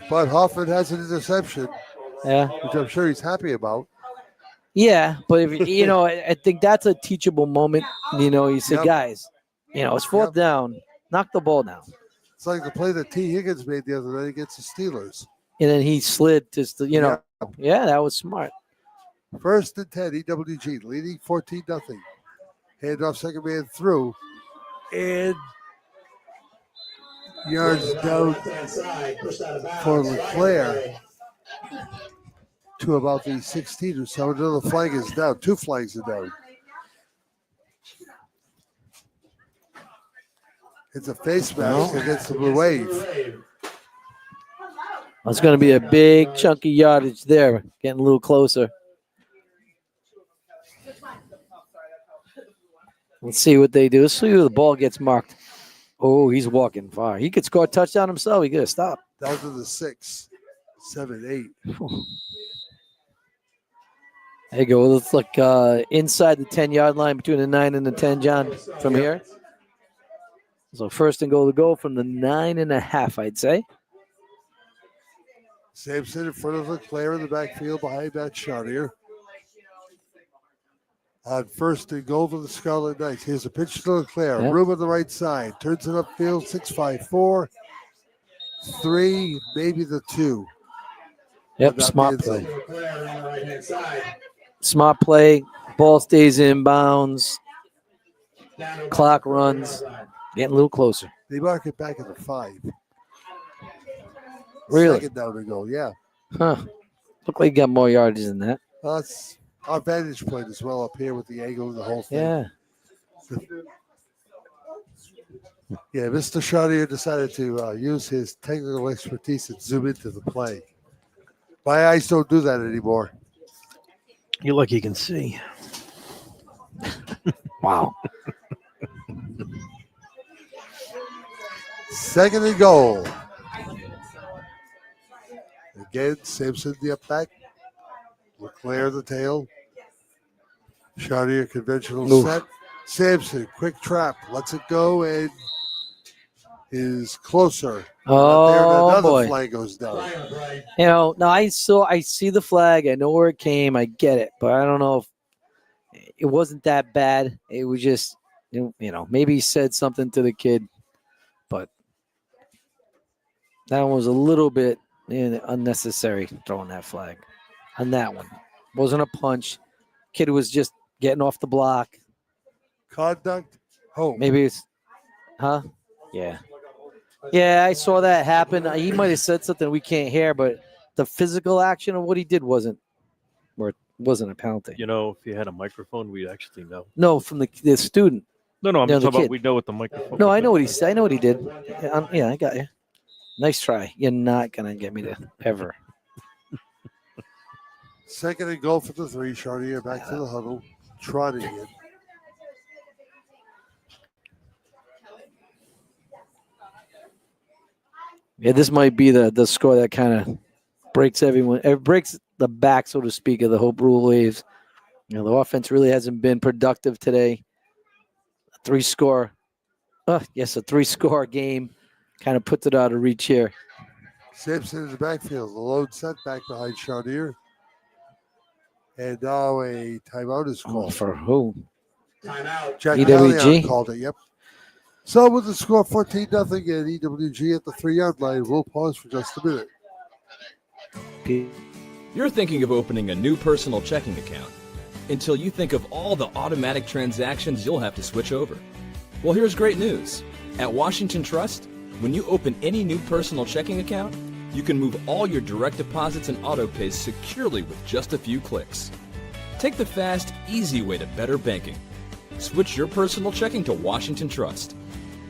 But Hoffman has an interception. Yeah. Which I'm sure he's happy about. Yeah, but if you know, I think that's a teachable moment. You know, you said, guys, you know, it's fourth down. Knock the ball down. It's like the play that T. Higgins made the other night against the Steelers. And then he slid just, you know, yeah, that was smart. First and 10, EWG leading 14-0. Hand off, second man through. And yards down for LeClaire to about the 16 or so. Another flag is down. 2 flags are down. It's a face mask against the Blue Wave. It's going to be a big chunky yardage there. Getting a little closer. Let's see what they do. Let's see who the ball gets marked. Oh, he's walking far. He could score a touchdown himself. He could have stopped. Down to the 6, 7, 8. There you go. It looks like inside the 10-yard line between the 9 and the 10, John, from here. So first and goal to go from the 9.5, I'd say. Sampson in front of LeClaire in the backfield behind Matt Chartier. On first and goal for the Scarlet Knights. Here's a pitch to LeClaire. Yep. Room on the right side. Turns it upfield. 6-5-4. 3, maybe the 2. Yep, smart play. Smart play. Ball stays in bounds. Clock runs. Getting a little closer. They mark it back at the 5. Really? Second down to go, yeah. Huh. Look like you got more yardage than that. That's our vantage point as well up here with the angle and the whole thing. Yeah. Yeah, Mr. Chartier decided to use his technical expertise and zoom into the play. My eyes don't do that anymore. You're lucky you can see. Wow. Second and goal. Again, Simpson the up back. LeClaire the tail. Chartier conventional set. Sampson, quick trap, lets it go and is closer. Oh, another boy. flag goes down. You know, now I see the flag. I know where it came. I get it. But I don't know if it wasn't that bad. It was just, you know, maybe he said something to the kid. But that one was a little bit unnecessary throwing that flag on that one. Wasn't a punch. Kid was just getting off the block. Conduct. Oh. Maybe it's, huh? Yeah. Yeah, I saw that happen. He might have said something we can't hear, but the physical action of what he did wasn't a penalty. You know, if you had a microphone, we'd actually know. No, from the student. No, I'm the talking about kid. we know what the microphone. No, I know what he said. I know what he did. Yeah, I got you. Nice try. You're not gonna get me to ever. Second and goal for the 3. Chartier back to the huddle, trotting in. Yeah, this might be the score that kind of breaks everyone. It breaks the back, so to speak, of the Hope Blue Waves. You know, the offense really hasn't been productive today. A 3-score game kind of puts it out of reach here. Simpson in the backfield, the load set back behind Chartier. And now a timeout is called. For who? Timeout. Jack EWG? Gallion called it, yep. So with the score 14-0 and EWG at the 3-yard line, we'll pause for just a minute. You're thinking of opening a new personal checking account until you think of all the automatic transactions you'll have to switch over. Well, here's great news. At Washington Trust, when you open any new personal checking account, you can move all your direct deposits and auto pays securely with just a few clicks. Take the fast, easy way to better banking. Switch your personal checking to Washington Trust.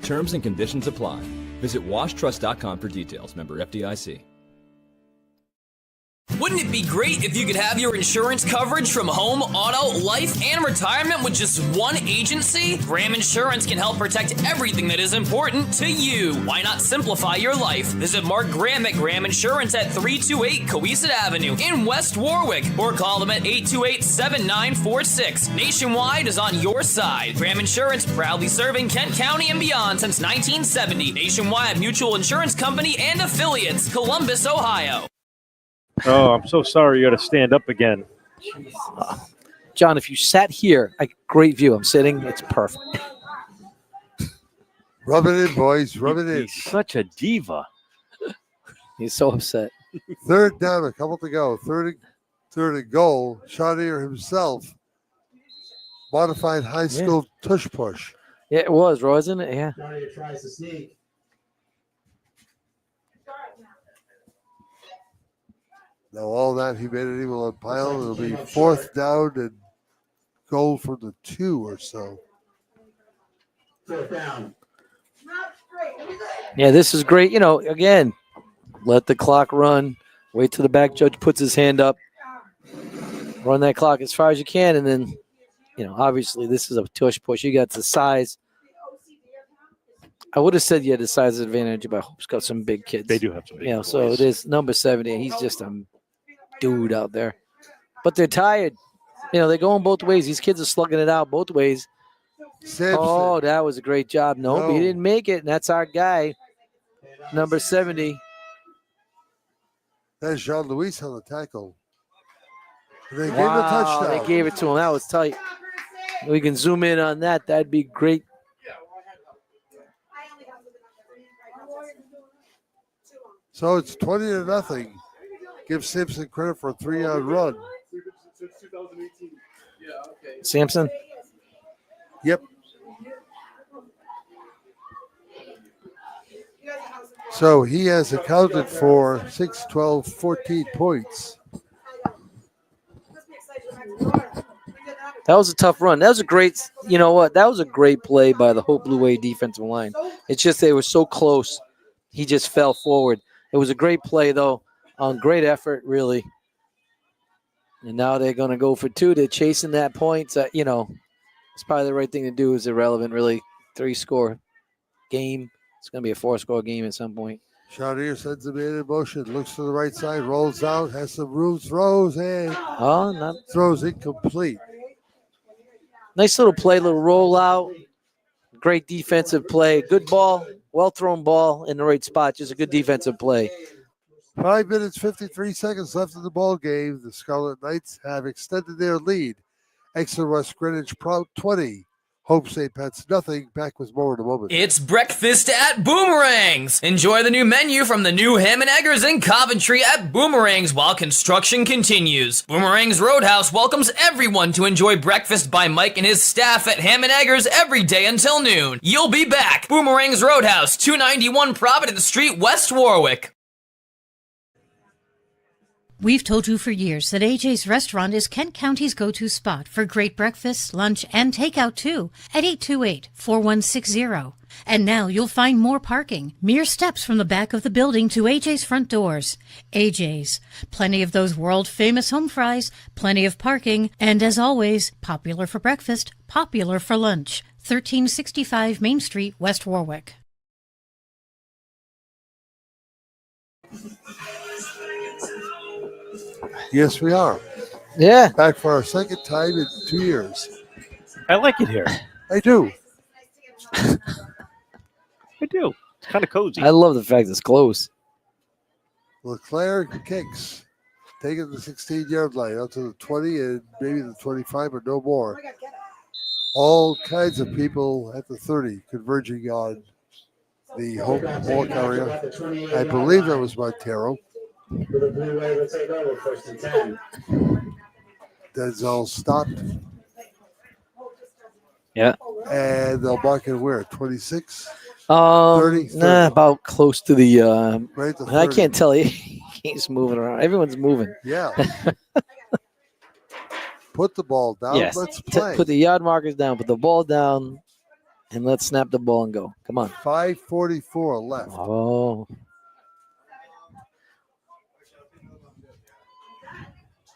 Terms and conditions apply. Visit washtrust.com for details. Member FDIC. Wouldn't it be great if you could have your insurance coverage from home, auto, life, and retirement with just one agency? Graham Insurance can help protect everything that is important to you. Why not simplify your life? Visit Mark Graham at Graham Insurance at 328 Coeasett Avenue in West Warwick, or call them at 828-7946. Nationwide is on your side. Graham Insurance, proudly serving Kent County and beyond since 1970. Nationwide Mutual Insurance Company and affiliates, Columbus, Ohio. Oh, I'm so sorry you got to stand up again. John, if you sat here, great view. I'm sitting. It's perfect. Rub it in, boys. Rub it in. He's such a diva. He's so upset. Third down, a couple to go. Third and goal. Chaudier himself. Modified high school tush push. Yeah, it was, wasn't it? Yeah. Chaudier tries to sneak. Now all that humanity will pile. It'll be fourth down and goal for the 2 or so. Fourth down. Yeah, this is great. You know, again, let the clock run. Wait till the back judge puts his hand up. Run that clock as far as you can. And then, you know, obviously this is a tush push. You got the size. I would have said you had the size advantage, but Hope's got some big kids. They do have some big Yeah, boys. so it is number 70. He's just a dude out there. But they're tired. You know, they're going both ways. These kids are slugging it out both ways. Simpson. Oh, that was a great job. No, he didn't make it. And that's our guy, number 70. That's Jean-Louis on the tackle. They gave him a Wow, touchdown. they gave it to him. That was tight. We can zoom in on that. That'd be great. So it's 20-0. Give Simpson credit for a 3-yard run. Sampson? Yep. So he has accounted for 6, 12, 14 points. That was a tough run. That was a great, you know what? That was a great play by the Hope Blue Wave defensive line. It's just they were so close. He just fell forward. It was a great play, though. Great effort, really. And now they're going to go for 2. They're chasing that point. You know, it's probably the right thing to do. Is irrelevant, really. 3-score game. It's going to be a 4-score game at some point. Chaudier sends the man in motion. Looks to the right side. Rolls out. Has some room. Throws. And throws incomplete. Nice little play, little rollout. Great defensive play. Good ball. Well-thrown ball in the right spot. Just a good defensive play. 5 minutes, 53 seconds left in the ball game. The Scarlet Knights have extended their lead. Exeter West Greenwich Prout 20. Hope St. Pat's nothing. Back with more in a moment. It's breakfast at Boomerangs. Enjoy the new menu from the new Ham and Eggers in Coventry at Boomerangs while construction continues. Boomerangs Roadhouse welcomes everyone to enjoy breakfast by Mike and his staff at Ham and Eggers every day until noon. You'll be back. Boomerangs Roadhouse, 291 Providence Street, West Warwick. We've told you for years that AJ's Restaurant is Kent County's go-to spot for great breakfast, lunch, and takeout too at 828-4160. And now you'll find more parking, mere steps from the back of the building to AJ's front doors. AJ's, plenty of those world-famous home fries, plenty of parking, and as always, popular for breakfast, popular for lunch. 1365 Main Street, West Warwick. Yes, we are. Yeah. Back for our second time in 2 years. I like it here. I do. I do. It's kind of cozy. I love the fact it's close. Leclerc kicks. Taking the 16-yard line out to the 20 and maybe the 25, but no more. All kinds of people at the 30 converging on the home ball carrier. I believe that was Montero. For the Blue Wave, let's take over 1st and 10. Denzel stopped. Yeah. And they'll mark it where? 26? 30? 30? Nah, about close to the. Right to I 30. can't tell you. He's moving around. Everyone's moving. Yeah. Put the ball down. Yes. Let's play. Put the yard markers down. Put the ball down, and let's snap the ball and go. Come on. 5:44 left. Oh.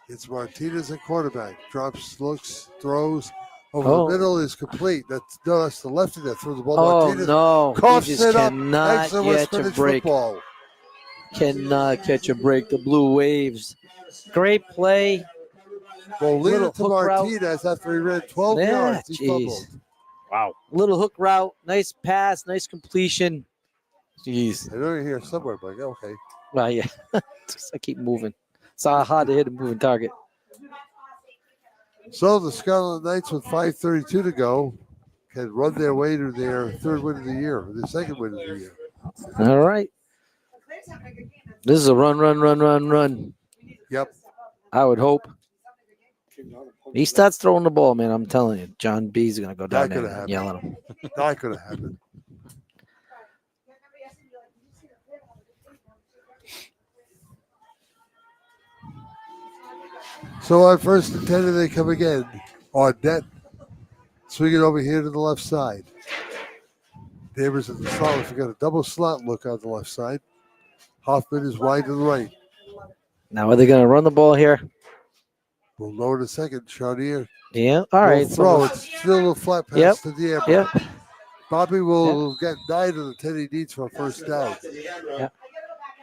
It's Martinez at quarterback. Drops, looks, throws. Over Oh. the middle is complete. That's the lefty that threw the ball. Oh, Martinez no. coughs He just it up. cannot Excellent West catch a Greenwich break. football. Cannot catch a break. The Blue Waves. Great play. Well, lead Little it to hook route. Martinez after he ran 12 Yeah, yards. He jeez. fumbled. Wow. Little hook route. Nice pass. Nice completion. Jeez. I know you're here somewhere, but okay. Well, yeah. I keep moving. It's hard to hit a moving target. So the Scarlet Knights with 5:32 to go can run their way to their third win of the year, or their second win of the year. All right. This is a run. Yep. I would hope. He starts throwing the ball, man. I'm telling you. John B's going to go down Not there gonna and happen. yell at him. Not going to happen. So on 1st and 10, they come again. On net. Swing it over here to the left side. Neighbors at the slot. If you got a double slot look on the left side. Hoffman is wide to the right. Now, are they going to run the ball here? We'll know in a second. Charnier. Yeah. All right. Will throw. It's still a flat pass Yep. to the air. Yep. Bobby will get 9 of the 10 he needs for a first down. Yeah.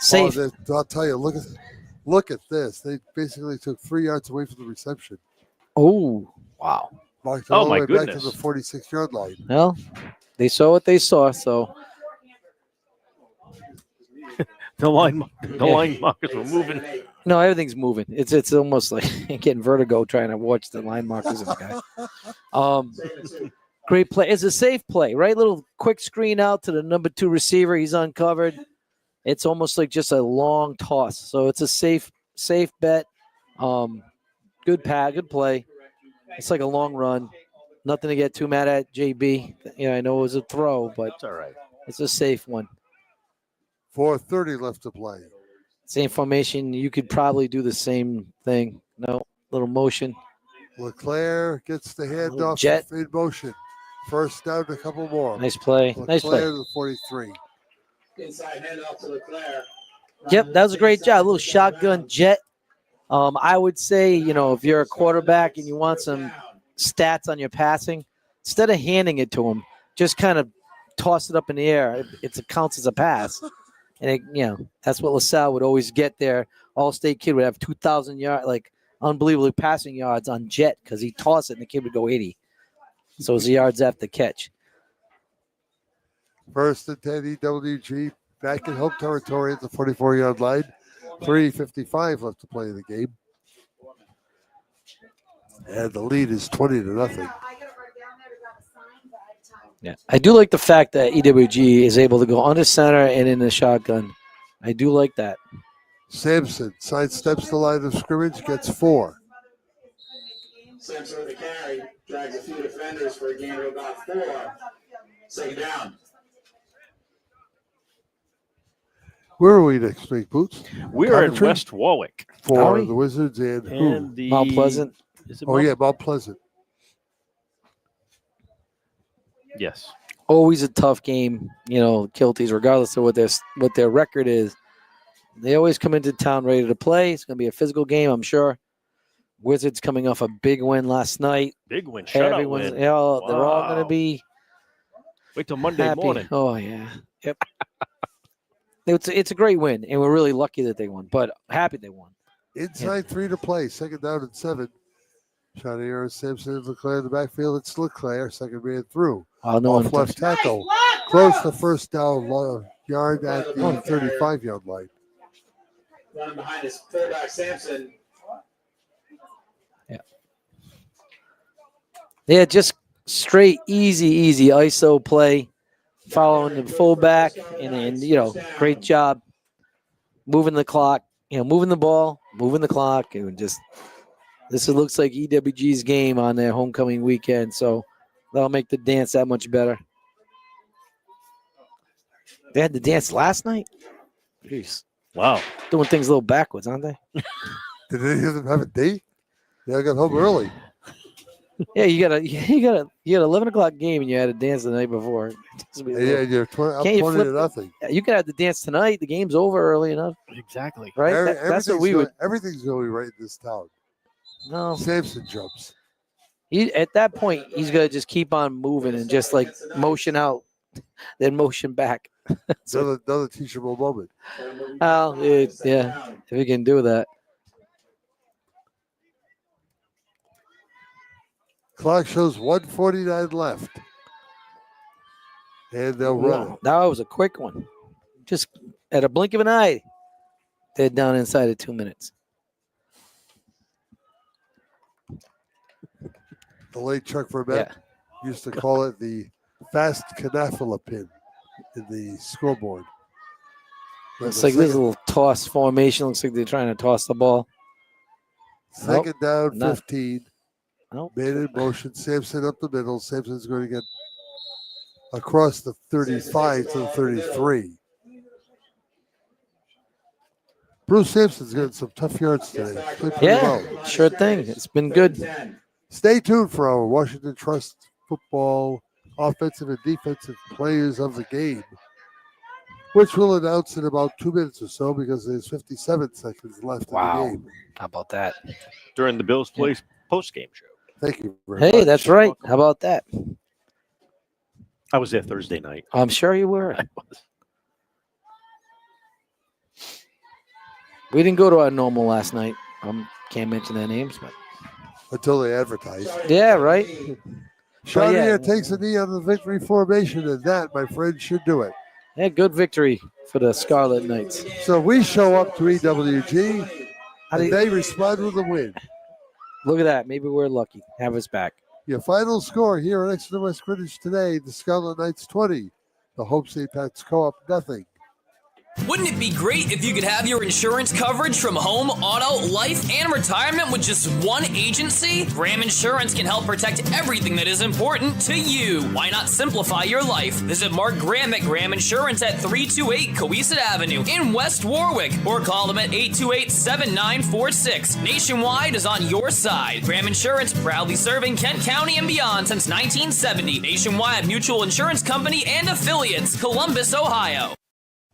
Safe. I'll tell you, look at this. They basically took 3 yards away from the reception. Oh, wow. Marked it Oh, all the my way back to goodness. the 46-yard line. Well, they saw what they saw, so. The line markers were moving. No, everything's moving. It's almost like getting vertigo trying to watch the line markers of the guy. Great play. It's a safe play, right? Little quick screen out to the number 2 receiver. He's uncovered. It's almost like just a long toss. So it's a safe bet. Good play. It's like a long run. Nothing to get too mad at, JB. Yeah, I know it was a throw, but It's all right. it's a safe one. 4:30 left to play. Same formation. You could probably do the same thing. No, little motion. LeClaire gets the handoff jet. in motion. First down, a couple more. Nice play. Nice play. LeClaire to the 43. Inside handoff to Leclerc. Yep, that was a great job. A little shotgun jet. I would say, if you're a quarterback and you want some stats on your passing, instead of handing it to him, just kind of toss it up in the air. It counts as a pass. And, that's what LaSalle would always get there. All-State kid would have 2,000 yards, like unbelievably passing yards on jet because he tossed it and the kid would go 80. So it's the yards after catch. First and 10, EWG back in home territory at the 44-yard line. 3:55 left to play in the game. And the lead is 20-0. Yeah, I do like the fact that EWG is able to go under center and in the shotgun. I do like that. Sampson sidesteps the line of scrimmage, gets 4. Simpson with the carry, drags a few defenders for a gain of about 4. Second down. Where are we next week, Boots? We're in Coventry? West Warwick. For the Wizards and who? And the Mount Pleasant. Is it Oh, yeah, Mount Pleasant. Yes. Always a tough game, Kilties, regardless of what their record is. They always come into town ready to play. It's going to be a physical game, I'm sure. Wizards coming off a big win last night. Big win. Shutout win. They're all going to be Wait till Monday happy. morning. Oh, yeah. Yep. It's a great win, and we're really lucky that they won, but happy they won. Inside 3 to play. Second down and 7. Charnier, Sampson, and LeClaire in the backfield. It's LeClaire, second man through. Off left tackle. Close to first down yard at the 35-yard line. Running behind his fullback, Sampson. Yeah, just straight, easy ISO play, following the fullback, and great job moving the clock, moving the ball, moving the clock, and just looks like EWG's game on their homecoming weekend, so that'll make the dance that much better. They had the dance last night? Jeez. Wow. Doing things a little backwards, aren't they? Did any of them have a date? Yeah, I got home early. Yeah, you got an 11 o'clock game and you had a dance the night before. Yeah, you're 20 to nothing. You could have the dance tonight. The game's over early enough. Exactly. Right? That's what we would. Everything's going to be right in this town. No. Samson jumps. At that point, he's going to just keep on moving and just like motion out, then motion back. Another teachable moment. Well, yeah, if we can do that. Clock shows 1:49 left. And they'll run it. That was a quick one. Just at a blink of an eye, they're down inside of 2 minutes. The late Chuck Vermette used to call it the fast canafila pin in the scoreboard. Looks like this little toss formation. Looks like they're trying to toss the ball. Second down, Not- 15. Nope. Made in motion. Sampson up the middle. Sampson's going to get across the 35 to the 33. Bruce Sampson's getting some tough yards today. Played pretty well. Sure thing. It's been good. Stay tuned for our Washington Trust football offensive and defensive players of the game, which we'll announce in about 2 minutes or so because there's 57 seconds left in the game. How about that? During the Bills Place post-game show. Thank you very much. Hey, that's right. How about that? I was there Thursday night. I'm sure you were. We didn't go to our normal last night. Can't mention their names, but Until they advertise. yeah, right. Charnier takes a knee on the victory formation, and that, my friend, should do it. Yeah, good victory for the Scarlet Knights. So we show up to EWG, and they respond with a win. Look at that. Maybe we're lucky. Have us back. Your final score here at Exeter West Greenwich today, the Scarlet Knights 20, the Hope St. Pat's Co-op nothing. Wouldn't it be great if you could have your insurance coverage from home, auto, life, and retirement with just one agency? Graham Insurance can help protect everything that is important to you. Why not simplify your life? Visit Mark Graham at Graham Insurance at 328 Coeasett Avenue in West Warwick or call them at 828-7946. Nationwide is on your side. Graham Insurance, proudly serving Kent County and beyond since 1970. Nationwide Mutual Insurance Company and affiliates, Columbus, Ohio.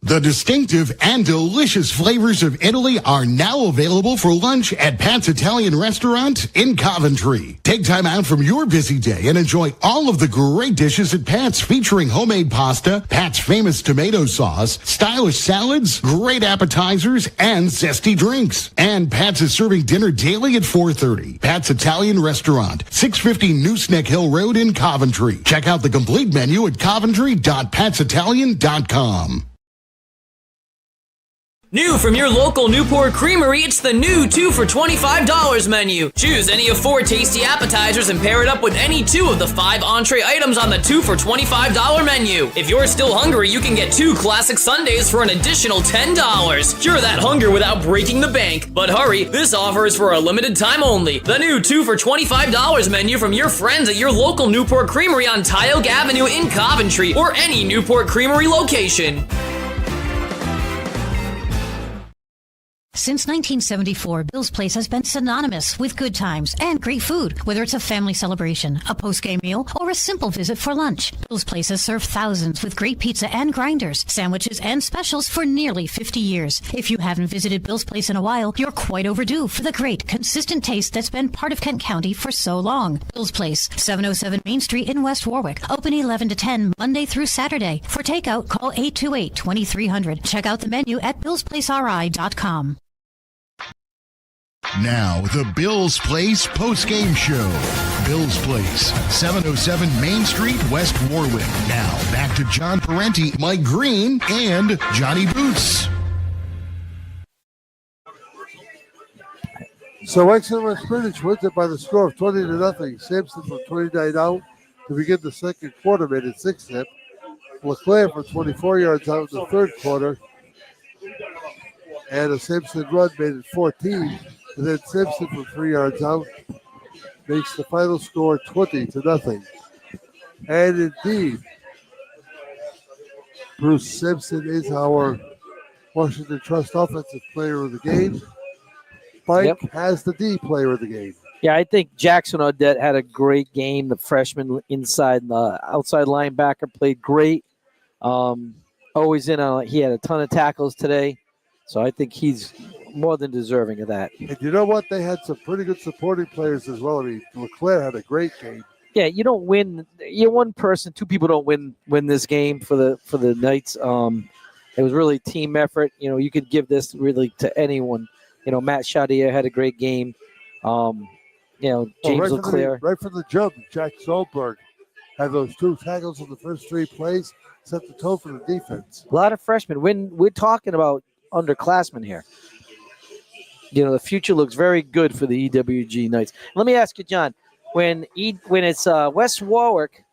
The distinctive and delicious flavors of Italy are now available for lunch at Pat's Italian Restaurant in Coventry. Take time out from your busy day and enjoy all of the great dishes at Pat's, featuring homemade pasta, Pat's famous tomato sauce, stylish salads, great appetizers, and zesty drinks. And Pat's is serving dinner daily at 4:30. Pat's Italian Restaurant, 650 Nooseneck Hill Road in Coventry. Check out the complete menu at coventry.patsitalian.com. New from your local Newport Creamery, it's the new 2 for $25 menu. Choose any of 4 tasty appetizers and pair it up with any 2 of the 5 entree items on the 2 for $25 menu. If you're still hungry, you can get 2 classic sundaes for an additional $10. Cure that hunger without breaking the bank. But hurry, this offer is for a limited time only. The new 2 for $25 menu from your friends at your local Newport Creamery on At Ewg Avenue in Coventry or any Newport Creamery location. Since 1974, Bill's Place has been synonymous with good times and great food. Whether it's a family celebration, a post-game meal, or a simple visit for lunch, Bill's Place has served thousands with great pizza and grinders, sandwiches, and specials for nearly 50 years. If you haven't visited Bill's Place in a while, you're quite overdue for the great, consistent taste that's been part of Kent County for so long. Bill's Place, 707 Main Street in West Warwick. Open 11 to 10, Monday through Saturday. For takeout, call 828-2300. Check out the menu at billsplaceri.com. Now, the Bill's Place post-game show. Bill's Place, 707 Main Street, West Warwick. Now, back to John Parenti, Mike Green, and Johnny Boots. So Exeter West Greenwich wins it by the score of 20-0. Sampson from 29 out to begin the second quarter made it 6-zip. LeClaire for 24 yards out in the third quarter. And a Simpson run made it 14. And then Simpson from 3 yards out makes the final score 20-0. And indeed, Bruce Simpson is our Washington Trust Offensive Player of the Game. Mike has the D Player of the Game. Yeah, I think Jackson Audette had a great game. The freshman inside, the outside linebacker played great. Always he had a ton of tackles today. So I think he's more than deserving of that. And you know what? They had some pretty good supporting players as well. I mean, LeClaire had a great game. Yeah, you don't win. You're one person, two people don't win this game for the Knights. It was really a team effort. You know, you could give this really to anyone. You know, Matt Chaudier had a great game. You know, James LeClaire. Right from the jump, Jack Solberg had those 2 tackles in the first 3 plays, set the tone for the defense. A lot of freshmen. When we're talking about underclassmen here, you know, the future looks very good for the EWG Knights. Let me ask you, John, when it's West Warwick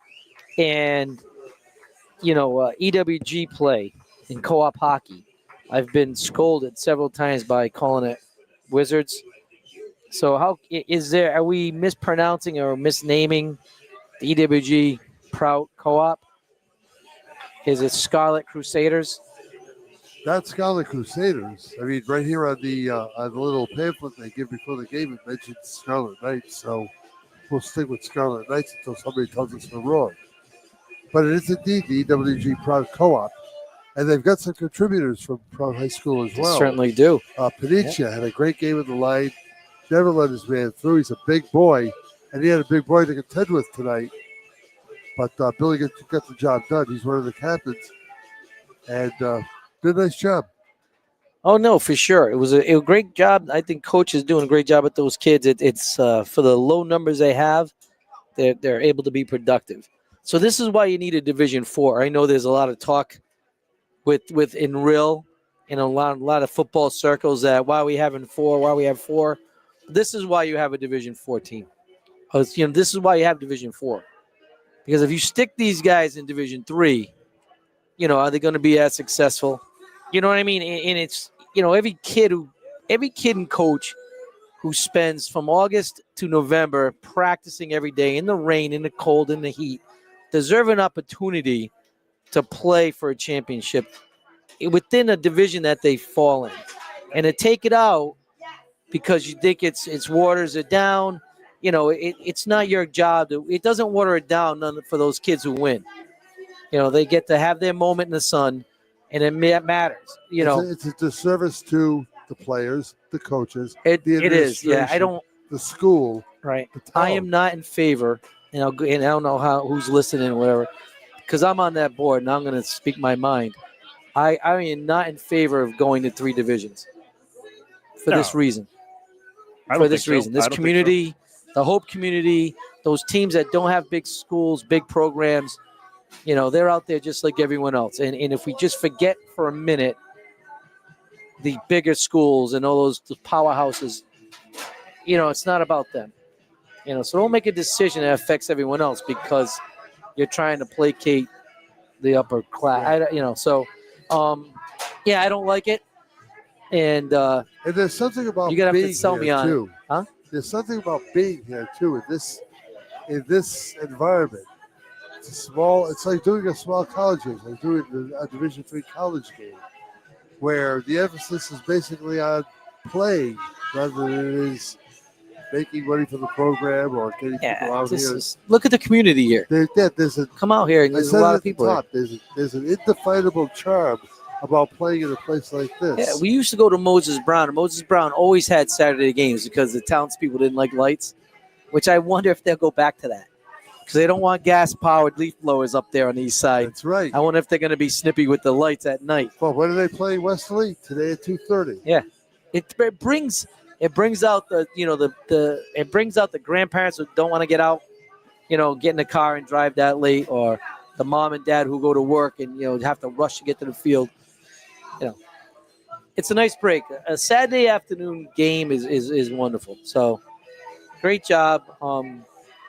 and, you know, EWG play in co-op hockey, I've been scolded several times by calling it Wizards. So are we mispronouncing or misnaming the EWG Prout co-op? Is it Scarlet Crusaders? Not Scarlet Crusaders. I mean, right here on the little pamphlet they give before the game, it mentions Scarlet Knights. So we'll stick with Scarlet Knights until somebody tells us we're wrong. But it is indeed the EWG Prout co-op. And they've got some contributors from Prout High School as well. They certainly do. Panicia had a great game in the line. Never let his man through. He's a big boy, and he had a big boy to contend with tonight. But Billy got the job done. He's one of the captains, and did a nice job. Oh, no, for sure. It was a great job. I think Coach is doing a great job with those kids. It's for the low numbers they have, they're able to be productive. So this is why you need a Division IV. I know there's a lot of talk with in real in a lot of football circles that why we have 4. This is why you have a Division IV team. You know, this is why you have Division IV. Because if you stick these guys in Division III, you know, are they going to be as successful? You know what I mean? And it's, you know, every kid and coach who spends from August to November practicing every day in the rain, in the cold, in the heat, deserve an opportunity to play for a championship within a division that they fall in. And to take it out because you think its waters are down, you know, it's not your job. It doesn't water it down for those kids who win. You know, they get to have their moment in the sun, and it matters. You know, it's a disservice to the players, the coaches, it is. Yeah, the school. Right. I am not in favor, and I don't know who's listening or whatever, because I'm on that board and I'm going to speak my mind. I am not in favor of going to 3 divisions for this reason. For this reason, this community, the Hope community, those teams that don't have big schools, big programs, you know, they're out there just like everyone else. And if we just forget for a minute the bigger schools and all those powerhouses, you know, it's not about them. You know, so don't make a decision that affects everyone else because you're trying to placate the upper class. You know, so yeah, I don't like it. And there's something about you gotta have being to sell me here on too. it. Huh? There's something about being here too in this environment. It's like doing a small college game, like doing a Division III college game, where the emphasis is basically on playing rather than it is making money for the program or getting people out here. Look at the community here. Come out here. There's a lot of people here. There's an indefinable charm about playing in a place like this. Yeah, we used to go to Moses Brown, and Moses Brown always had Saturday games because the townspeople didn't like lights, which I wonder if they'll go back to that. Because they don't want gas-powered leaf blowers up there on the east side. That's right. I wonder if they're going to be snippy with the lights at night. Well, when are they playing Westerly? Today at 2:30. Yeah, it brings out it brings out the grandparents who don't want to get out, you know, get in the car and drive that late, or the mom and dad who go to work and have to rush to get to the field. You know, it's a nice break. A Saturday afternoon game is wonderful. So, great job.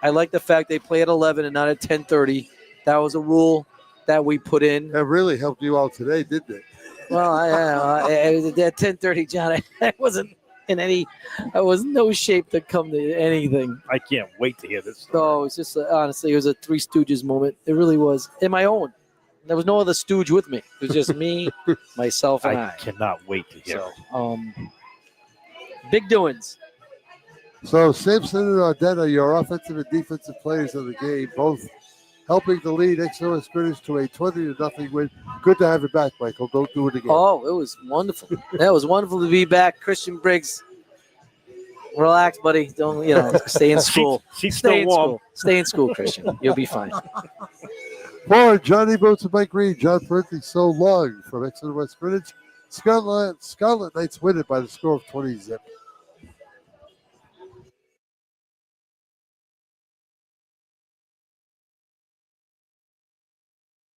I like the fact they play at 11 and not at 10:30. That was a rule that we put in. That really helped you out today, didn't it? Well, I was at 10:30, John. I wasn't in any. I was no shape to come to anything. I can't wait to hear this. So it's just honestly, it was a Three Stooges moment. It really was. In my own. There was no other stooge with me. It was just me, myself, and I. Cannot wait to hear. So, big doings. So Simpson and Ardette are your offensive and defensive players of the game, both helping to lead Exeter Scrimmage to a 20-0 win. Good to have you back, Michael. Don't do it again. Oh, it was wonderful. That was wonderful to be back. Christian Briggs, relax, buddy. Don't stay in school. She's stay still in warm. school. Stay in school, Christian. You'll be fine. For Johnny Boots and Mike Green, John Parenti, so long from Exeter West Greenwich. Scarlet Knights win it by the score of 20-0.